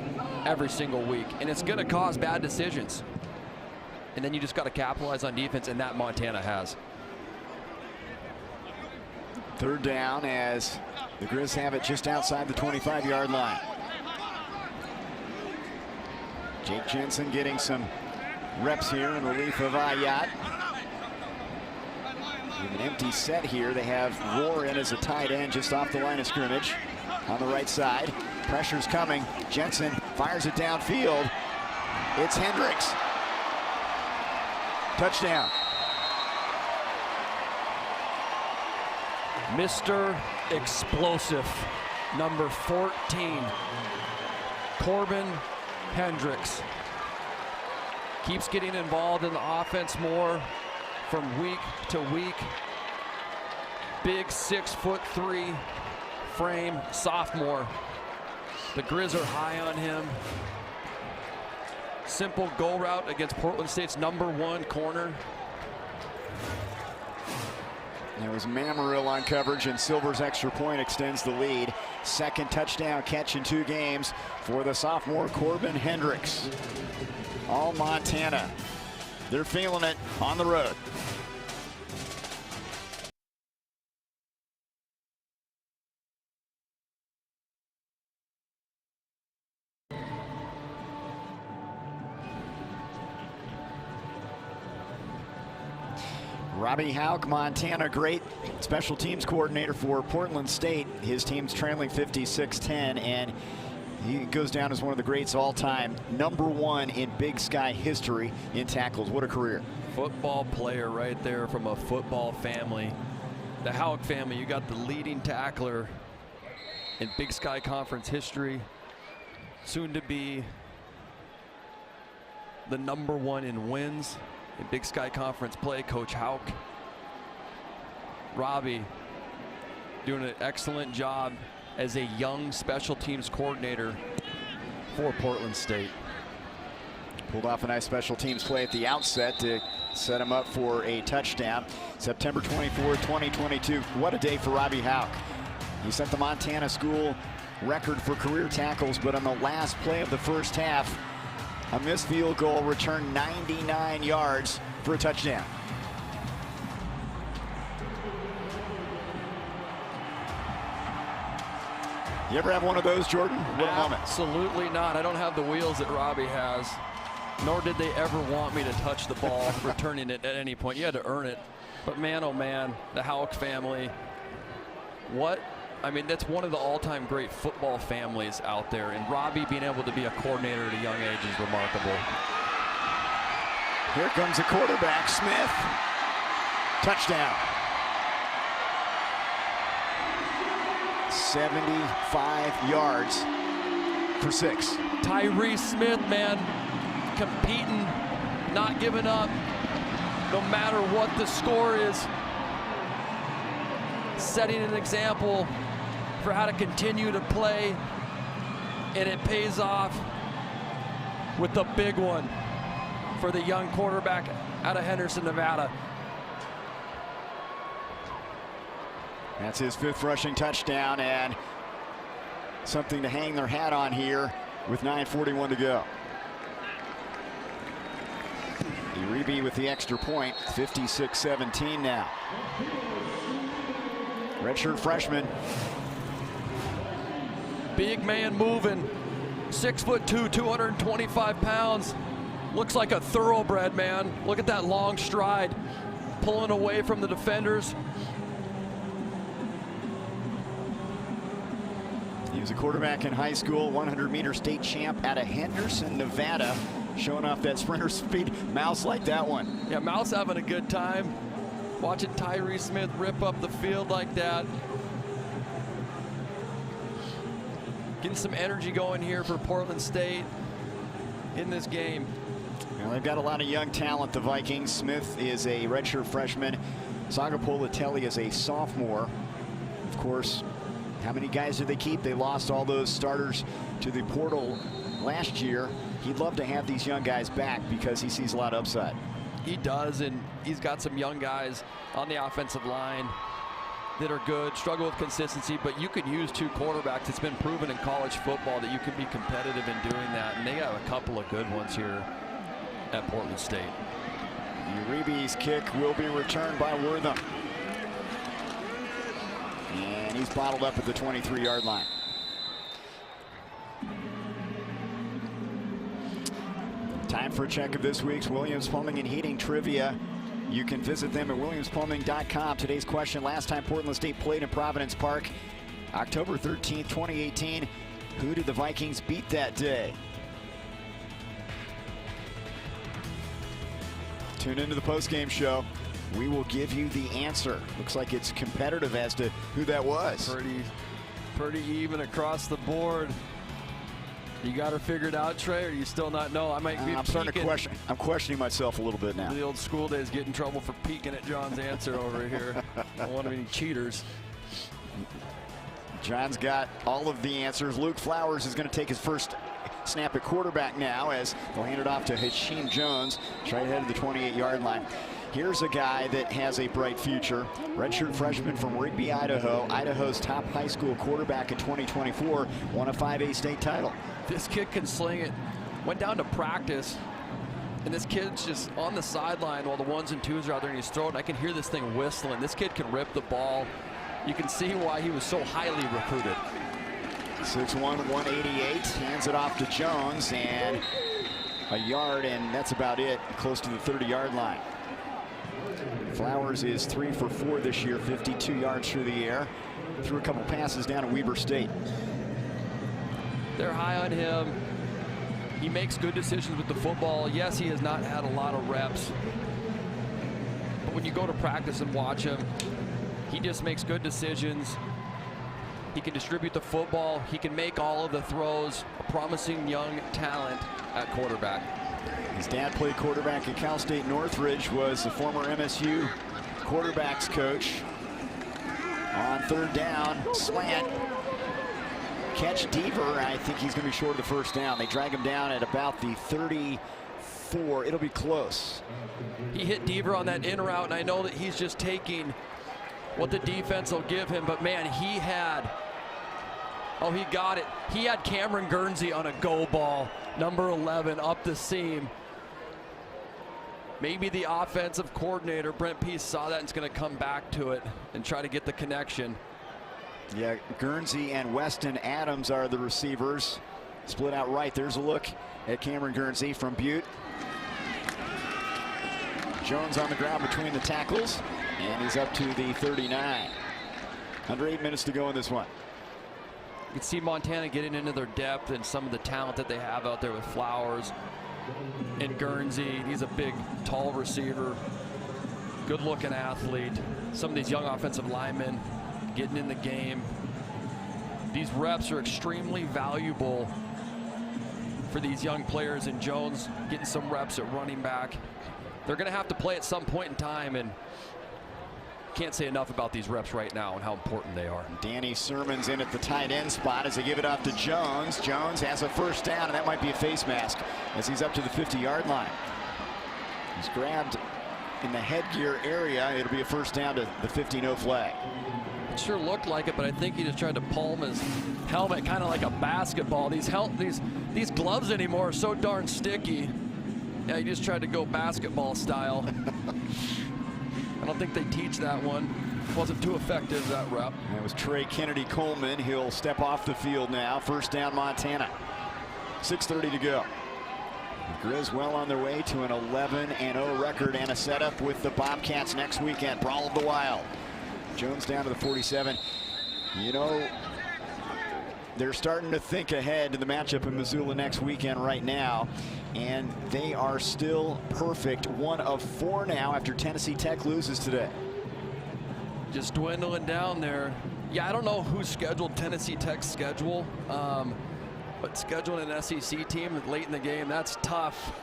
Speaker 2: every single week, and it's going to cause bad decisions. And then you just got to capitalize on defense, and that Montana has.
Speaker 11: 3rd down as the Grizz have it just outside the 25-yard line. Jake Jensen getting some reps here in relief of Ayat. With an empty set here, they have Rohr in as a tight end just off the line of scrimmage on the right side. Pressure's coming. Jensen fires it downfield. It's Hendricks. Touchdown.
Speaker 2: Mr. Explosive, number 14, Corbin Hendricks. Keeps getting involved in the offense more from week to week. Big 6'3" frame sophomore. The Grizz are high on him. Simple go route against Portland State's number 1 corner.
Speaker 11: There was Mamarill on coverage, and Silver's extra point extends the lead. 2nd touchdown catch in 2 games for the sophomore Corbin Hendricks. All Montana. They're feeling it on the road. Robbie Hauk, Montana, great special teams coordinator for Portland State. His team's trailing 56-10, and he goes down as one of the greats all time. Number 1 in Big Sky history in tackles. What a career.
Speaker 2: Football player right there from a football family. The Hauk family, you got the leading tackler in Big Sky Conference history. Soon to be the number 1 in wins in Big Sky Conference play, Coach Hauk. Robbie doing an excellent job as a young special teams coordinator for Portland State.
Speaker 11: Pulled off a nice special teams play at the outset to set him up for a touchdown. September 24, 2022. What a day for Robbie Hauk. He set the Montana school record for career tackles, but on the last play of the first half, a missed field goal returned 99 yards for a touchdown. You ever have one of those, Jordan? What a moment.
Speaker 2: Absolutely not. I don't have the wheels that Robbie has. nor did they ever want me to touch the ball, returning it at any point. You had to earn it. But man, oh man, the Houck family, I mean, that's one of the all-time great football families out there. And Robbie being able to be a coordinator at a young age is remarkable.
Speaker 11: Here comes the quarterback, Smith. Touchdown. 75 yards for 6.
Speaker 2: Tyree Smith, man, competing, not giving up, no matter what the score is. Setting an example for how to continue to play, and it pays off with the big one for the young quarterback out of Henderson, Nevada.
Speaker 11: That's his 5th rushing touchdown, and something to hang their hat on here with 9:41 to go. Uribe with the extra point, 56-17 now. Redshirt freshman.
Speaker 2: Big man moving, 6'2", 225 pounds. Looks like a thoroughbred, man. Look at that long stride, pulling away from the defenders.
Speaker 11: He was a quarterback in high school, 100-meter state champ out of Henderson, Nevada, showing off that sprinter speed. Mouse like that one.
Speaker 2: Yeah, Mouse having a good time. Watching Tyree Smith rip up the field like that. Getting some energy going here for Portland State in this game.
Speaker 11: Well, they've got a lot of young talent, the Vikings. Smith is a redshirt freshman. Sagapolatelli is a sophomore. Of course, how many guys did they keep? They lost all those starters to the portal last year. He'd love to have these young guys back because he sees a lot of upside.
Speaker 2: He does, and he's got some young guys on the offensive line that are good, struggle with consistency, but you could use 2 quarterbacks. It's been proven in college football that you can be competitive in doing that, and they have a couple of good ones here at Portland State.
Speaker 11: Uribe's kick will be returned by Wortham. And he's bottled up at the 23-yard line. Time for a check of this week's Williams Plumbing and Heating trivia. You can visit them at williamsplumbing.com. Today's question: last time Portland State played in Providence Park, October 13th, 2018. Who did the Vikings beat that day? Tune into the postgame show. We will give you the answer. Looks like it's competitive as to who that was.
Speaker 2: Pretty even across the board. You got her figured out, Trey, or you still not know? I might be
Speaker 11: I'm starting to question. I'm questioning myself a little bit now.
Speaker 2: The old school days get in trouble for peeking at John's answer over here. Don't want any cheaters.
Speaker 11: John's got all of the answers. Luke Flowers is going to take his first snap at quarterback now as they'll hand it off to Hasheem Jones, right ahead of the 28-yard line. Here's a guy that has a bright future. Redshirt freshman from Rigby, Idaho. Idaho's top high school quarterback in 2024. Won a 5A state title.
Speaker 2: This kid can sling it. Went down to practice, and this kid's just on the sideline while the 1s and 2s are out there, and he's throwing. I can hear this thing whistling. This kid can rip the ball. You can see why he was so highly recruited.
Speaker 11: 6'1", 188. Hands it off to Jones, and a yard, and that's about it. Close to the 30-yard line. Flowers is 3 for 4 this year, 52 yards through the air. Threw a couple passes down at Weber State.
Speaker 2: They're high on him. He makes good decisions with the football. Yes, he has not had a lot of reps. But when you go to practice and watch him, he just makes good decisions. He can distribute the football. He can make all of the throws. A promising young talent at quarterback.
Speaker 11: His dad played quarterback at Cal State Northridge, was the former MSU quarterbacks coach. On 3rd down, slant. Catch Deaver. I think he's going to be short of the first down. They drag him down at about the 34. It'll be close.
Speaker 2: He hit Deaver on that in route, and I know that he's just taking what the defense will give him, but man, he had, oh, he got it. He had Cameron Guernsey on a go ball, number 11, up the seam. Maybe the offensive coordinator, Brent Pease, saw that and is going to come back to it and try to get the connection.
Speaker 11: Yeah, Guernsey and Weston Adams are the receivers. Split out right. There's a look at Cameron Guernsey from Butte. Jones on the ground between the tackles, and he's up to the 39. Under 8 minutes to go in this one.
Speaker 2: You can see Montana getting into their depth and some of the talent that they have out there with Flowers and Guernsey. He's a big, tall receiver, good-looking athlete. Some of these young offensive linemen getting in the game. These reps are extremely valuable for these young players, and Jones getting some reps at running back. They're going to have to play at some point in time, and can't say enough about these reps right now and how important they are.
Speaker 11: Danny Sermon's in at the tight end spot as they give it off to Jones. Jones has a first down, and that might be a face mask as he's up to the 50-yard line. He's grabbed in the headgear area. It'll be a first down to the 50, no flag.
Speaker 2: It sure looked like it, but I think he just tried to palm his helmet kind of like a basketball. These gloves anymore are so darn sticky. Yeah, he just tried to go basketball style. I don't think they teach that one. Wasn't too effective, that rep.
Speaker 11: That was Trey Kennedy Coleman. He'll step off the field now. First down, Montana. 6:30 to go. The Grizz well on their way to an 11-0 record and a setup with the Bobcats next weekend. Brawl of the Wild. Jones down to the 47. You know, they're starting to think ahead to the matchup in Missoula next weekend right now, and they are still perfect. 1 of 4 now after Tennessee Tech loses today.
Speaker 2: Just dwindling down there. Yeah, I don't know who scheduled Tennessee Tech's schedule, but scheduling an SEC team late in the game, that's tough.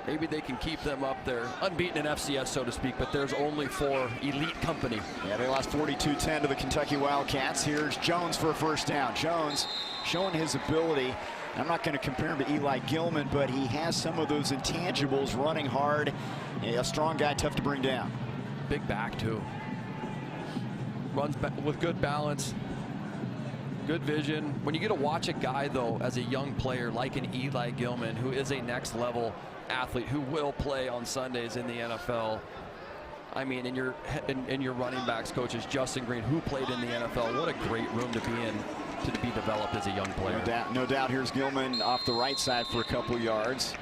Speaker 2: Maybe they can keep them up there. Unbeaten in FCS, so to speak, but there's only 4 elite company.
Speaker 11: Yeah, they lost 42-10 to the Kentucky Wildcats. Here's Jones for a first down. Jones showing his ability. I'm not going to compare him to Eli Gilman, but he has some of those intangibles, running hard. A strong guy, tough to bring down.
Speaker 2: Big back, too. Runs with good balance, good vision. When you get to watch a guy, though, as a young player like an Eli Gilman, who is a next-level athlete who will play on Sundays in the NFL. I mean, in your running backs coaches, Justin Green, who played in the NFL. What a great room to be in, to be developed as a young player.
Speaker 11: No doubt. Here's Gilman off the right side for a couple yards.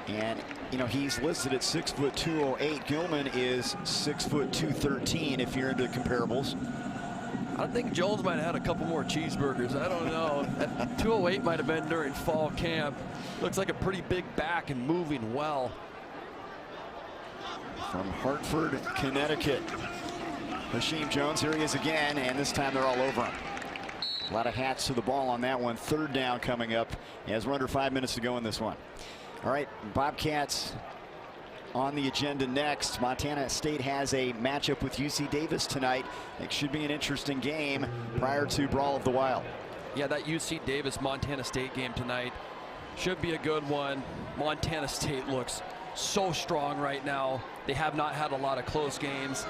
Speaker 11: And, you know, he's listed at 6'2", 208. Gilman is 6'2", 213 if you're into comparables.
Speaker 2: I think Jones might have had a couple more cheeseburgers. I don't know. 208 might have been during fall camp. Looks like a pretty big back and moving well.
Speaker 11: From Hartford, Connecticut, Hasheem Jones. Here he is again, and this time they're all over him. A lot of hats to the ball on that one. Third down coming up as we're under 5 minutes to go in this one. All right, Bobcats on the agenda next. Montana State has a matchup with UC Davis tonight. It should be an interesting game prior to Brawl of the Wild.
Speaker 2: Yeah, that UC Davis Montana State game tonight should be a good one. Montana State looks so strong right now. They have not had a lot of close games,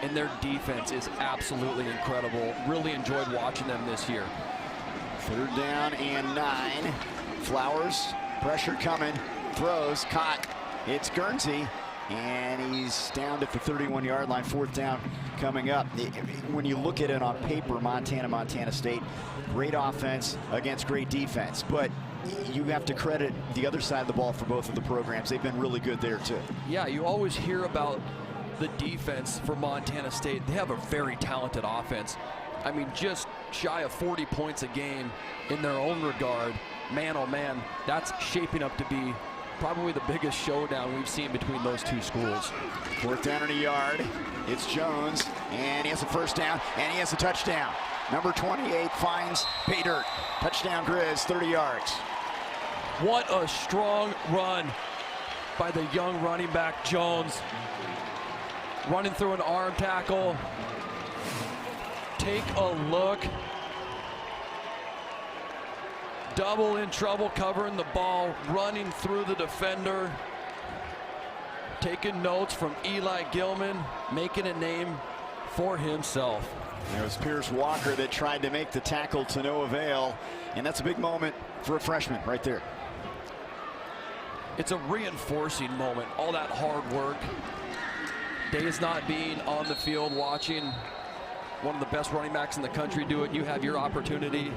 Speaker 2: and their defense is absolutely incredible. Really enjoyed watching them this year.
Speaker 11: Third down and 9. Flowers, pressure coming, throws, caught. It's Guernsey, and he's down at the 31-yard line. Fourth down coming up. When you look at it on paper, Montana State, great offense against great defense, but you have to credit the other side of the ball for both of the programs. They've been really good there too.
Speaker 2: Yeah, you always hear about the defense for Montana State. They have a very talented offense. I mean, just shy of 40 points a game in their own regard. Man, oh man, that's shaping up to be probably the biggest showdown we've seen between those two schools.
Speaker 11: Fourth down and a yard. It's Jones, and he has a first down, and he has a touchdown. Number 28 finds pay dirt. Touchdown Grizz, 30 yards.
Speaker 2: What a strong run by the young running back Jones. Running through an arm tackle. Take a look. Double in trouble covering the ball, running through the defender. Taking notes from Eli Gilman, making a name for himself.
Speaker 11: There was Pierce Walker that tried to make the tackle to no avail, and that's a big moment for a freshman right there.
Speaker 2: It's a reinforcing moment, all that hard work. Days not being on the field watching one of the best running backs in the country do it. You have your opportunity.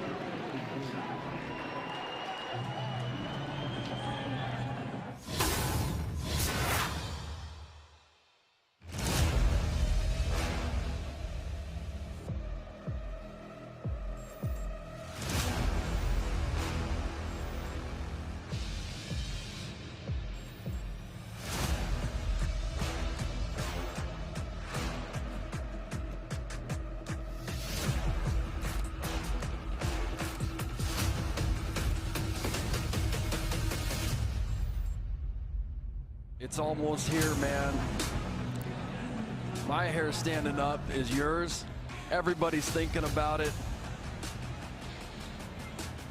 Speaker 2: It's almost here, man. My hair standing up. Is yours? Everybody's thinking about it.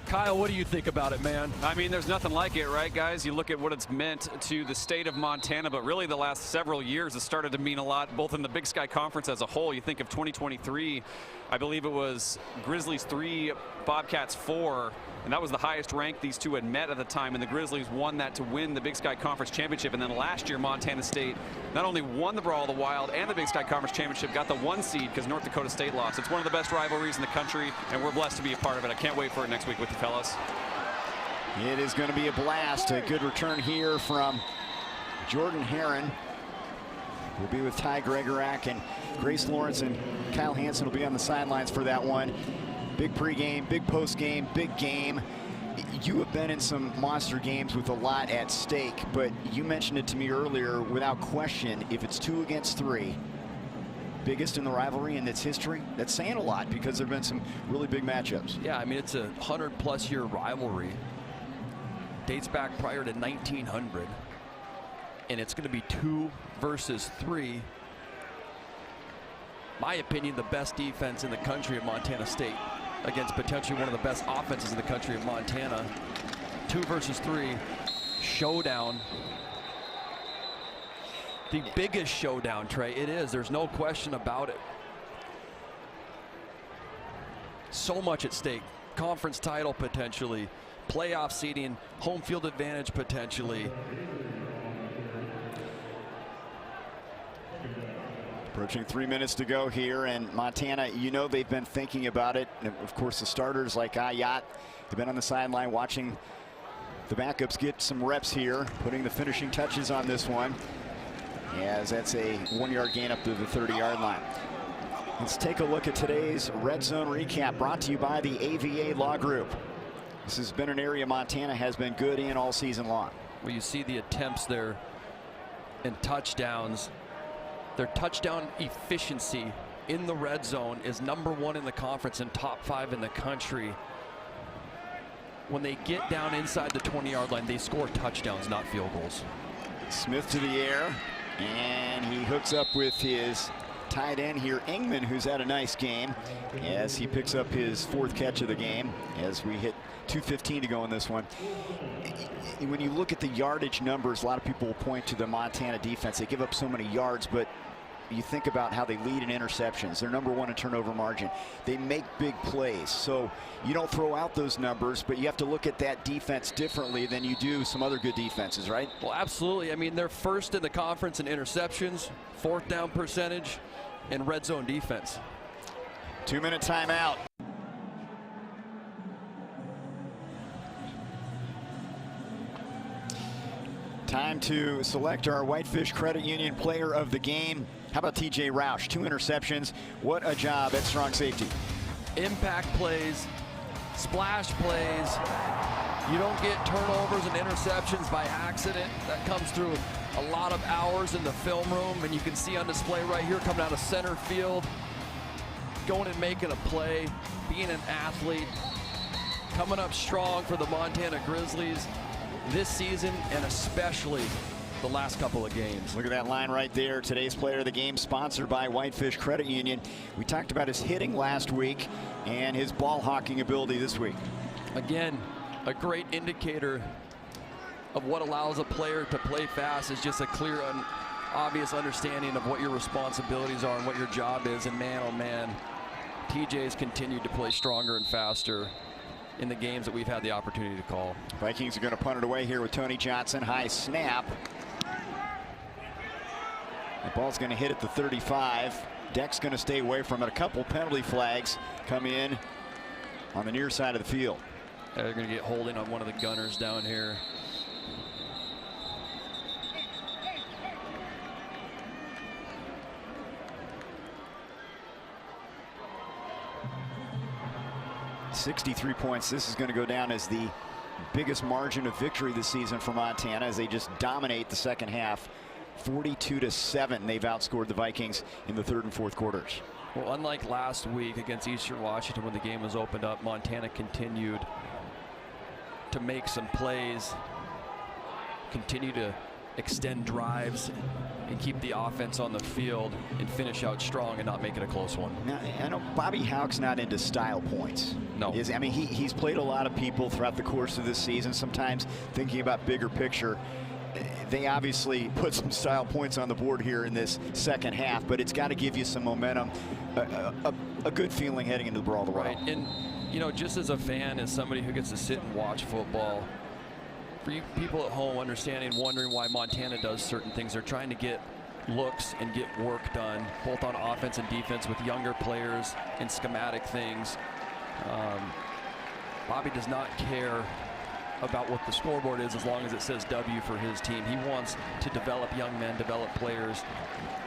Speaker 2: Kyle, what do you think about it, man?
Speaker 3: I mean, there's nothing like it, right, guys? You look at what it's meant to the state of Montana, but really the last several years it started to mean a lot, both in the Big Sky Conference as a whole. You think of 2023, I believe it was Grizzlies 3, Bobcats 4, and that was the highest rank these two had met at the time, and the Grizzlies won that to win the Big Sky Conference Championship. And then last year, Montana State not only won the Brawl of the Wild and the Big Sky Conference Championship, got the 1 seed because North Dakota State lost. It's one of the best rivalries in the country, and we're blessed to be a part of it. I can't wait for it next week with you fellas.
Speaker 11: It is going to be a blast. A good return here from Jordan Herron. We'll be with Ty Gregorak, and Grace Lawrence and Kyle Hansen will be on the sidelines for that one. Big pregame, big postgame, big game. You have been in some monster games with a lot at stake, but you mentioned it to me earlier, without question, if it's 2 against 3, biggest in the rivalry in its history, that's saying a lot because there have been some really big matchups.
Speaker 2: Yeah, I mean, it's a 100+ year rivalry. Dates back prior to 1900, and it's going to be 2 versus 3. My opinion, the best defense in the country of Montana State against potentially one of the best offenses in the country of Montana. 2 versus 3 showdown. The biggest showdown, Trey. It is. There's no question about it. So much at stake. Conference title potentially. Playoff seeding. Home field advantage potentially.
Speaker 11: Approaching 3 minutes to go here, and Montana, you know they've been thinking about it. And of course, the starters like Ayat have been on the sideline watching the backups get some reps here, putting the finishing touches on this one, as that's a 1-yard gain up to the 30-yard line. Let's take a look at today's Red Zone recap, brought to you by the AVA Law Group. This has been an area Montana has been good in all season long.
Speaker 2: Well, you see the attempts there and touchdowns. Their touchdown efficiency in the red zone is #1 in the conference and top 5 in the country. When they get down inside the 20-yard line, they score touchdowns, not field goals.
Speaker 11: Smith to the air, and he hooks up with his tight end here, Ingman, who's had a nice game, as he picks up his 4th catch of the game as we hit 2:15 to go in this one. When you look at the yardage numbers, a lot of people will point to the Montana defense. They give up so many yards, but you think about how they lead in interceptions. They're #1 in turnover margin. They make big plays. So you don't throw out those numbers, but you have to look at that defense differently than you do some other good defenses, right?
Speaker 2: Well, absolutely. I mean, they're first in the conference in interceptions, 4th down percentage, and red zone defense.
Speaker 11: 2-minute timeout. Time to select our Whitefish Credit Union player of the game. How about TJ Roush? 2 interceptions. What a job at strong safety.
Speaker 2: Impact plays, splash plays. You don't get turnovers and interceptions by accident. That comes through a lot of hours in the film room, and you can see on display right here coming out of center field, going and making a play, being an athlete, coming up strong for the Montana Grizzlies this season, and especially the last couple of games.
Speaker 11: Look at that line right there. Today's player of the game, sponsored by Whitefish Credit Union. We talked about his hitting last week and his ball hawking ability this week.
Speaker 2: Again, a great indicator of what allows a player to play fast is just a clear and obvious understanding of what your responsibilities are and what your job is. And man, oh man, TJ's continued to play stronger and faster in the games that we've had the opportunity to call.
Speaker 11: Vikings are going to punt it away here with Tony Johnson. High snap. The ball's going to hit at the 35. Deck's going to stay away from it. A couple penalty flags come in on the near side of the field.
Speaker 2: They're going to get holding on one of the gunners down here.
Speaker 11: .63 points. This is going to go down as the biggest margin of victory this season for Montana, as they just dominate the second half. 42-7. They've outscored the Vikings in the 3rd and 4th quarters.
Speaker 2: Well, unlike last week against Eastern Washington when the game was opened up, Montana continued to make some plays, continue to extend drives and keep the offense on the field and finish out strong and not make it a close one.
Speaker 11: Now, I know Bobby Houck's not into style points.
Speaker 2: No.
Speaker 11: I mean, he's played a lot of people throughout the course of this season, sometimes thinking about bigger picture. They obviously put some style points on the board here in this second half, but it's got to give you some momentum, a good feeling heading into the Brawl of the Wild.
Speaker 2: Right, and you know, just as a fan, as somebody who gets to sit and watch football, for you people at home understanding, wondering why Montana does certain things, they're trying to get looks and get work done, both on offense and defense with younger players and schematic things. Bobby does not care about what the scoreboard is as long as it says W for his team. He wants to develop young men, develop players,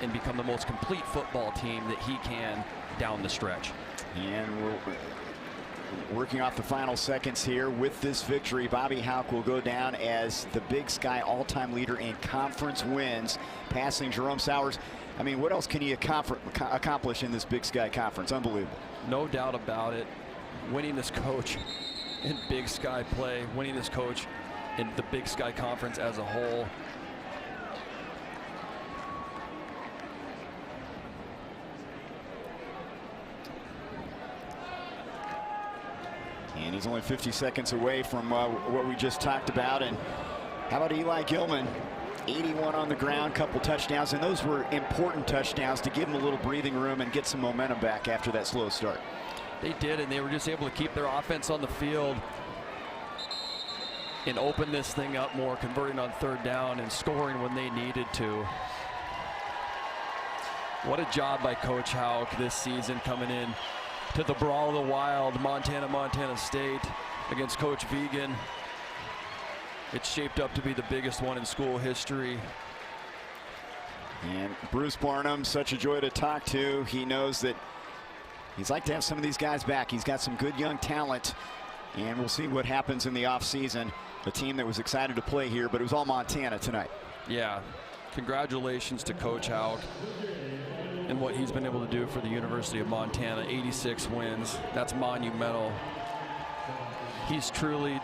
Speaker 2: and become the most complete football team that he can down the stretch.
Speaker 11: And we're working off the final seconds here. With this victory, Bobby Houck will go down as the Big Sky all-time leader in conference wins, passing Jerome Sowers. I mean, what else can he accomplish in this Big Sky conference? Unbelievable.
Speaker 2: No doubt about it. Winning this coach in Big Sky play, winning this coach in the Big Sky Conference as a whole.
Speaker 11: And he's only 50 seconds away from what we just talked about. And how about Eli Gilman? 81 on the ground, couple touchdowns, and those were important touchdowns to give him a little breathing room and get some momentum back after that slow start.
Speaker 2: They did, and they were just able to keep their offense on the field and open this thing up more, converting on third down and scoring when they needed to. What a job by Coach Houck this season, coming in to the Brawl of the Wild, Montana State against Coach Vegan. It's shaped up to be the biggest one in school history.
Speaker 11: And Bruce Barnum, such a joy to talk to. He knows that he'd like to have some of these guys back. He's got some good young talent, and we'll see what happens in the offseason. A team that was excited to play here, but it was all Montana tonight.
Speaker 2: Yeah, congratulations to Coach Houck and what he's been able to do for the University of Montana. 86 wins, that's monumental. He's truly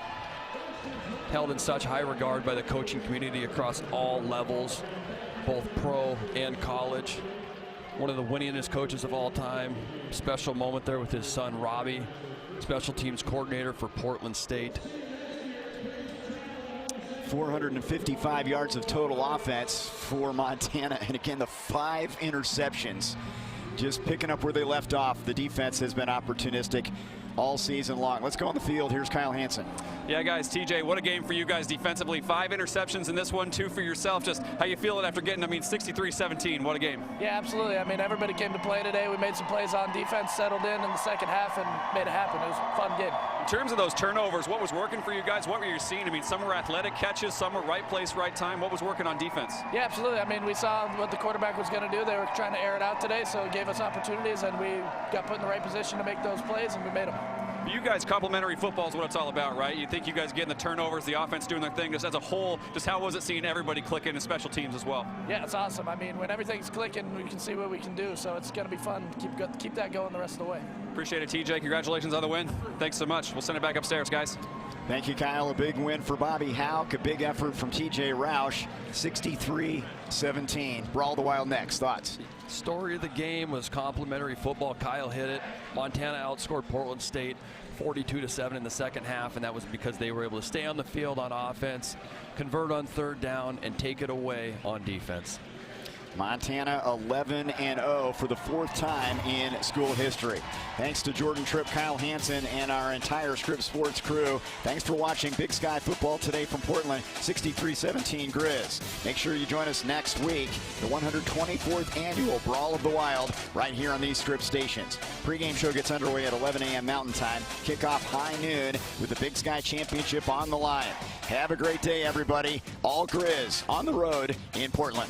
Speaker 2: held in such high regard by the coaching community across all levels, both pro and college. One of the winningest coaches of all time. Special moment there with his son Robbie, special teams coordinator for Portland State.
Speaker 11: 455 yards of total offense for Montana, and again the 5 interceptions. Just picking up where they left off. The defense has been opportunistic all season long. Let's go on the field. Here's Kyle Hansen.
Speaker 3: Yeah, guys, TJ, what a game for you guys defensively. 5 interceptions in this one, 2 for yourself. Just how you feeling after getting, 63-17. What a game.
Speaker 12: Yeah, absolutely. I mean, everybody came to play today. We made some plays on defense, settled in the second half, and made it happen. It was a fun game.
Speaker 3: In terms of those turnovers, what was working for you guys? What were you seeing? I mean, some were athletic catches, some were right place, right time. What was working on defense?
Speaker 12: Yeah, absolutely. I mean, we saw what the quarterback was going to do. They were trying to air it out today, so it gave us opportunities, and we got put in the right position to make those plays, and we made them.
Speaker 3: You guys, complementary football is what it's all about, right? You think you guys getting the turnovers, the offense doing their thing, just as a whole, just how was it seeing everybody clicking in special teams as well?
Speaker 12: Yeah, it's awesome. I mean, when everything's clicking, we can see what we can do, so it's going to be fun. Keep that going the rest of the way.
Speaker 3: Appreciate it, TJ. Congratulations on the win. Thanks so much. We'll send it back upstairs, guys.
Speaker 11: Thank you, Kyle. A big win for Bobby Houck. A big effort from TJ Roush. 63-17. Brawl the Wild next. Thoughts?
Speaker 2: Story of the game was complementary football. Kyle hit it. Montana outscored Portland State 42-7 in the second half, and that was because they were able to stay on the field on offense, convert on third down, and take it away on defense.
Speaker 11: Montana 11-0 for the 4th time in school history. Thanks to Jordan Tripp, Kyle Hansen, and our entire Scripps Sports crew. Thanks for watching Big Sky Football today from Portland, 63-17 Grizz. Make sure you join us next week, the 124th annual Brawl of the Wild, right here on these Scripps stations. Pre-game show gets underway at 11 a.m. Mountain Time. Kickoff high noon with the Big Sky Championship on the line. Have a great day, everybody. All Grizz on the road in Portland.